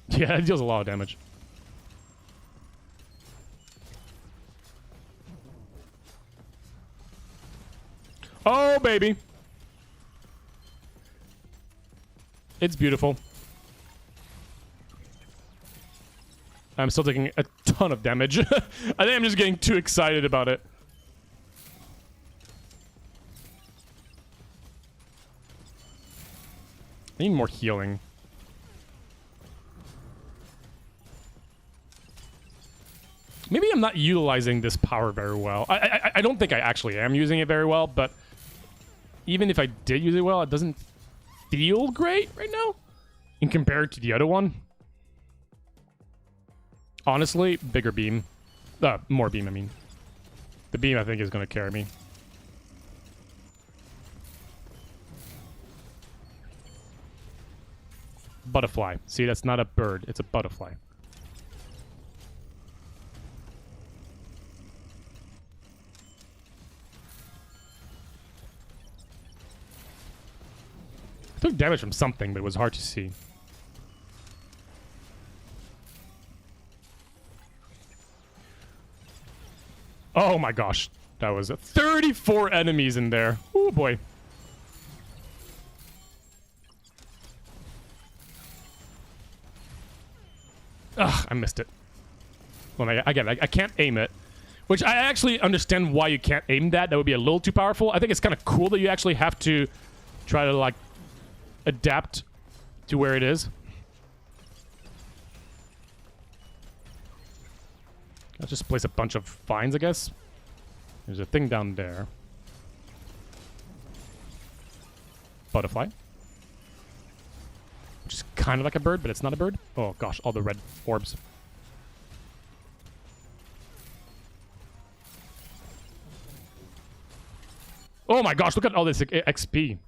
Yeah, it deals a lot of damage. Oh, baby. It's beautiful. I'm still taking a ton of damage. I think I'm just getting too excited about it. I need more healing. Maybe I'm not utilizing this power very well. I don't think I actually am using it very well, but even if I did use it well, it doesn't feel great right now in compared to the other one. Honestly, bigger beam. More beam, I mean. The beam, I think, is going to carry me. Butterfly. See, that's not a bird. It's a butterfly. I took damage from something, but it was hard to see. Oh my gosh. That was 34 enemies in there. Oh boy. Ugh, I missed it. Well, again, I can't aim it. Which I actually understand why you can't aim that. That would be a little too powerful. I think it's kind of cool that you actually have to try to, like, adapt to where it is. I'll just place a bunch of vines, I guess. There's a thing down there. Butterfly. Which is kind of like a bird, but it's not a bird. Oh gosh, all the red orbs. Oh my gosh, look at all this XP.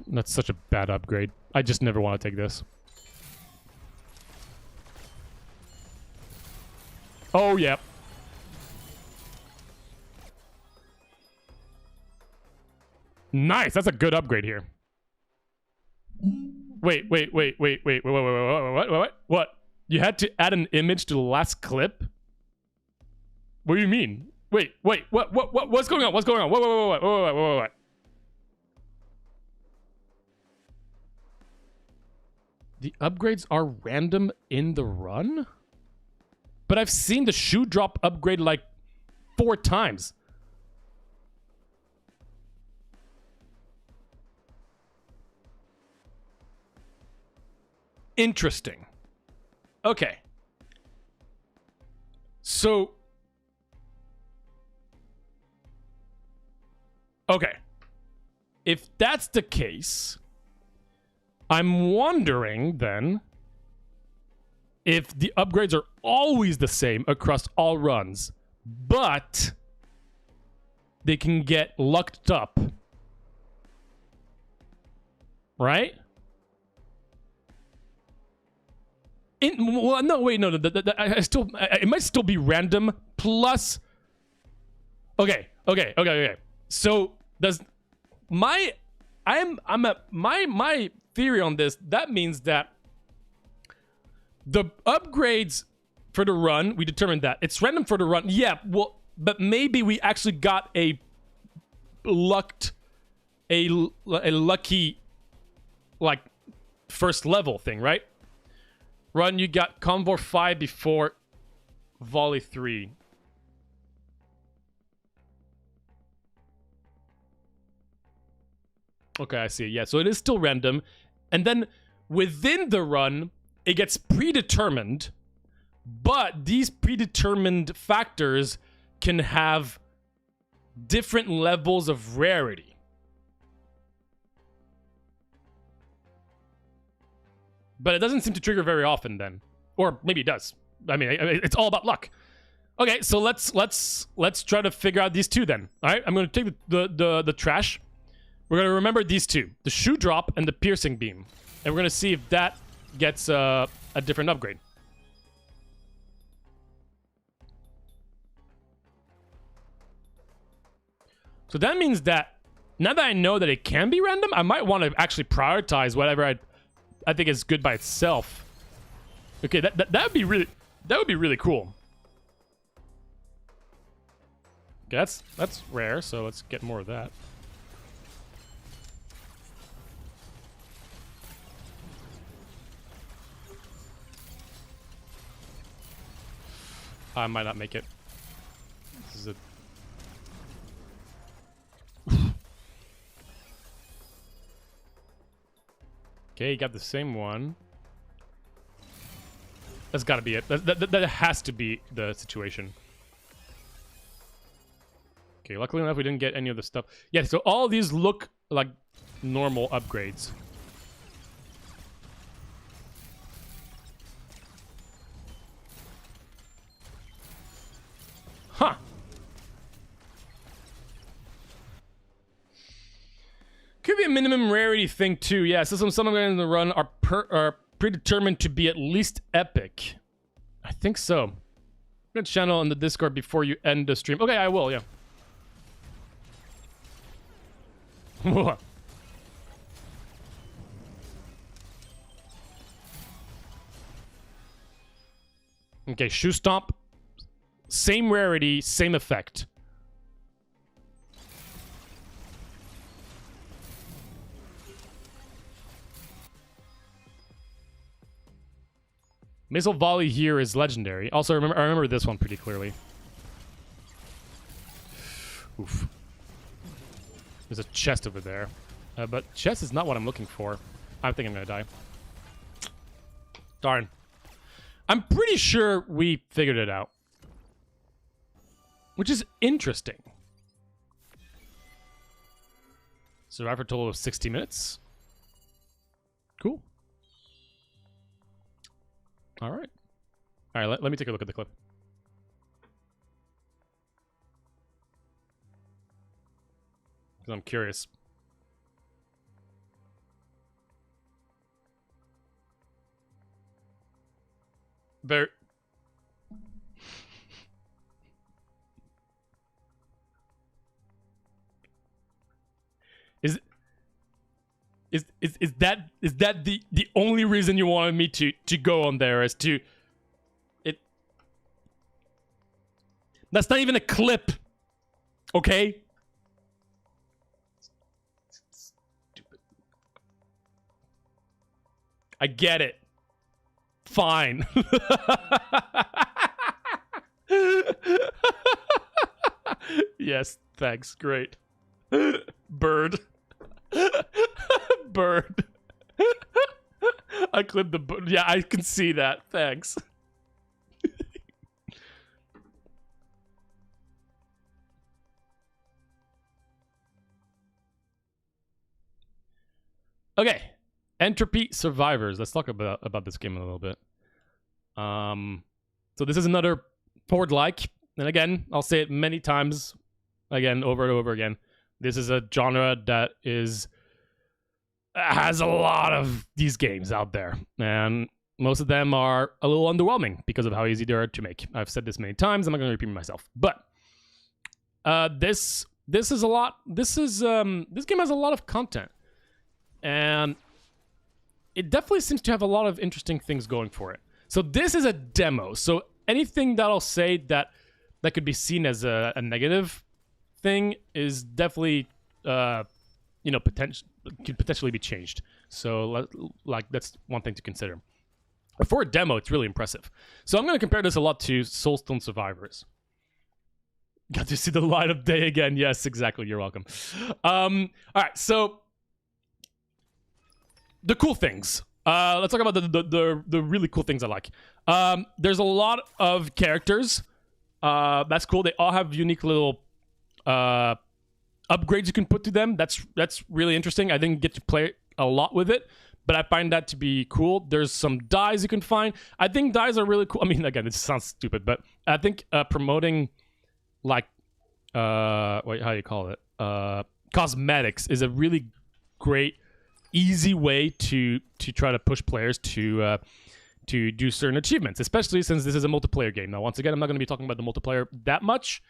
That's such a bad upgrade. I just never want to take this. Oh, yeah. Nice. That's a good upgrade here. Wait. What? You had to add an image to the last clip? What do you mean? Wait. What's going on? What's going on? Wait. The upgrades are random in the run? But I've seen the shoe drop upgrade like 4 times. Interesting. Okay. So... okay. If that's the case, I'm wondering then if the upgrades are always the same across all runs, but they can get lucked up. Right? Well, no, wait, no. It might still be random plus. Okay. So does my theory on this? That means that the upgrades for the run, we determined that it's random for the run. Yeah, well, but maybe we actually got a lucky, like, first level thing, right? Run, you got Convor 5 before Volley 3. Okay, I see. Yeah, so it is still random. And then within the run, it gets predetermined, but these predetermined factors can have different levels of rarity. But it doesn't seem to trigger very often then. Or maybe it does. I mean, it's all about luck. Okay, so let's try to figure out these two then. All right, I'm going to take the trash. We're going to remember these two. The shoe drop and the piercing beam. And we're going to see if that gets a different upgrade. So that means that now that I know that it can be random, I might want to actually prioritize whatever I think is good by itself. Okay, that would be really cool. Okay, that's rare, so let's get more of that. I might not make it. This is a... Okay, you got the same one. That's gotta be it. That has to be the situation. Okay, luckily enough, we didn't get any of the stuff. Yeah, so all these look like normal upgrades. Huh. Could be a minimum rarity thing too. Yeah, so some of them in the run are predetermined to be at least epic. I think so. I'm gonna channel in the Discord before you end the stream. Okay, I will, yeah. Okay, Shoe Stomp. Same rarity, same effect. Missile Volley here is legendary. Also, I remember this one pretty clearly. Oof. There's a chest over there. But chest is not what I'm looking for. I think I'm gonna die. Darn. I'm pretty sure we figured it out. Which is interesting. Survive for a total of 60 minutes. Cool. All right. All right, let me take a look at the clip. Because I'm curious. Very... Is that the only reason you wanted me to go on there, is to it? That's not even a clip, okay? Stupid. I get it. Fine. Yes, thanks. Great. Bird. Bird. I clipped the bird. Yeah, I can see that. Thanks. Okay. Entropy Survivors. Let's talk about this game a little bit. So this is another roguelike. And again, I'll say it many times. Again, over and over again. This is a genre that has a lot of these games out there, and most of them are a little underwhelming because of how easy they are to make. I've said this many times. I'm not going to repeat myself, but this is a lot. This game has a lot of content, and it definitely seems to have a lot of interesting things going for it. So this is a demo. So anything that I'll say that could be seen as a negative thing is definitely could potentially be changed. So that's one thing to consider. But for a demo, it's really impressive. So I'm going to compare this a lot to Soulstone Survivors. Got to see the light of day again. Yes, exactly. You're welcome. All right, so the cool things. Let's talk about the really cool things I like. There's a lot of characters. That's cool. They all have unique little upgrades you can put to them. That's really interesting. I didn't get to play a lot with it, but I find that to be cool. There's some dyes you can find. I think dyes are really cool. I mean, again, it sounds stupid, but I think promoting like how do you call it? Cosmetics is a really great, easy way to try to push players to do certain achievements, especially since this is a multiplayer game. Now, once again, I'm not going to be talking about the multiplayer that much.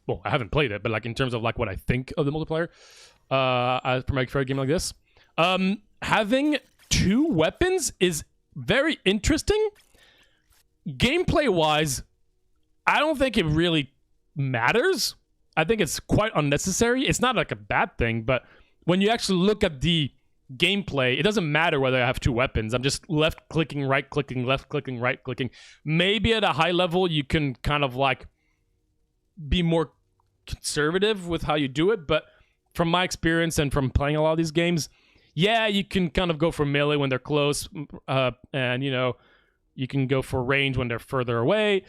well, I haven't played it, but like in terms of like what I think of the multiplayer, for a game like this, having 2 weapons is very interesting. Gameplay wise, I don't think it really matters. I think it's quite unnecessary. It's not like a bad thing, but when you actually look at the gameplay, it doesn't matter whether I have 2 weapons. I'm just left clicking, right clicking, left clicking, right clicking. Maybe at a high level, you can kind of like be more conservative with how you do it, but from my experience and from playing a lot of these games, yeah, you can kind of go for melee when they're close, and, you know, you can go for range when they're further away,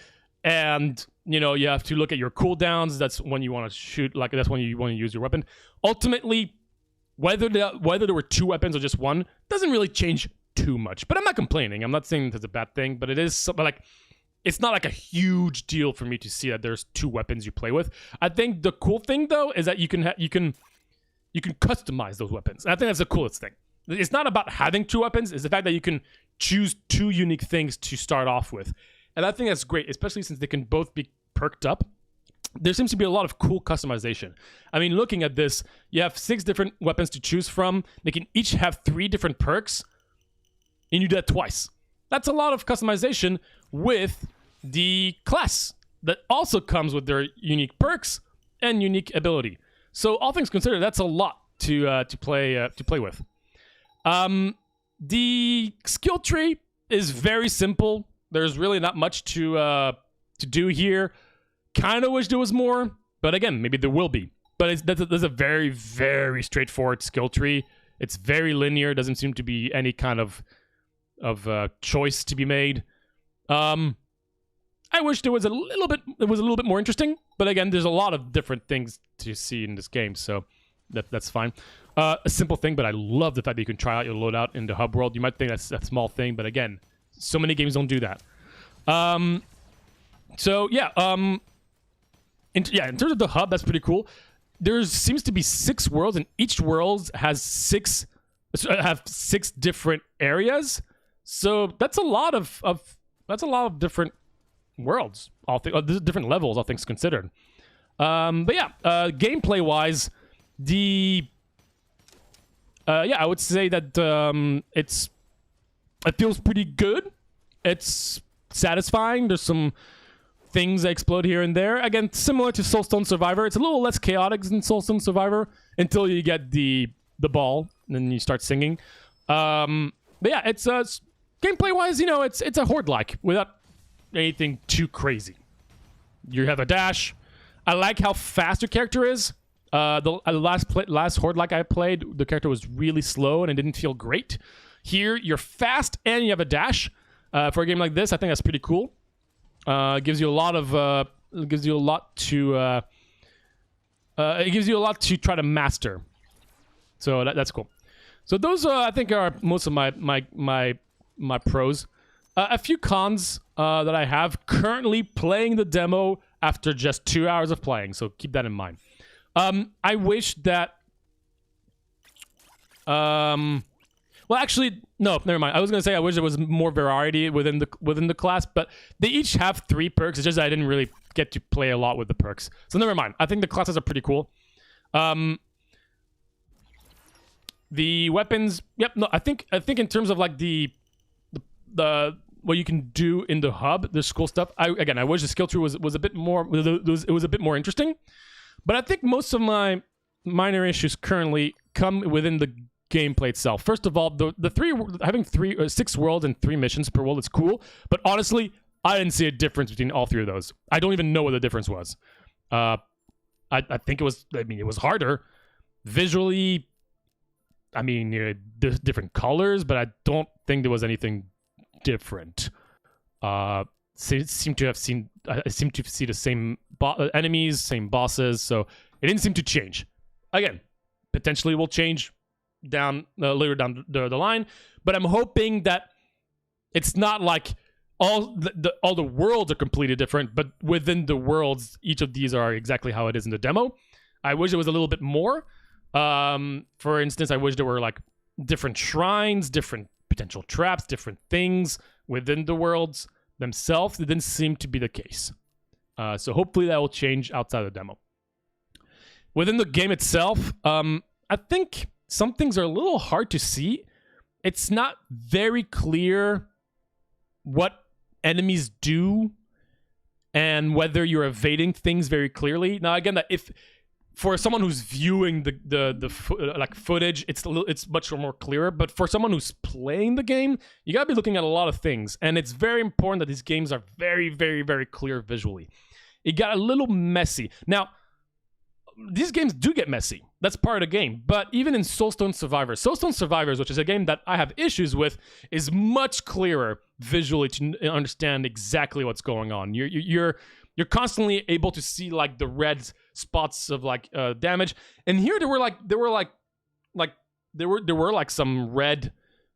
and, you know, you have to look at your cooldowns. That's when you want to shoot, like, that's when you want to use your weapon. Ultimately, whether there were 2 weapons or just 1 doesn't really change too much, but I'm not complaining. I'm not saying that's a bad thing, but it is something like, it's not like a huge deal for me to see that there's 2 weapons you play with. I think the cool thing, though, is that you can customize those weapons. And I think that's the coolest thing. It's not about having 2 weapons. It's the fact that you can choose 2 unique things to start off with. And I think that's great, especially since they can both be perked up. There seems to be a lot of cool customization. I mean, looking at this, you have 6 different weapons to choose from. They can each have 3 different perks, and you do that twice. That's a lot of customization with the class that also comes with their unique perks and unique ability. So all things considered, that's a lot to play with. The skill tree is very simple. There's really not much to do here. Kind of wish there was more, but again, maybe there will be. But there's a very, very straightforward skill tree. It's very linear. Doesn't seem to be any kind of choice to be made. I wish there was a little bit more interesting, but again, there's a lot of different things to see in this game, so that's fine. A simple thing, but I love the fact that you can try out your loadout in the hub world. You might think that's a small thing, but again, so many games don't do that. So yeah, in terms of the hub, that's pretty cool. There seems to be 6 worlds, and each world has 6 different areas. So that's a lot of different worlds, different levels, all things considered. But yeah, gameplay wise, I would say that it feels pretty good. It's satisfying. There's some things that explode here and there. Again, similar to Soulstone Survivor. It's a little less chaotic than Soulstone Survivor until you get the ball, and then you start singing. But yeah, it's gameplay wise, you know, it's a horde-like without anything too crazy. You have a dash. I like how fast your character is. The last horde-like I played, the character was really slow and it didn't feel great. Here, you're fast and you have a dash. For a game like this, I think that's pretty cool. It gives you a lot to try to master. So that's cool. So those I think are most of my pros. A few cons that I have currently playing the demo after just 2 hours of playing, so keep that in mind. I wish that... well, actually, no, never mind. I was gonna say I wish there was more variety within the class, but they each have 3 perks. It's just that I didn't really get to play a lot with the perks, so never mind. I think the classes are pretty cool. The weapons, yep. No, I think in terms of like the what you can do in the hub, there's cool stuff. I wish the skill tree was a bit more. It was a bit more interesting, but I think most of my minor issues currently come within the gameplay itself. First of all, having 6 worlds and 3 missions per world is cool, but honestly, I didn't see a difference between all 3 of those. I don't even know what the difference was. I think it was. I mean, it was harder visually. I mean, different colors, but I don't think there was anything different. I seem to see the same enemies, same bosses, so it didn't seem to change. Again, potentially will change later down the line, but I'm hoping that it's not like all the worlds are completely different, but within the worlds, each of these are exactly how it is in the demo. I wish it was a little bit more. For instance, I wish there were like different shrines, different potential traps, different things within the worlds themselves. It didn't seem to be the case. So hopefully that will change outside of the demo. Within the game itself, I think some things are a little hard to see. It's not very clear what enemies do and whether you're evading things very clearly. Now, again, that if for someone who's viewing the footage, it's much more clearer. But for someone who's playing the game, you gotta be looking at a lot of things, and it's very important that these games are very, very, very clear visually. It got a little messy. Now, these games do get messy. That's part of the game. But even in Soulstone Survivors, which is a game that I have issues with, is much clearer visually to understand exactly what's going on. You're constantly able to see like the red spots of like damage. And here there were some red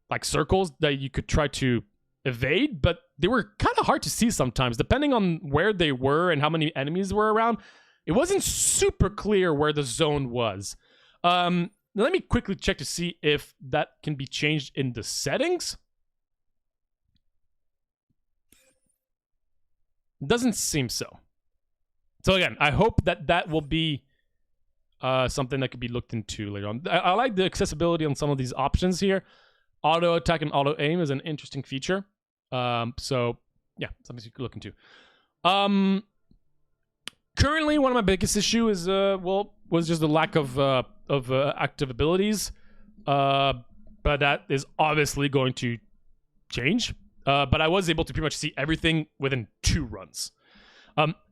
like circles that you could try to evade, but they were kind of hard to see sometimes, depending on where they were and how many enemies were around. It wasn't super clear where the zone was. Let me quickly check to see if that can be changed in the settings. Doesn't seem so. So again, I hope that will be something that could be looked into later on. I like the accessibility on some of these options here. Auto attack and auto aim is an interesting feature. So yeah, something you could look into. Currently, one of my biggest issues is was just the lack of active abilities, but that is obviously going to change. But I was able to pretty much see everything within 2 runs.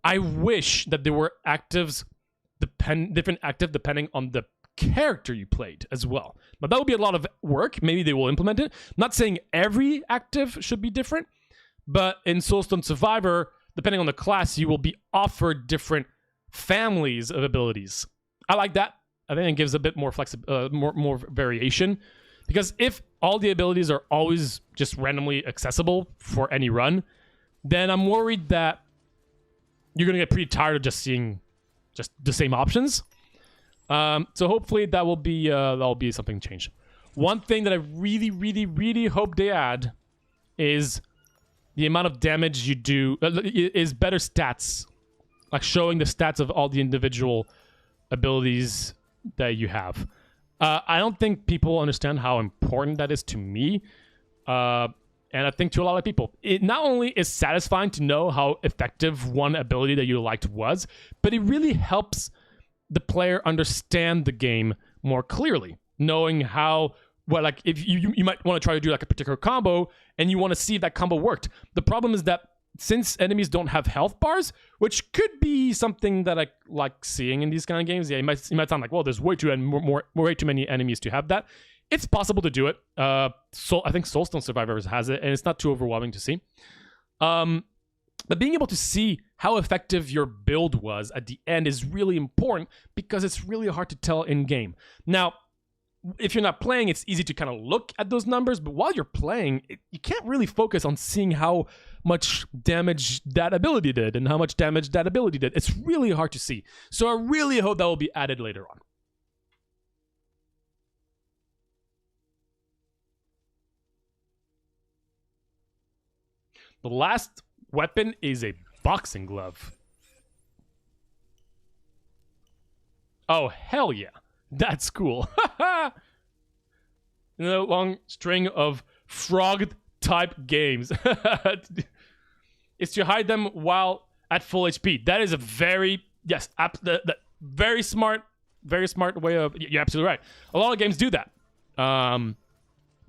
I wish that there were different active depending on the character you played as well. But that would be a lot of work. Maybe they will implement it. I'm not saying every active should be different, but in Soulstone Survivor, depending on the class, you will be offered different families of abilities. I like that. I think it gives a bit more more variation. Because if all the abilities are always just randomly accessible for any run, then I'm worried that you're gonna get pretty tired of just seeing just the same options. So hopefully that will be something changed. One thing that I really, really, really hope they add is the amount of damage you do is better stats, like showing the stats of all the individual abilities that you have. I don't think people understand how important that is to me, and I think to a lot of people. It not only is satisfying to know how effective one ability that you liked was, but it really helps the player understand the game more clearly, knowing how. Well, like if you might want to try to do like a particular combo and you want to see if that combo worked. The problem is that since enemies don't have health bars, which could be something that I like seeing in these kind of games. Yeah, it might sound like, well, there's way too many enemies to have that. It's possible to do it. So I think Soulstone Survivors has it, and it's not too overwhelming to see. But being able to see how effective your build was at the end is really important because it's really hard to tell in game. Now, if you're not playing, it's easy to kind of look at those numbers, but while you're playing, you can't really focus on seeing how much damage that ability did and how much damage that ability did. It's really hard to see. So I really hope that will be added later on. The last weapon is a boxing glove. Oh, hell yeah. That's cool. A long string of frog-type games. It's to hide them while at full HP. That is a very, yes, very smart way of, you're absolutely right. A lot of games do that. And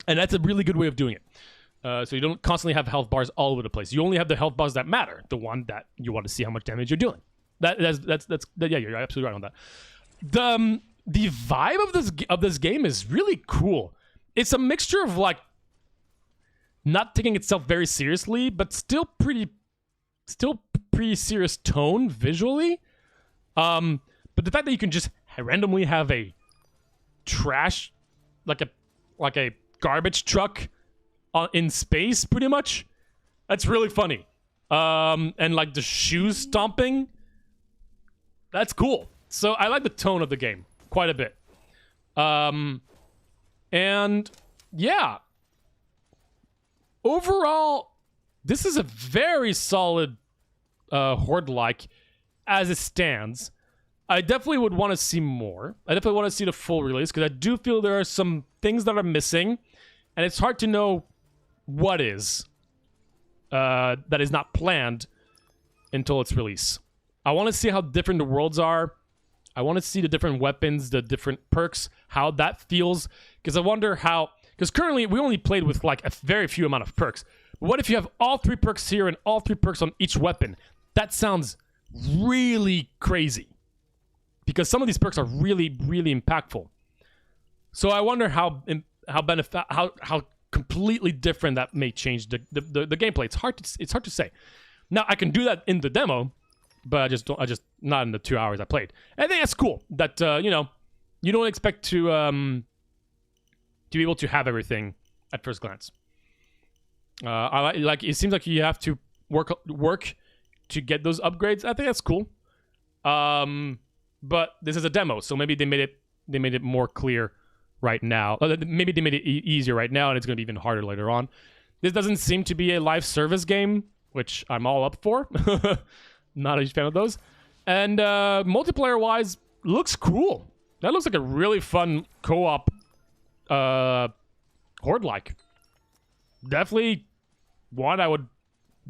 that's a really good way of doing it. So you don't constantly have health bars all over the place. You only have the health bars that matter, the one that you want to see how much damage you're doing. Yeah, you're absolutely right on that. The vibe of this game is really cool. It's a mixture of like not taking itself very seriously, but still pretty serious tone visually. But the fact that you can just randomly have a trash, like a garbage truck in space, pretty much, that's really funny. And like the shoes stomping, that's cool. So I like the tone of the game quite a bit. And yeah, overall, this is a very solid Horde-like as it stands. I definitely would want to see more. I definitely want to see the full release because I do feel there are some things that are missing, and it's hard to know what is that is not planned until its release. I want to see how different the worlds are. I want to see the different weapons, the different perks, how that feels. Because I wonder how... Because currently, we only played with like a very few amount of perks. But what if you have all 3 perks here and all 3 perks on each weapon? That sounds really crazy. Because some of these perks are really, really impactful. So I wonder how completely different that may change the gameplay. It's hard to say. Now I can do that in the demo, but I just not in the 2 hours I played. I think that's cool. That you know, you don't expect to be able to have everything at first glance. Like it seems like you have to work to get those upgrades. I think that's cool. But this is a demo, so maybe they made it more clear right now. Maybe they made it easier right now, and it's going to be even harder later on. This doesn't seem to be a live service game, which I'm all up for. Not a huge fan of those. And multiplayer-wise, looks cool. That looks like a really fun co-op horde-like. Definitely one I would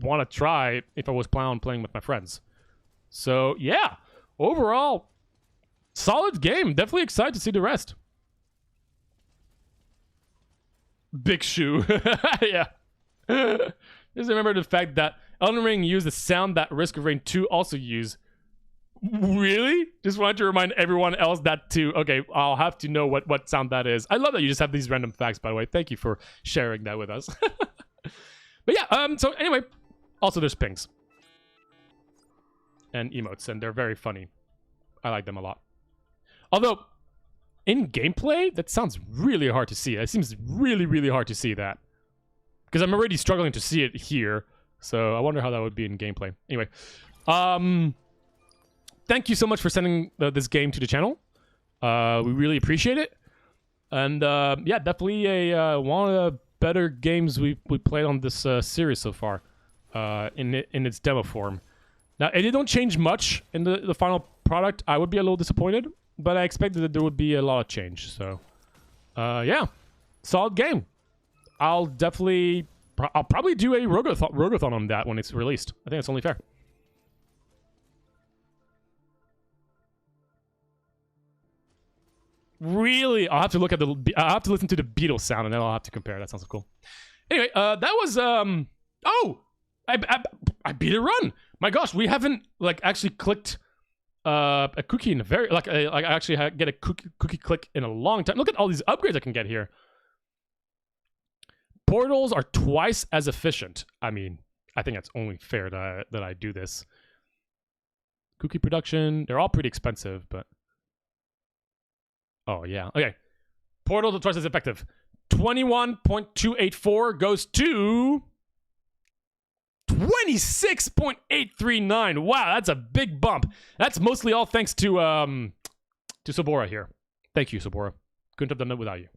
want to try if I was planning on playing with my friends. So, yeah. Overall, solid game. Definitely excited to see the rest. Big shoe. Yeah. Just remember the fact that Elden Ring used the sound that Risk of Rain 2 also used. Really? Just wanted to remind everyone else that too. Okay, I'll have to know what sound that is. I love that you just have these random facts, by the way. Thank you for sharing that with us. But yeah, so anyway, also there's pings. And emotes, and they're very funny. I like them a lot. Although, in gameplay, that sounds really hard to see. It seems really, really hard to see that. Because I'm already struggling to see it here. So I wonder how that would be in gameplay. Anyway, thank you so much for sending this game to the channel. We really appreciate it. And yeah, definitely one of the better games we played on this series so far in its demo form. Now, if they don't change much in the final product, I would be a little disappointed. But I expected that there would be a lot of change. So, yeah, solid game. I'll probably do a rogathon on that when it's released. I think that's only fair. Really? I'll have to listen to the Beatles sound, and then I'll have to compare. That sounds cool. Anyway, that was oh, I beat a run. My gosh, we haven't like actually clicked a cookie in a very I actually get a cookie click in a long time. Look at all these upgrades I can get here. Portals are twice as efficient. I mean, I think that's only fair that I do this. Cookie production, they're all pretty expensive, but oh yeah, okay. Portals are twice as effective. 21.284 goes to 26.839. Wow, that's a big bump. That's mostly all thanks to Sobora here. Thank you, Sobora. Couldn't have done it without you.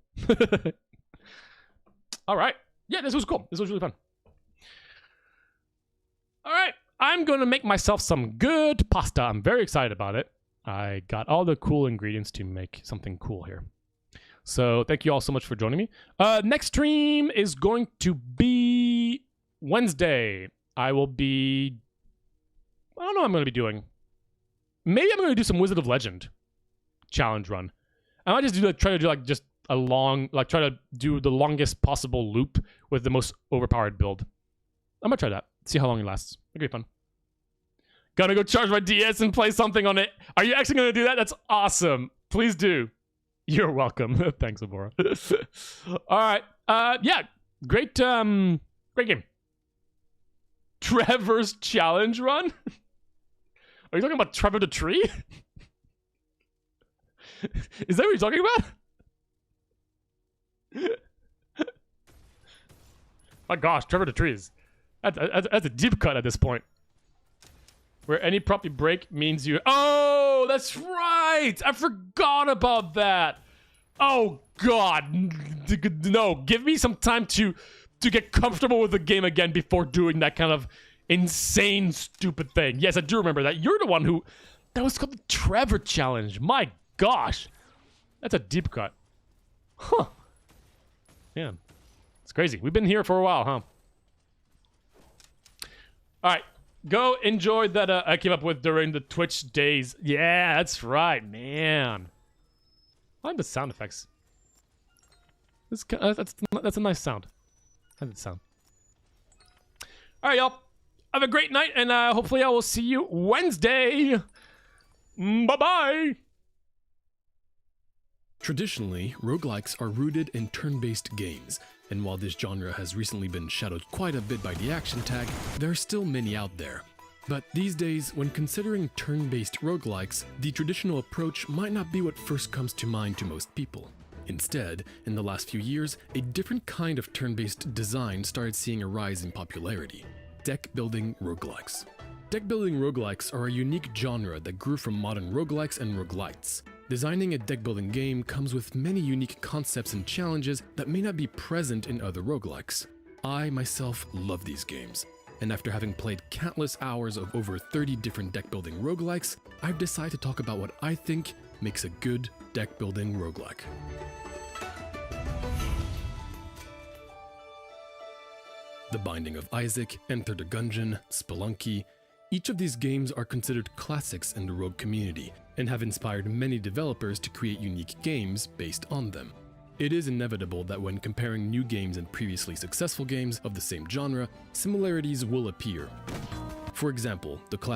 All right. Yeah, this was cool. This was really fun. All right. I'm going to make myself some good pasta. I'm very excited about it. I got all the cool ingredients to make something cool here. So thank you all so much for joining me. Next stream is going to be Wednesday. I don't know what I'm going to be doing. Maybe I'm going to do some Wizard of Legend challenge run. I might just try to do like just a long, try to do the longest possible loop with the most overpowered build. I'm going to try that. See how long it lasts. It'll be fun. Gonna go charge my DS and play something on it. Are you actually going to do that? That's awesome. Please do. You're welcome. Thanks, Abora. All right. Yeah. Great game. Trevor's challenge run? Are you talking about Trevor the Tree? Is that what you're talking about? My gosh, Trevor the Tree is... That's a deep cut at this point. Where any prop you break means you... Oh, that's right! I forgot about that! Oh, God. No, give me some time to get comfortable with the game again before doing that kind of insane, stupid thing. Yes, I do remember that. You're the one who That was called the Trevor Challenge. My gosh. That's a deep cut. Huh. Yeah. It's crazy. We've been here for a while, huh? Alright. Go enjoy that I came up with during the Twitch days. Yeah, that's right, man. I like the sound effects. That's a nice sound. How's it sound? Alright, y'all. Have a great night, and hopefully I will see you Wednesday. Bye-bye. Traditionally, roguelikes are rooted in turn-based games, and while this genre has recently been shadowed quite a bit by the action tag, there are still many out there. But these days, when considering turn-based roguelikes, the traditional approach might not be what first comes to mind to most people. Instead, in the last few years, a different kind of turn-based design started seeing a rise in popularity: deck-building roguelikes. Deck-building roguelikes are a unique genre that grew from modern roguelikes and roguelites. Designing a deck-building game comes with many unique concepts and challenges that may not be present in other roguelikes. I, myself, love these games, and after having played countless hours of over 30 different deck-building roguelikes, I've decided to talk about what I think makes a good deck-building roguelike. The Binding of Isaac, Enter the Gungeon, Spelunky. Each of these games are considered classics in the rogue community, and have inspired many developers to create unique games based on them. It is inevitable that when comparing new games and previously successful games of the same genre, similarities will appear. For example, the classic